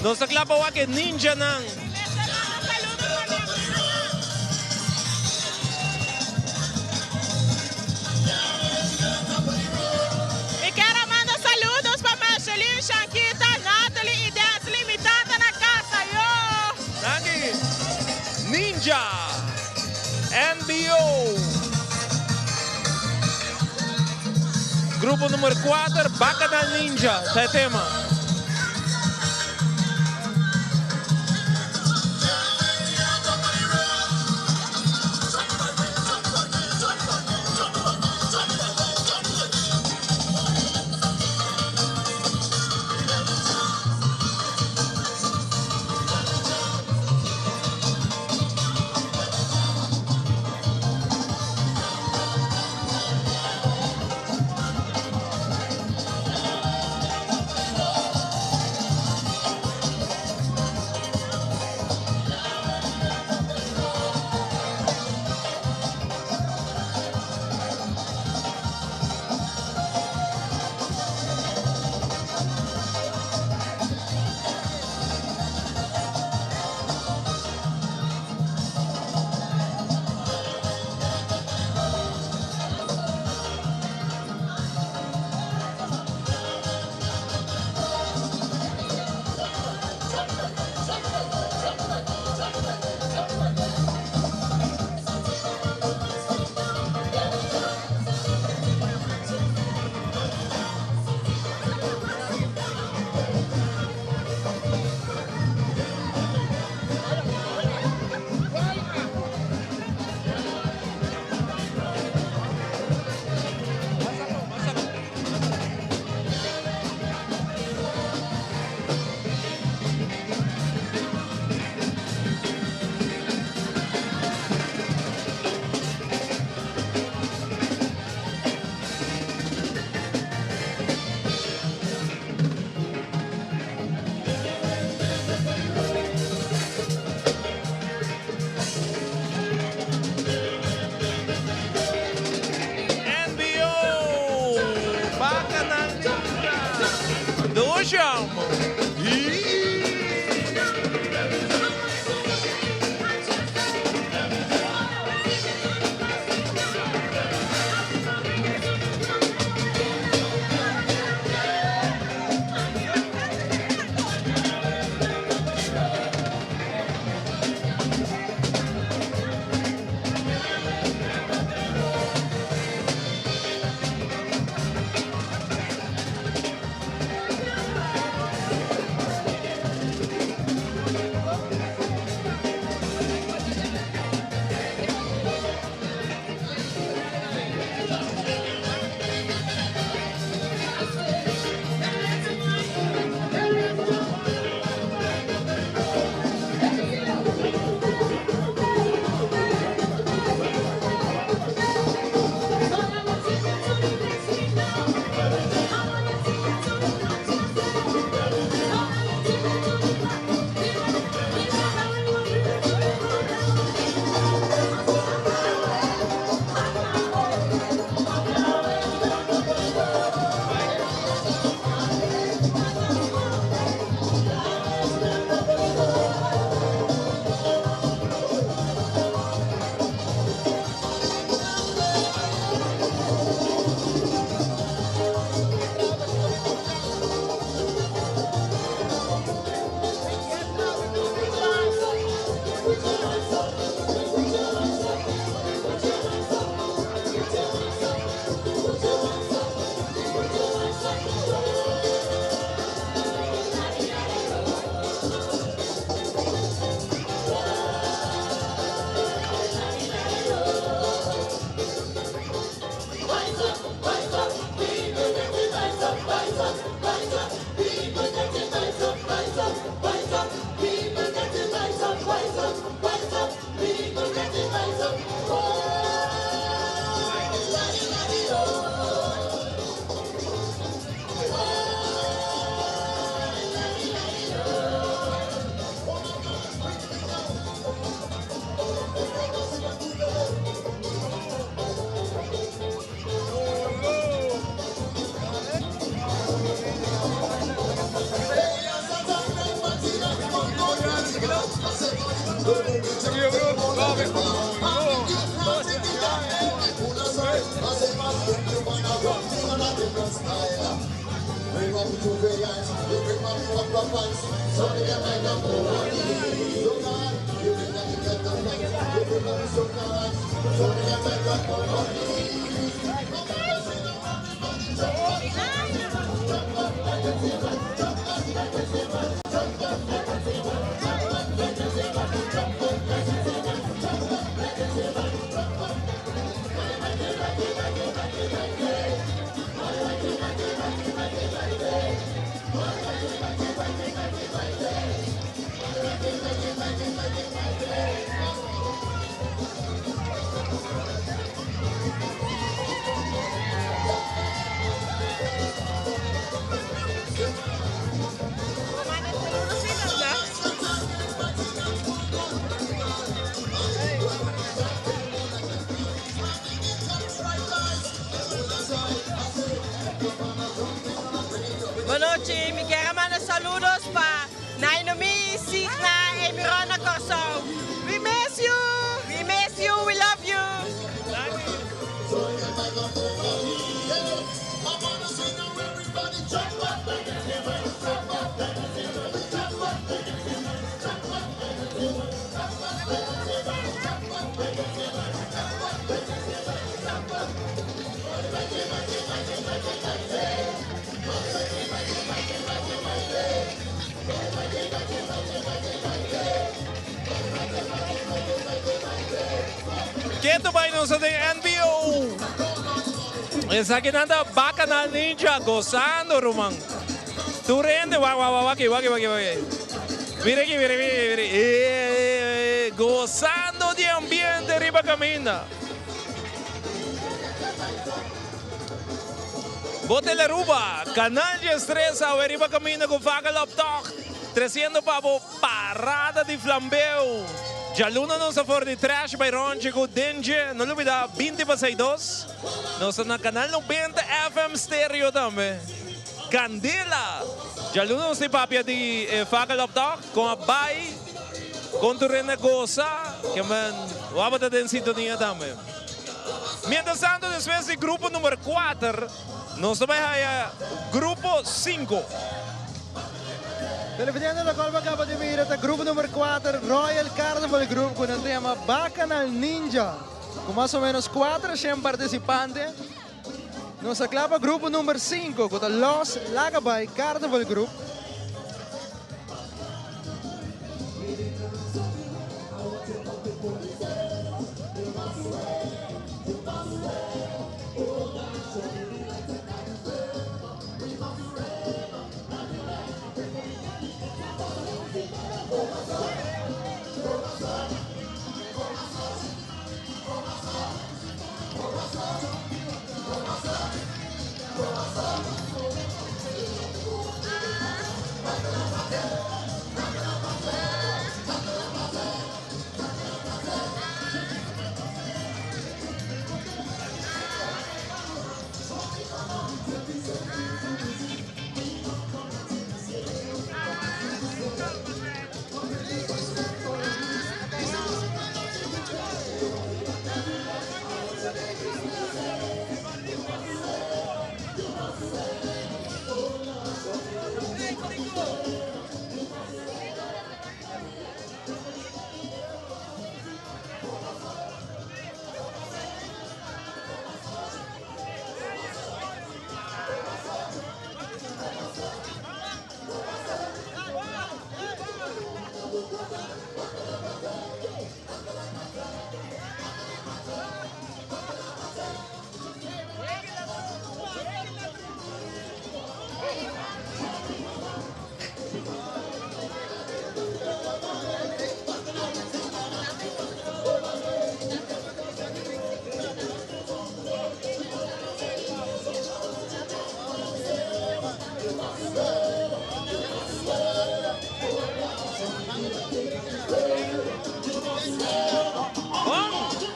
Nós clapa que ninja nang. E quero mandar saludos para Marcelinho, Shanquita, Natalie e Dance Limitada na casa, yo! Nagi, Ninja, NBO. Grupo número 4, Bacanal Ninja, esse é tema. Nation. Buenas noches, mi quiero mandar saludos para Nainomi, Signa, y Mirona Corsón. We miss you! We miss you, we love you! Quieto, vai, não só tem NBO. Essa aqui nada Bacanal Ninja, gozando, Roman. Tu rende, waki. Mira aqui, mira. Gozando de ambiente, riba camina. Bote la ruba, canal de estressa, o riba camina com faca laptop. 300 pavo, Parada di Flambeu. Já luna não se for de trash by Ronche com Dengue, não olvida 20 para 62. Nós na canal 90 FM Stereo também. Candela. Já lunos de papia de fakkel op dag. Com a bai. Com tu renegocia. Que man. Wabata den sintonia também. Mientras tanto, después del grupo número 4, nos vamos a grupo 5. Televidente da qual acaba de ver o grupo número 4, Royal Carnival Group, com o tema Bacchanal Ninja. Com mais ou menos 400 participantes. Nos aclama grupo número 5, com o Los Lagabay Carnival Group.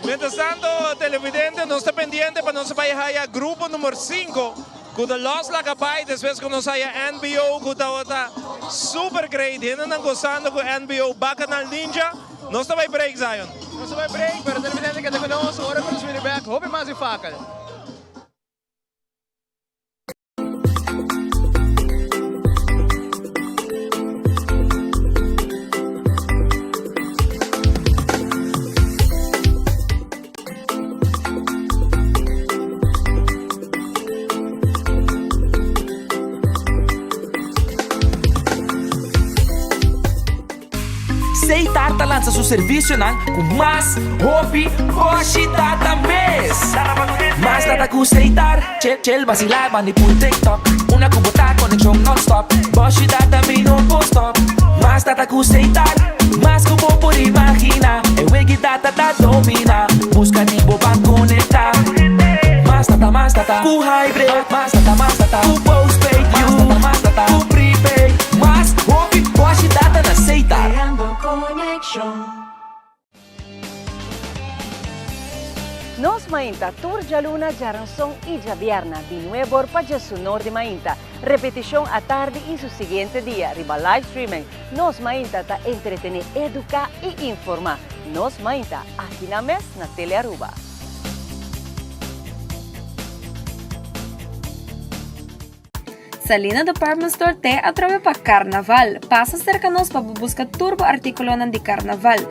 Mientras tanto, televidente, no está pendiente para nos vaya a grupo número 5. Com o Los Lagabay, depois que nos haya NBO, com a super great. Ainda não gostando com NBO Bacchanal Ninja. Não está vai break, Zion. Não está vai break, pero televidente que te conosco, ora para nos back, hope mais e fakal. Tarta lança seu serviço com mais hobby, hoje data mês. Mas data com aceitar, chel vacilar, manipul TikTok. Una cubota, conexão non-stop. Hoje data me não post stop. Mas data com aceitar, mas como por imaginar. É wegi data da domina, busca tipo para conectar. Mas data, com hybrid. Mas data, com postpaid. Mas data, com prepaid. Mas hobby, hoje data na aceitar. Nos Mainta, Turja Luna, Jaranson y Javierna, de nuevo para su norte Mainta. Repetición a tarde y su siguiente día. Riba live streaming. Nos Mainta ta entretener, educar y informar. Nos Mainta, aquí na mes, na Tele Aruba. Salina Department Store te atreve para Carnaval. Pasa cerca nos para buscar turbo artículo de Carnaval.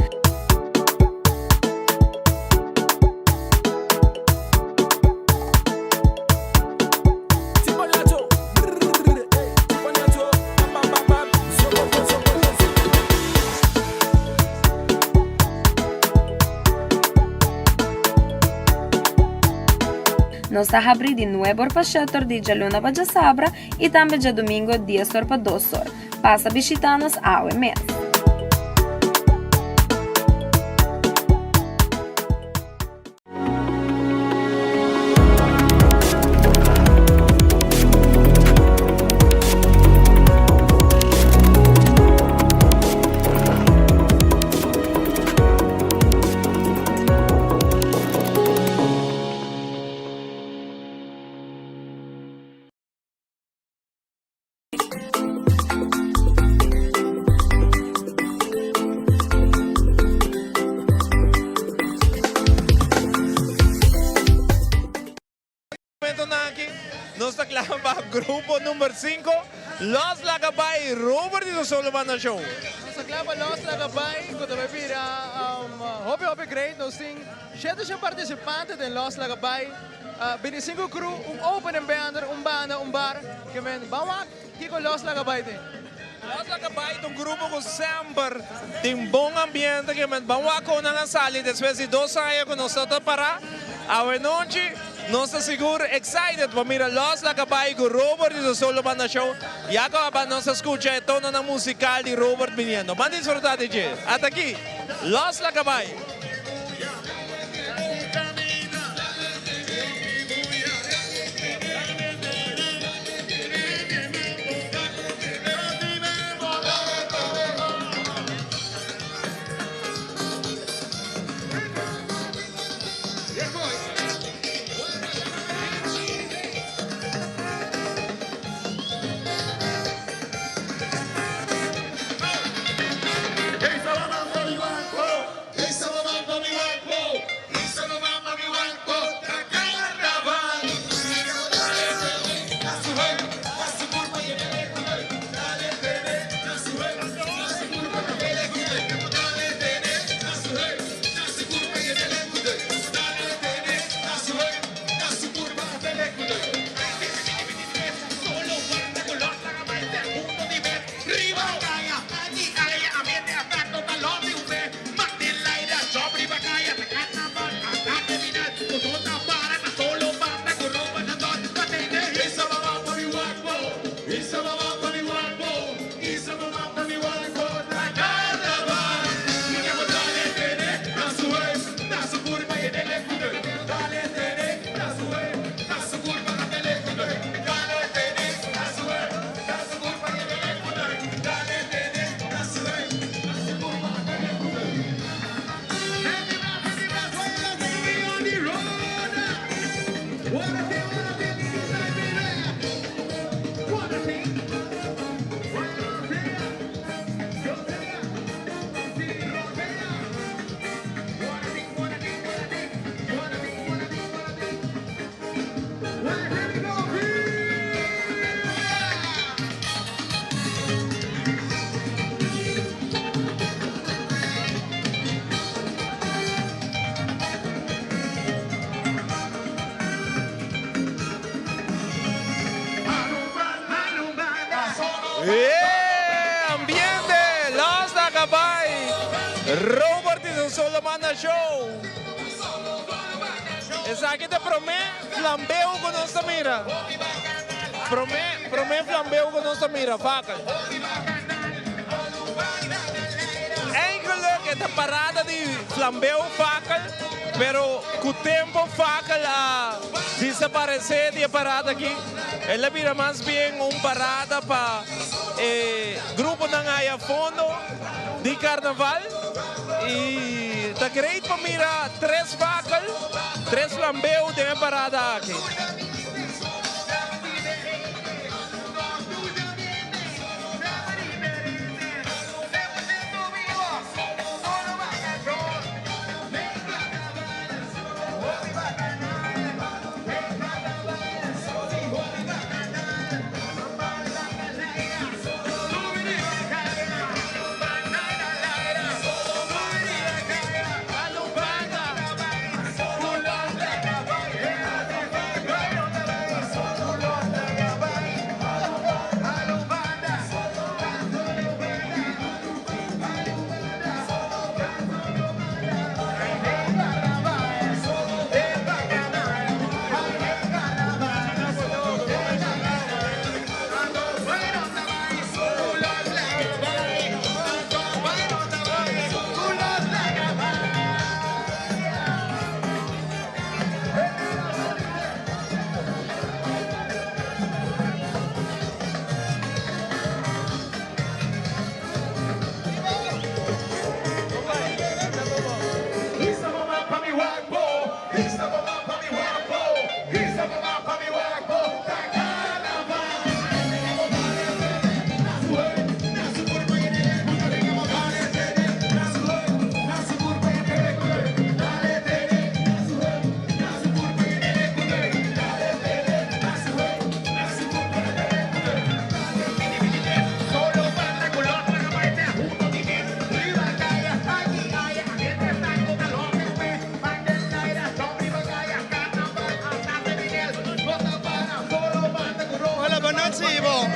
Nos está abrindo de nuevo para setor de Jaluna para Sabra y también ya domingo 10 horas para 2 horas. Pasa visitarnos a mes. para grupo número 5, Los Lagabay, Robert y solo banda show. Sa klapa Los Lagabay, kung tabi pira, hopi great, no sing, siya siya participante din Los Lagabay. Binisingo crew, open and banner, banda, bar, kemen, bawak, kiko Los Lagabay din. Los Lagabay, itong grupo ko sempre tem bom ambiente, kemen, bawak ko nang sali, después de 2 años con nosotros para, awe noche, no está seguro, excited, para mirar Los Lagabay con Robert y solo banda show. Y acá nos escucha el tono musical de Robert viniendo. Van a disfrutar de ello. Hasta aquí, Los Lagabay. Ambiente, Los Lagabay, Robert y solo banda show. Esa aquí te Flambeu con nuestra mira. Flambeu con nuestra mira, facal. Eigenlijk que esta parada de Flambeu facal, pero con tiempo facal a desaparecer de parada aquí. Ela mira más bien parada para grupo nang a fondo de carnaval. Y está great para mirar 3 facal, 3 Flambeu de parada aquí.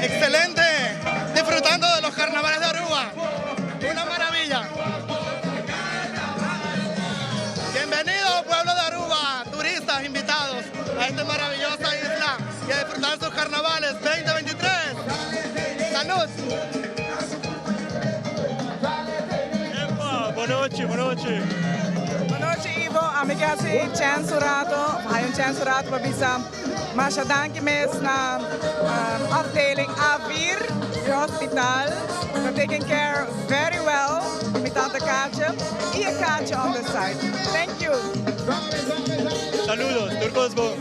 Excelente, disfrutando de los carnavales de Aruba. Una maravilla. Bienvenido pueblo de Aruba, turistas invitados a esta maravillosa isla y a disfrutar sus carnavales 2023. ¡Salud! Boa noite, boa noite. Boa noite, Ivo. Amigaci, censurato. Hay een censurato para bisa. Maar je dank mes na afdeling A4, de hospital. We're taking care very well. Met tante Kaatje. Y een Kaatje on the side. Thank you. Saludos, Turcos Bo.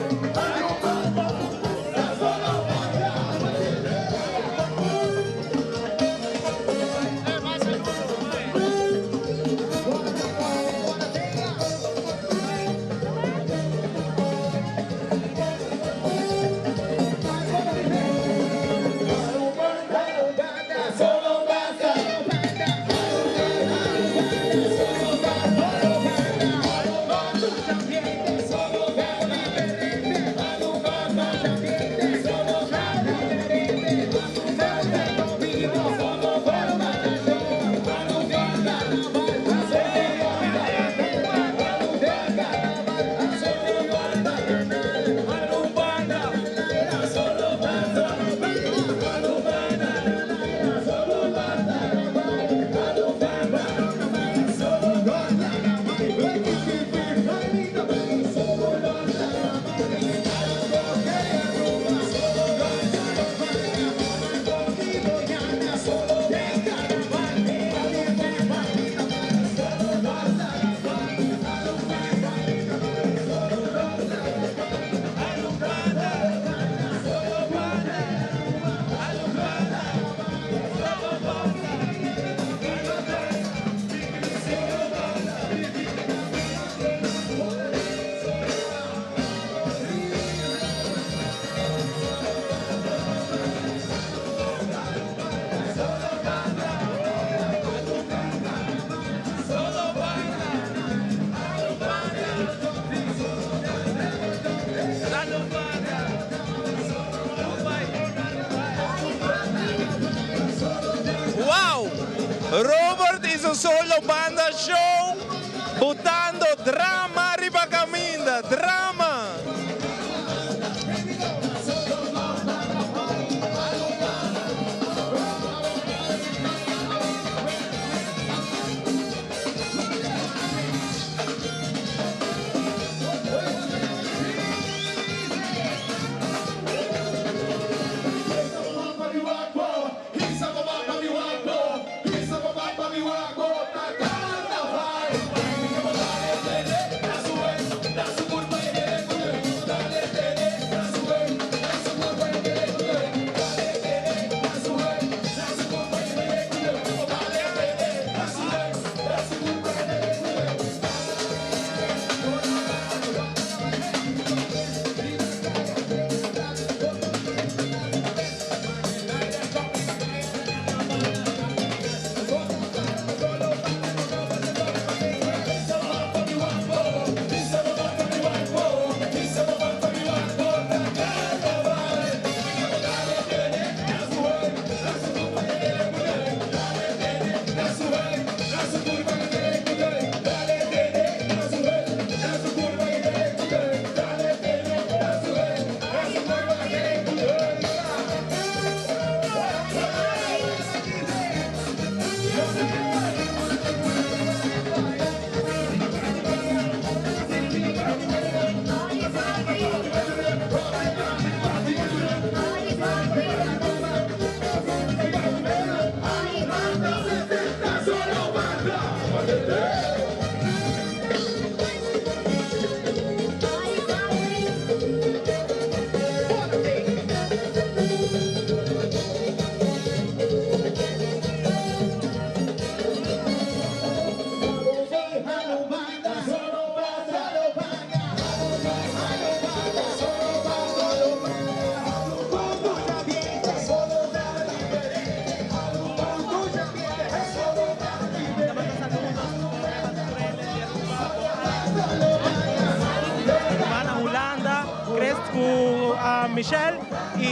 Robert y su solo banda show, botando drama arriba caminda, drama.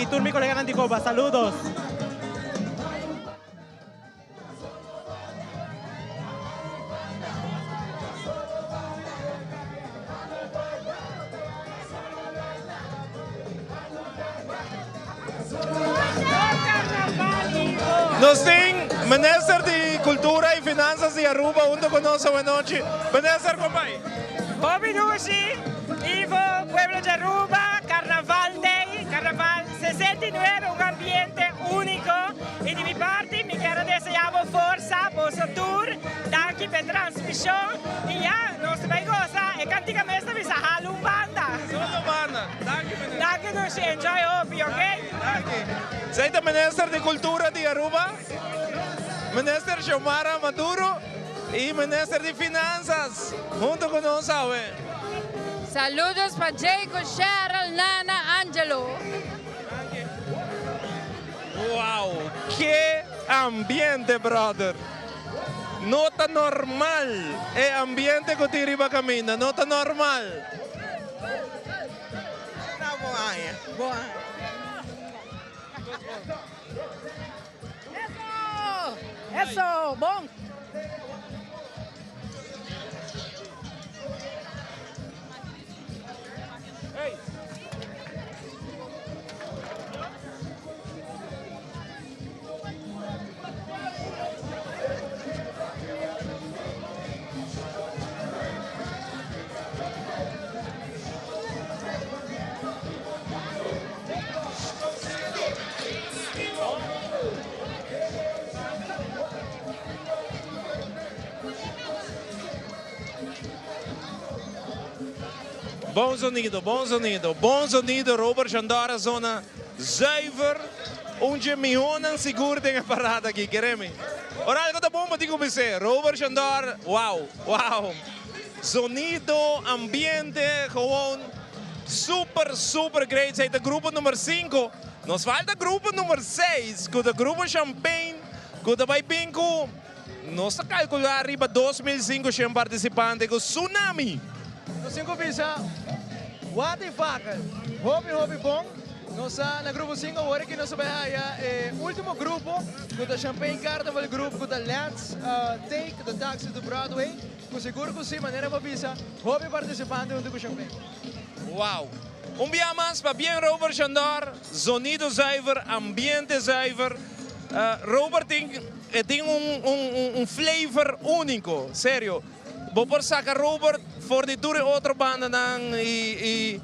y tour mi colega Nanticoba. Saludos. Nos tem Minister de Cultura y Finanzas de Aruba junto con nosotros. Buenas noches. Minister, compadre. Bobby Nushi, Ivo, Pueblo de Aruba, Carnaval Day, Carnaval 69, un ambiente único. Y de mi parte, me quiero desear fuerza por su tour, danke per transmisión. Y ya, nos vai gozar. E canticamente me sahalo un banda. Solo banda. Danke Nushi, enjoy Obi, ok? Danke. Zij de Minister de Cultura de Aruba, Minister Xiomara Maduro y Minister de Finanzas junto con nosotros. Saludos para Jacob, Cheryl, Nana, Angelo. Wow, qué ambiente, brother. No está normal el ambiente que te riba camina, no está normal. Eso, bom. Bom sonido, Robert Chandara, zona zuiver. Onde miljoenen seguro tem a parada aqui, queremos. Ora, algo tá bom para te conhecer. Robert Chandara, wow. Sonido, ambiente, gewoon super great. Zij de grupo número 5. Nos falta grupo número 6. Com o grupo Champagne, com o Bay Bingo. Nós calcular arriba 2.500 participantes com Tsunami. No 5 pisa, Wati Faca, Hobby bom. Nós na grupo 5 agora que nós vai último grupo com o Champagne Carnival grupo com o Let's Take the Taxi to Broadway. Com seguro que sim, maneira para pisa, Hobby participante junto com o Champagne. Wow. Dia mais para bem Robert Chandar, sonido zuiver, ambiente zuiver. Robert tem flavor único, sério. Vou por sacar Robert voor die tour outra banda e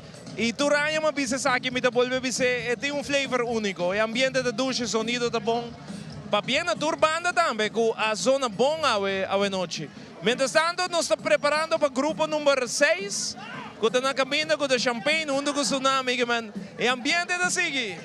Turanya uma bisa aqui me dá bolbe bisa tem flavor único. O ambiente da ducha, sonido tá bom. Para bem a tour banda também com a zona bom a noite. Mientras tanto, nós estamos preparando para o grupo número 6. Com a cabina, com o Champagne, junto com o Tsunami. O ambiente da sigue.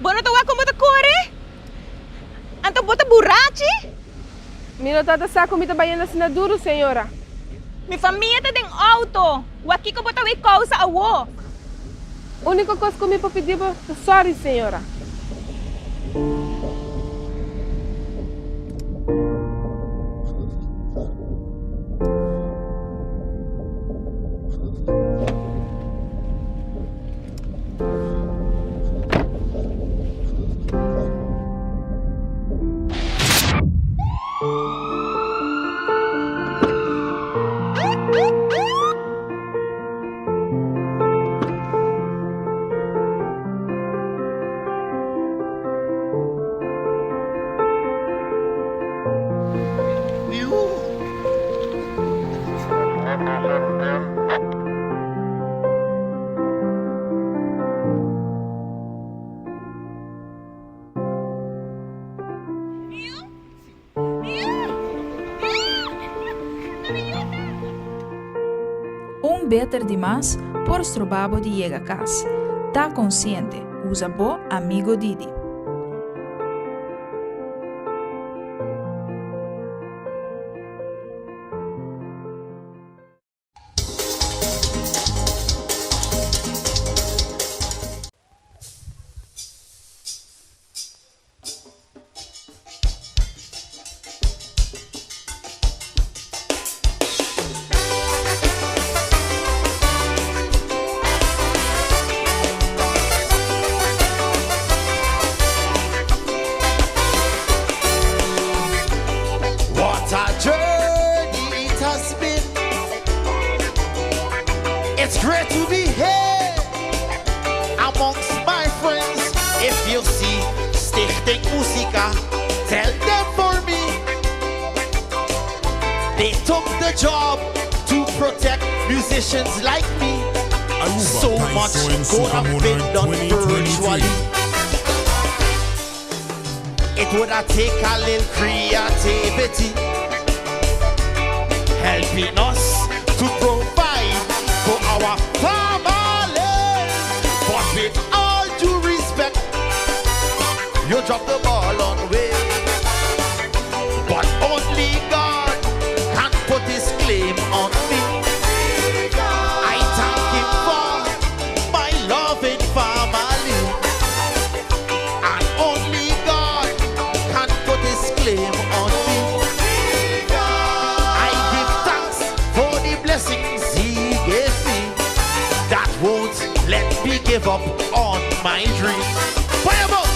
Bueno, te voy a comer de core. Anto bota borrachi? Mino tata saco me trabalhando na assinadura, senhora. Mi família tem auto. O aqui que bota we causa a wo. Única coisa que me pedir é sorry, senhora. Beter demais por estrobabo de llega a casa. Tá consciente, usa bo amigo Didi. It's great to be here amongst my friends. If you see Stichting Musica, tell them for me. They took the job to protect musicians like me. So much could have been done virtually. It would have taken a little creativity, helping us to provide for our family. But with all due respect, you drop the ball on way. But only God can put his claim on me. I thank him for my loving family, and only God can put his claim on me. I give thanks for the blessings he gave me that won't let me give up on my dream. Fireball!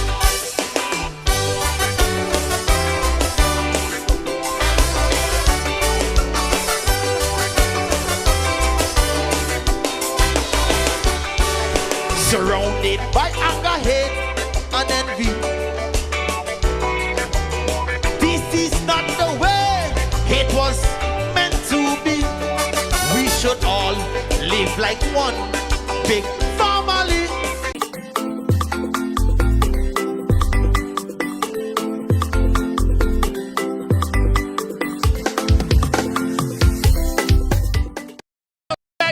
Surrounded by anger, hate, and envy. This is not the way it was meant to be. We should all live like one big family.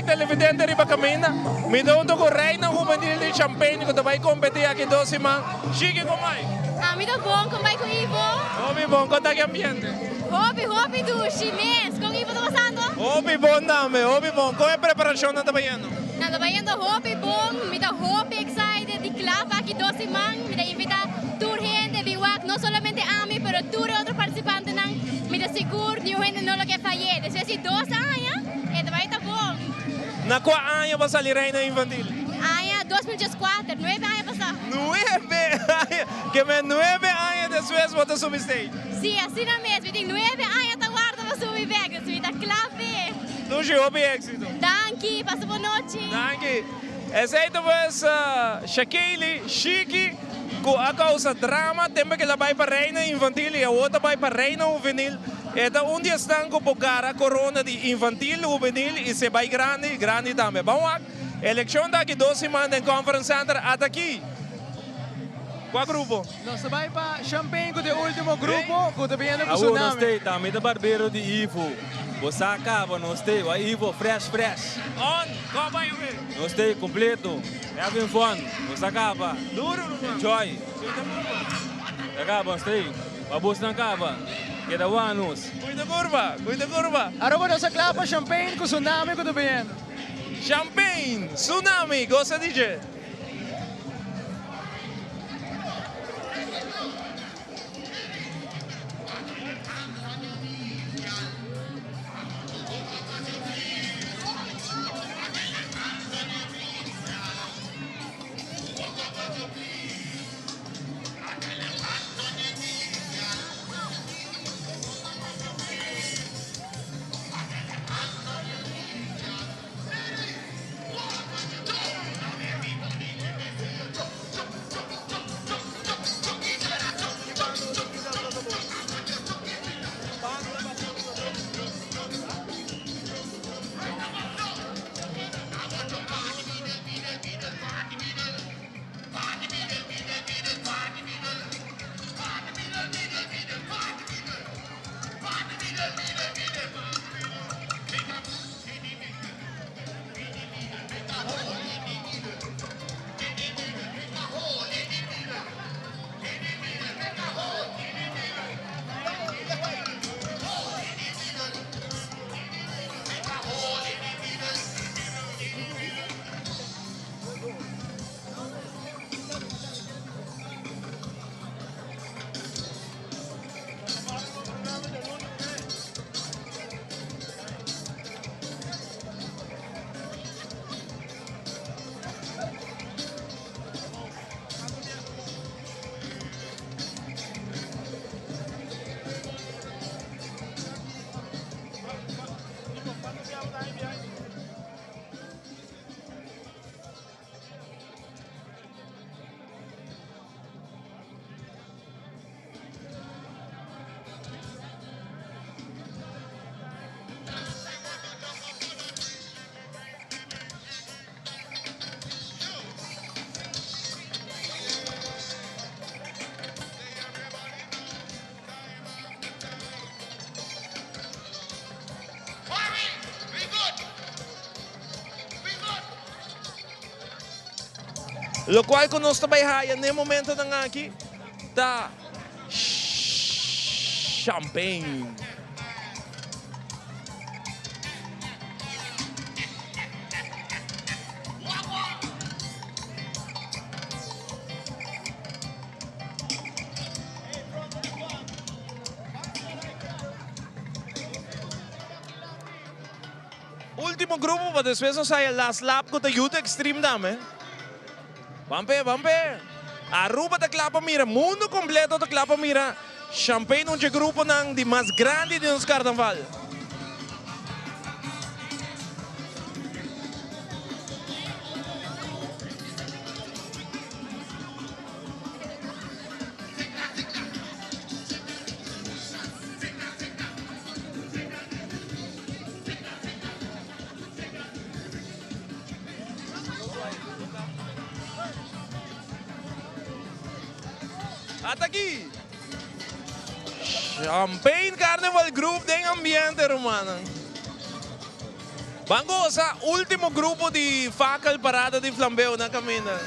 Televidente riba kamina, mi doon ko reina juvenil de champagne ko tabay compete aqui doce man. Chique com mai. Ah, mi do bom com mai com Ivo. Obi bom conta que ambiente. Hopi do chinês com Ivo do passando. Obi bom dame, obi bom. Como é a preparação na tabayano? Na tabayano hopi bom, mi do hopi excited de club aqui doce man, mi da invita tour gente biwak, no solamente a mí, pero tour otros participantes nang, mi da seguro ni gente no lo que falle. Después si 2 años, tabay ta bom. Na qual ano você sair reina infantil? Año 2004, 9 años pasó. 9 años, que me 9 años después você subir stage. Sí, así na mesmo, tem 9 años ta guarda para subir back, subir ta clave. Tu chegou bem éxito. Danke, passa boa noite. Danke. Essa aí depois Shaquille, Chique, com a causa drama, tem que ela vai para reina infantil e a outra vai para reina juvenil. Então, dia estão com a corona de infantil, juvenil e se vai grande, grande também. Vamos lá. Eleição daqui 2 semanas em Conference Center até aqui. Qual grupo? Nós vamos para Champagne com o último grupo, com o Biano com Tsunami. Nós temos também o barbeiro de Ivo. Você acaba, nós temos o Ivo fresh. On, qual vai o ver? Nós temos completo. Having fun. Você acaba. Duro, Enjoy. Acaba, nós temos. Babos ng kaba. Kita wanos. Cuida curva, cuida curva. Aruba na sa klapa, champagne, ko tsunami, ko bien. Champagne, tsunami, goza DJ. Lo qual kung nós trabalhamos no momento ng aqui da champagne. Último grupo para después nos haya last lap com a Youth Extreme dame. Vampe. Aruba da Clapa Mira, mundo completo da Clapa Mira. Champagne um grupo ng de mais grande de nos carnaval. At aqui, Champagne Carnival Group tem ambiente, romano. Vamos sa último grupo de Facal Parada di Flambeu na camina.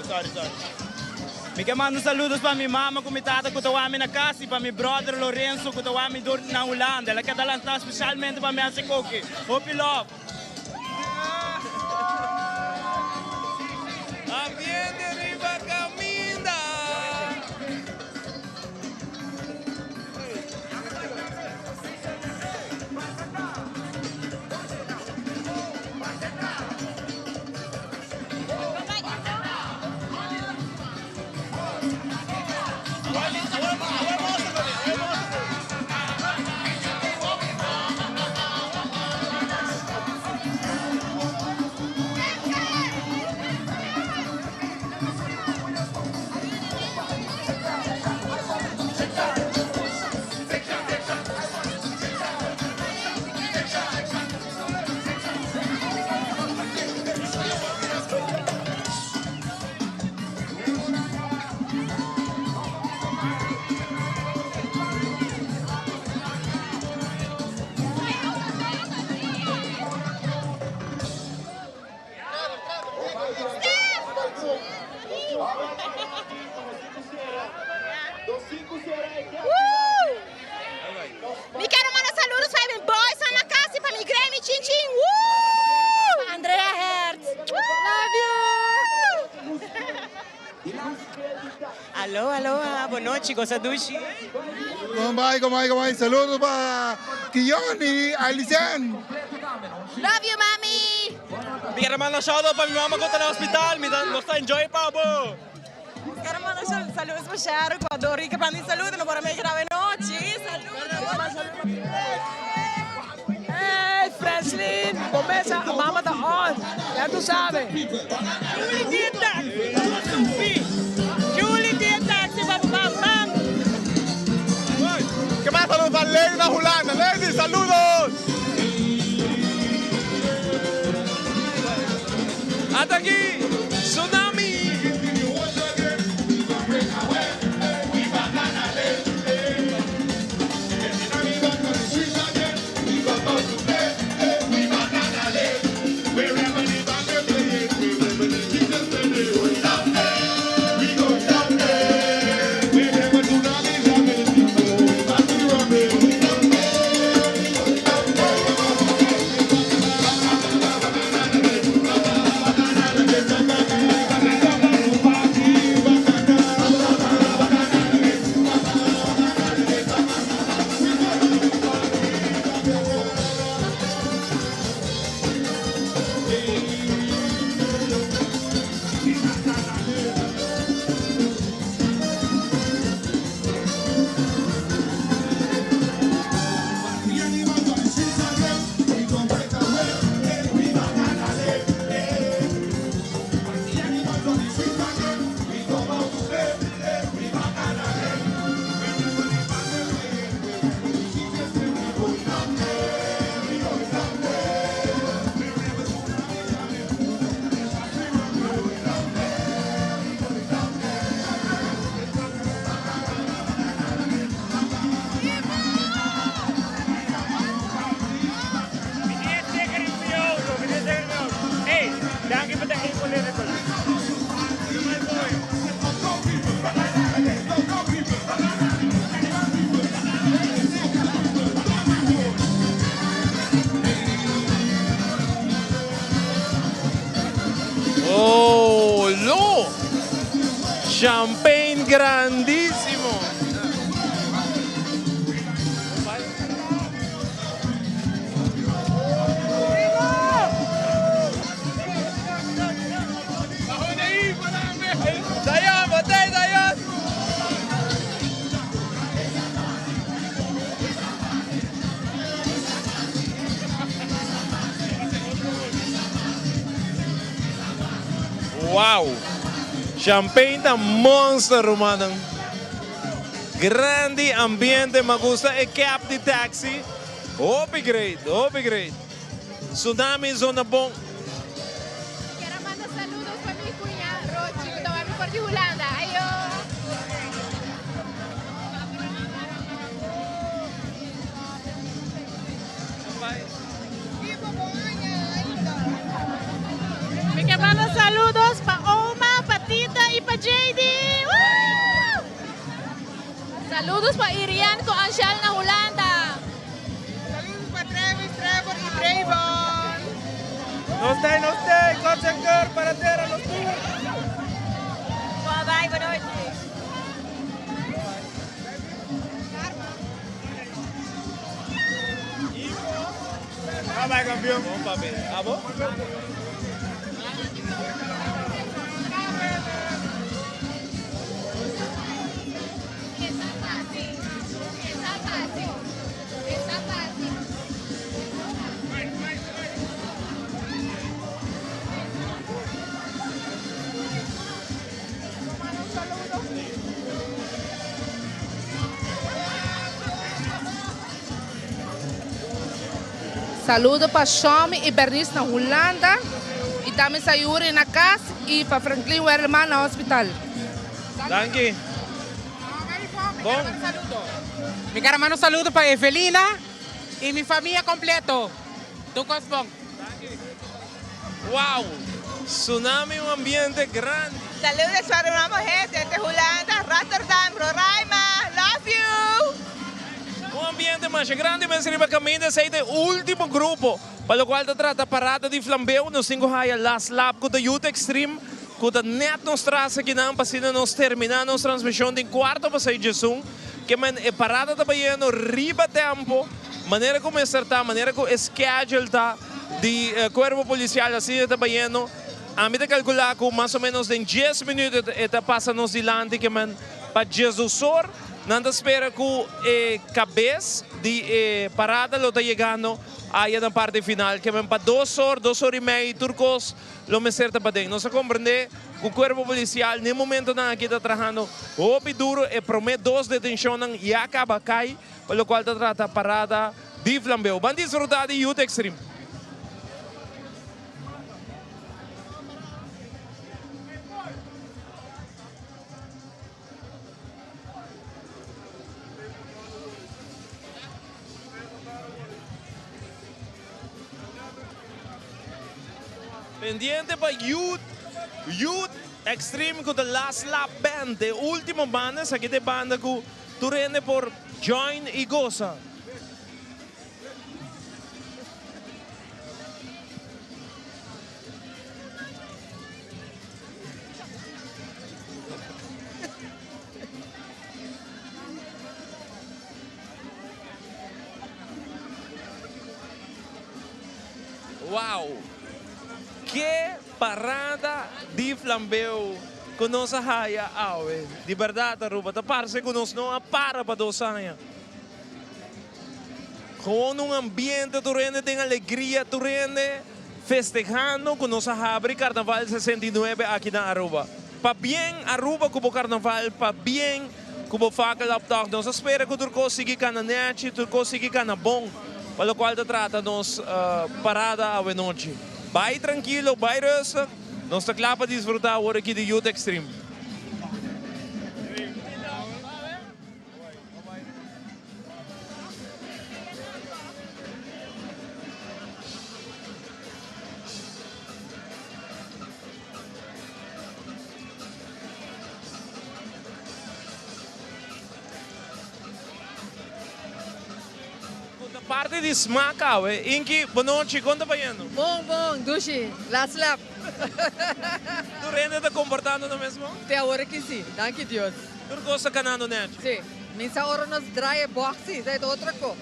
Sorry. Me que mando saludos para minha mama, com minha tata, que estava na casa, e para meu brother Lourenço, que estava na Holanda. Ela quer lançar especialmente para minha Secoque. Hope love. Ambiente riba caminda. Me quero mandar saludos para meus boys lá na casa e para minha Grammy Chin Chin. Andrea Hertz. Alô, alô, boa noite, cosa dushi. Kumai. Saludos para Kiyon y Alicen. Love you, mami. Quero mandar shoutout para minha mama que está no hospital, não está enjoy pa bo. Quero mandar saludos para Charo, Equador, e que para mim saludo, não para mim grave noite. Saludos. Hey, Franklin, começa a mama tá on. Já tu sabe. Julie did taxi, bam. ¿Qué más? Saludos para Lady na Julanda. Lady, saludos. Hasta aquí, Tsunami. Oh, no. Champagne grandísimo. Dayan, botay, Dayan. Wow! Champagne da monster, Romanang. Grande ambiente, me gusta e cap de taxi. Great. Tsunami zona bom. Quero mandar saludos para minha cunha, Rochi, que estava por de Holanda. Ayo! Me quero mandar saludos para Oma, para Tita e para JD. Saludos para Irian com Angel na Holanda. Saludos para Travis, Trevor y Trayvon. No stay, concentrado para terra, no stay. Bye, boa noite. Vai, campeão. Bom papel. Ah, bom? Saludo para Shami e Bernice na Holanda. E também para Yuri na casa e para Franklin Werleman no hospital. Danke. Bom. Me quero mandar saludo para Evelina e minha família completo. Tu bom. Wow! Tsunami, un ambiente grande. Saludos para una mujer desde Holanda, Rotterdam, Roraima. Love you! Un ambiente mais grande, mas riba caminho desse aí último grupo, para o qual se trata Parada di Flambeu, nos 5 raia last lap com a Youth Extreme, com a net nos traz aqui na passina nos terminar nos transmissão de quarto para sair de Zoom, que é parada também no riba tempo, maneira como está, maneira como schedule está de corpo policial assim também no, a mim de calcular com mais ou menos em 10 minutos está passando nos dilante que man para Jesus Nanda espera que cabeça de parada lo está chegando aí na parte final, que para 2 horas e meia, turcos, lo me certa para dentro. Não se compreende que o corpo policial, no momento na aqui está trabalhando, o duro e promete 2 detenções e acaba cai, pelo qual está trata Parada di Flambeu. Vão desfrutar de Youth Extreme. Pendiente para Youth Extreme com a Last Lap Band, de última banda, essa aqui de banda que tu rende por Join e Goza. Uau! Que parada di Flambeu com nossa raia, de verdade, Aruba, tá parece que nós não para para 2 anos. Com um ambiente, tu rende, tem alegria, tu rende, festejando com nossa abre Carnaval 69 aqui na Aruba. Para bem Aruba como Carnaval, para bem como faca laptop, nós espera que tu consiga cananete, tu consiga cana bom, para o qual te trata nos parada à noite. Vai tranquilo, vai resta. Nós estamos lá para desfrutar agora aqui de Youth Extreme. Parte de smack, Inki, boa noite, conta para ele. Bom, Dushi, last lap. Tu rende está comportando no mesmo? Até agora que sim, danke Deus. Tu gosta canando net? Sim, minha hora nos draaien boxy, dat is outra coisa.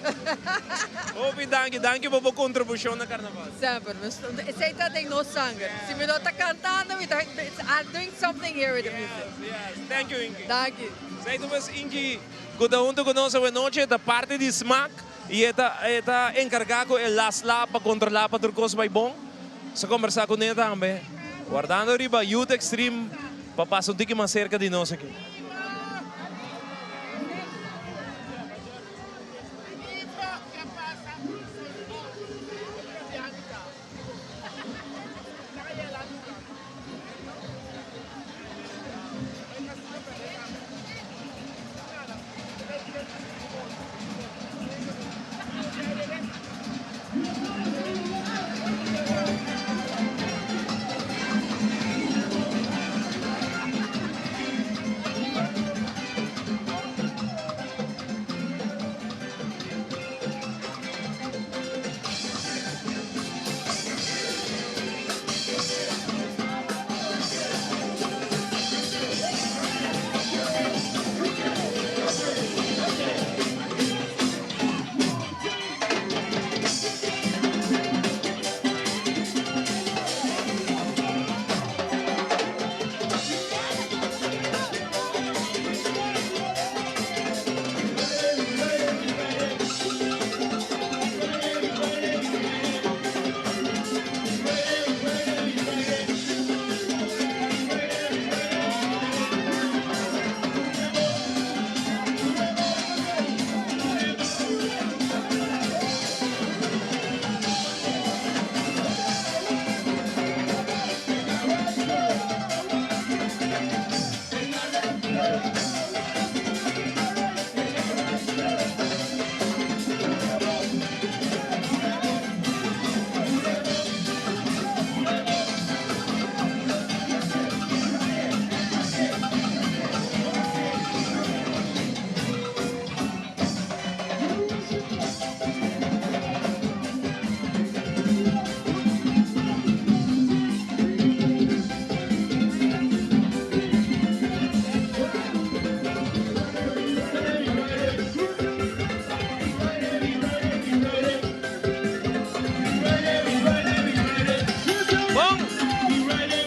Obi, danke por a contribuição na Carnaval. Sempre, sei que tem no sangue. Se me não está cantando, I'm doing something here with the music. Yes, thank you, Inki. Danke. Sei tu mas Inki, quando junto conosco a noite, da parte de smack, e está encarregado o last lap para controlar para turcos vai bom. Se conversar com ele também. Guardando riba Youth Extreme para passar um tique mais cerca de nós aqui.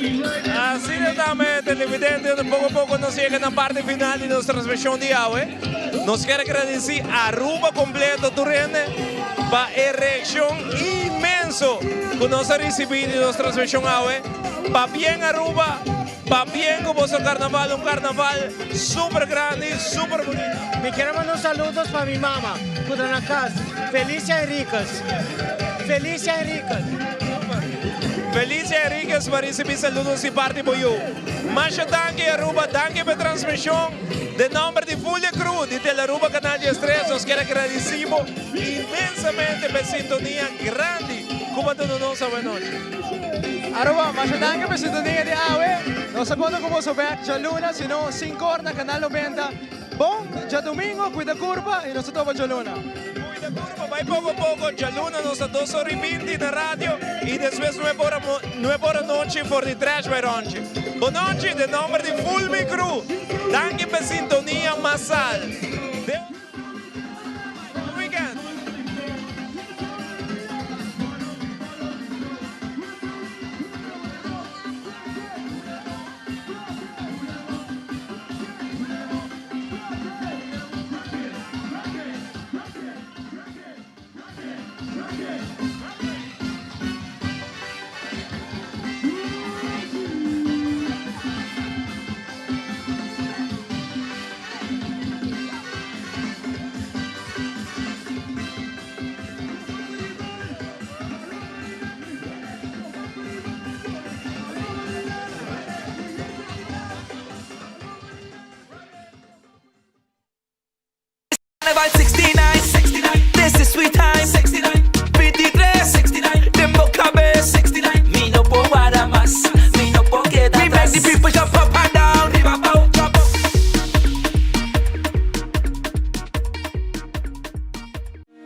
Así de también, televidentes, poco a poco nos llega a la parte final de nuestra transmisión de hoy. Nos quiero agradecer a Aruba completo, Turene, para la reacción inmenso que nos ha recibido en nuestra transmisión hoy. Para bien Aruba, para bien como vuestro carnaval, un carnaval súper grande, súper bonito. Me quiero mandar saludos para mi mamá, que está en la casa. Felicia Enríquez. Felicia Enríquez. Felicia Enríquez para recibir saludos y parte por yo. Muchas gracias Aruba, gracias por la transmisión. De nombre de Fulia Cruz, de Telearuba Canal de Estrés, nos quiero agradecer inmensamente por sintonía grande. Como todos nos buenas noches. Aruba, muchas gracias por sintonía de hoy. No se cuándo como se ve ya luna, sino 5 horas na Canal 90. Bom, ya domingo, cuida curva y nosotros vamos a luna. Cuida curva, vai poco a poco, ya luna nos da 2 horas y 20 en la radio y después 9 horas noche por detrás de noche. Buenas noches, de nombre de Fulmi Cruz. Gracias por sintonía masal. Weekend. Carnaval 69, this is sweet time 69, 23, 69, Dembo cabe 69, mi no puedo para más, mi no puedo quedar atrás. We make the people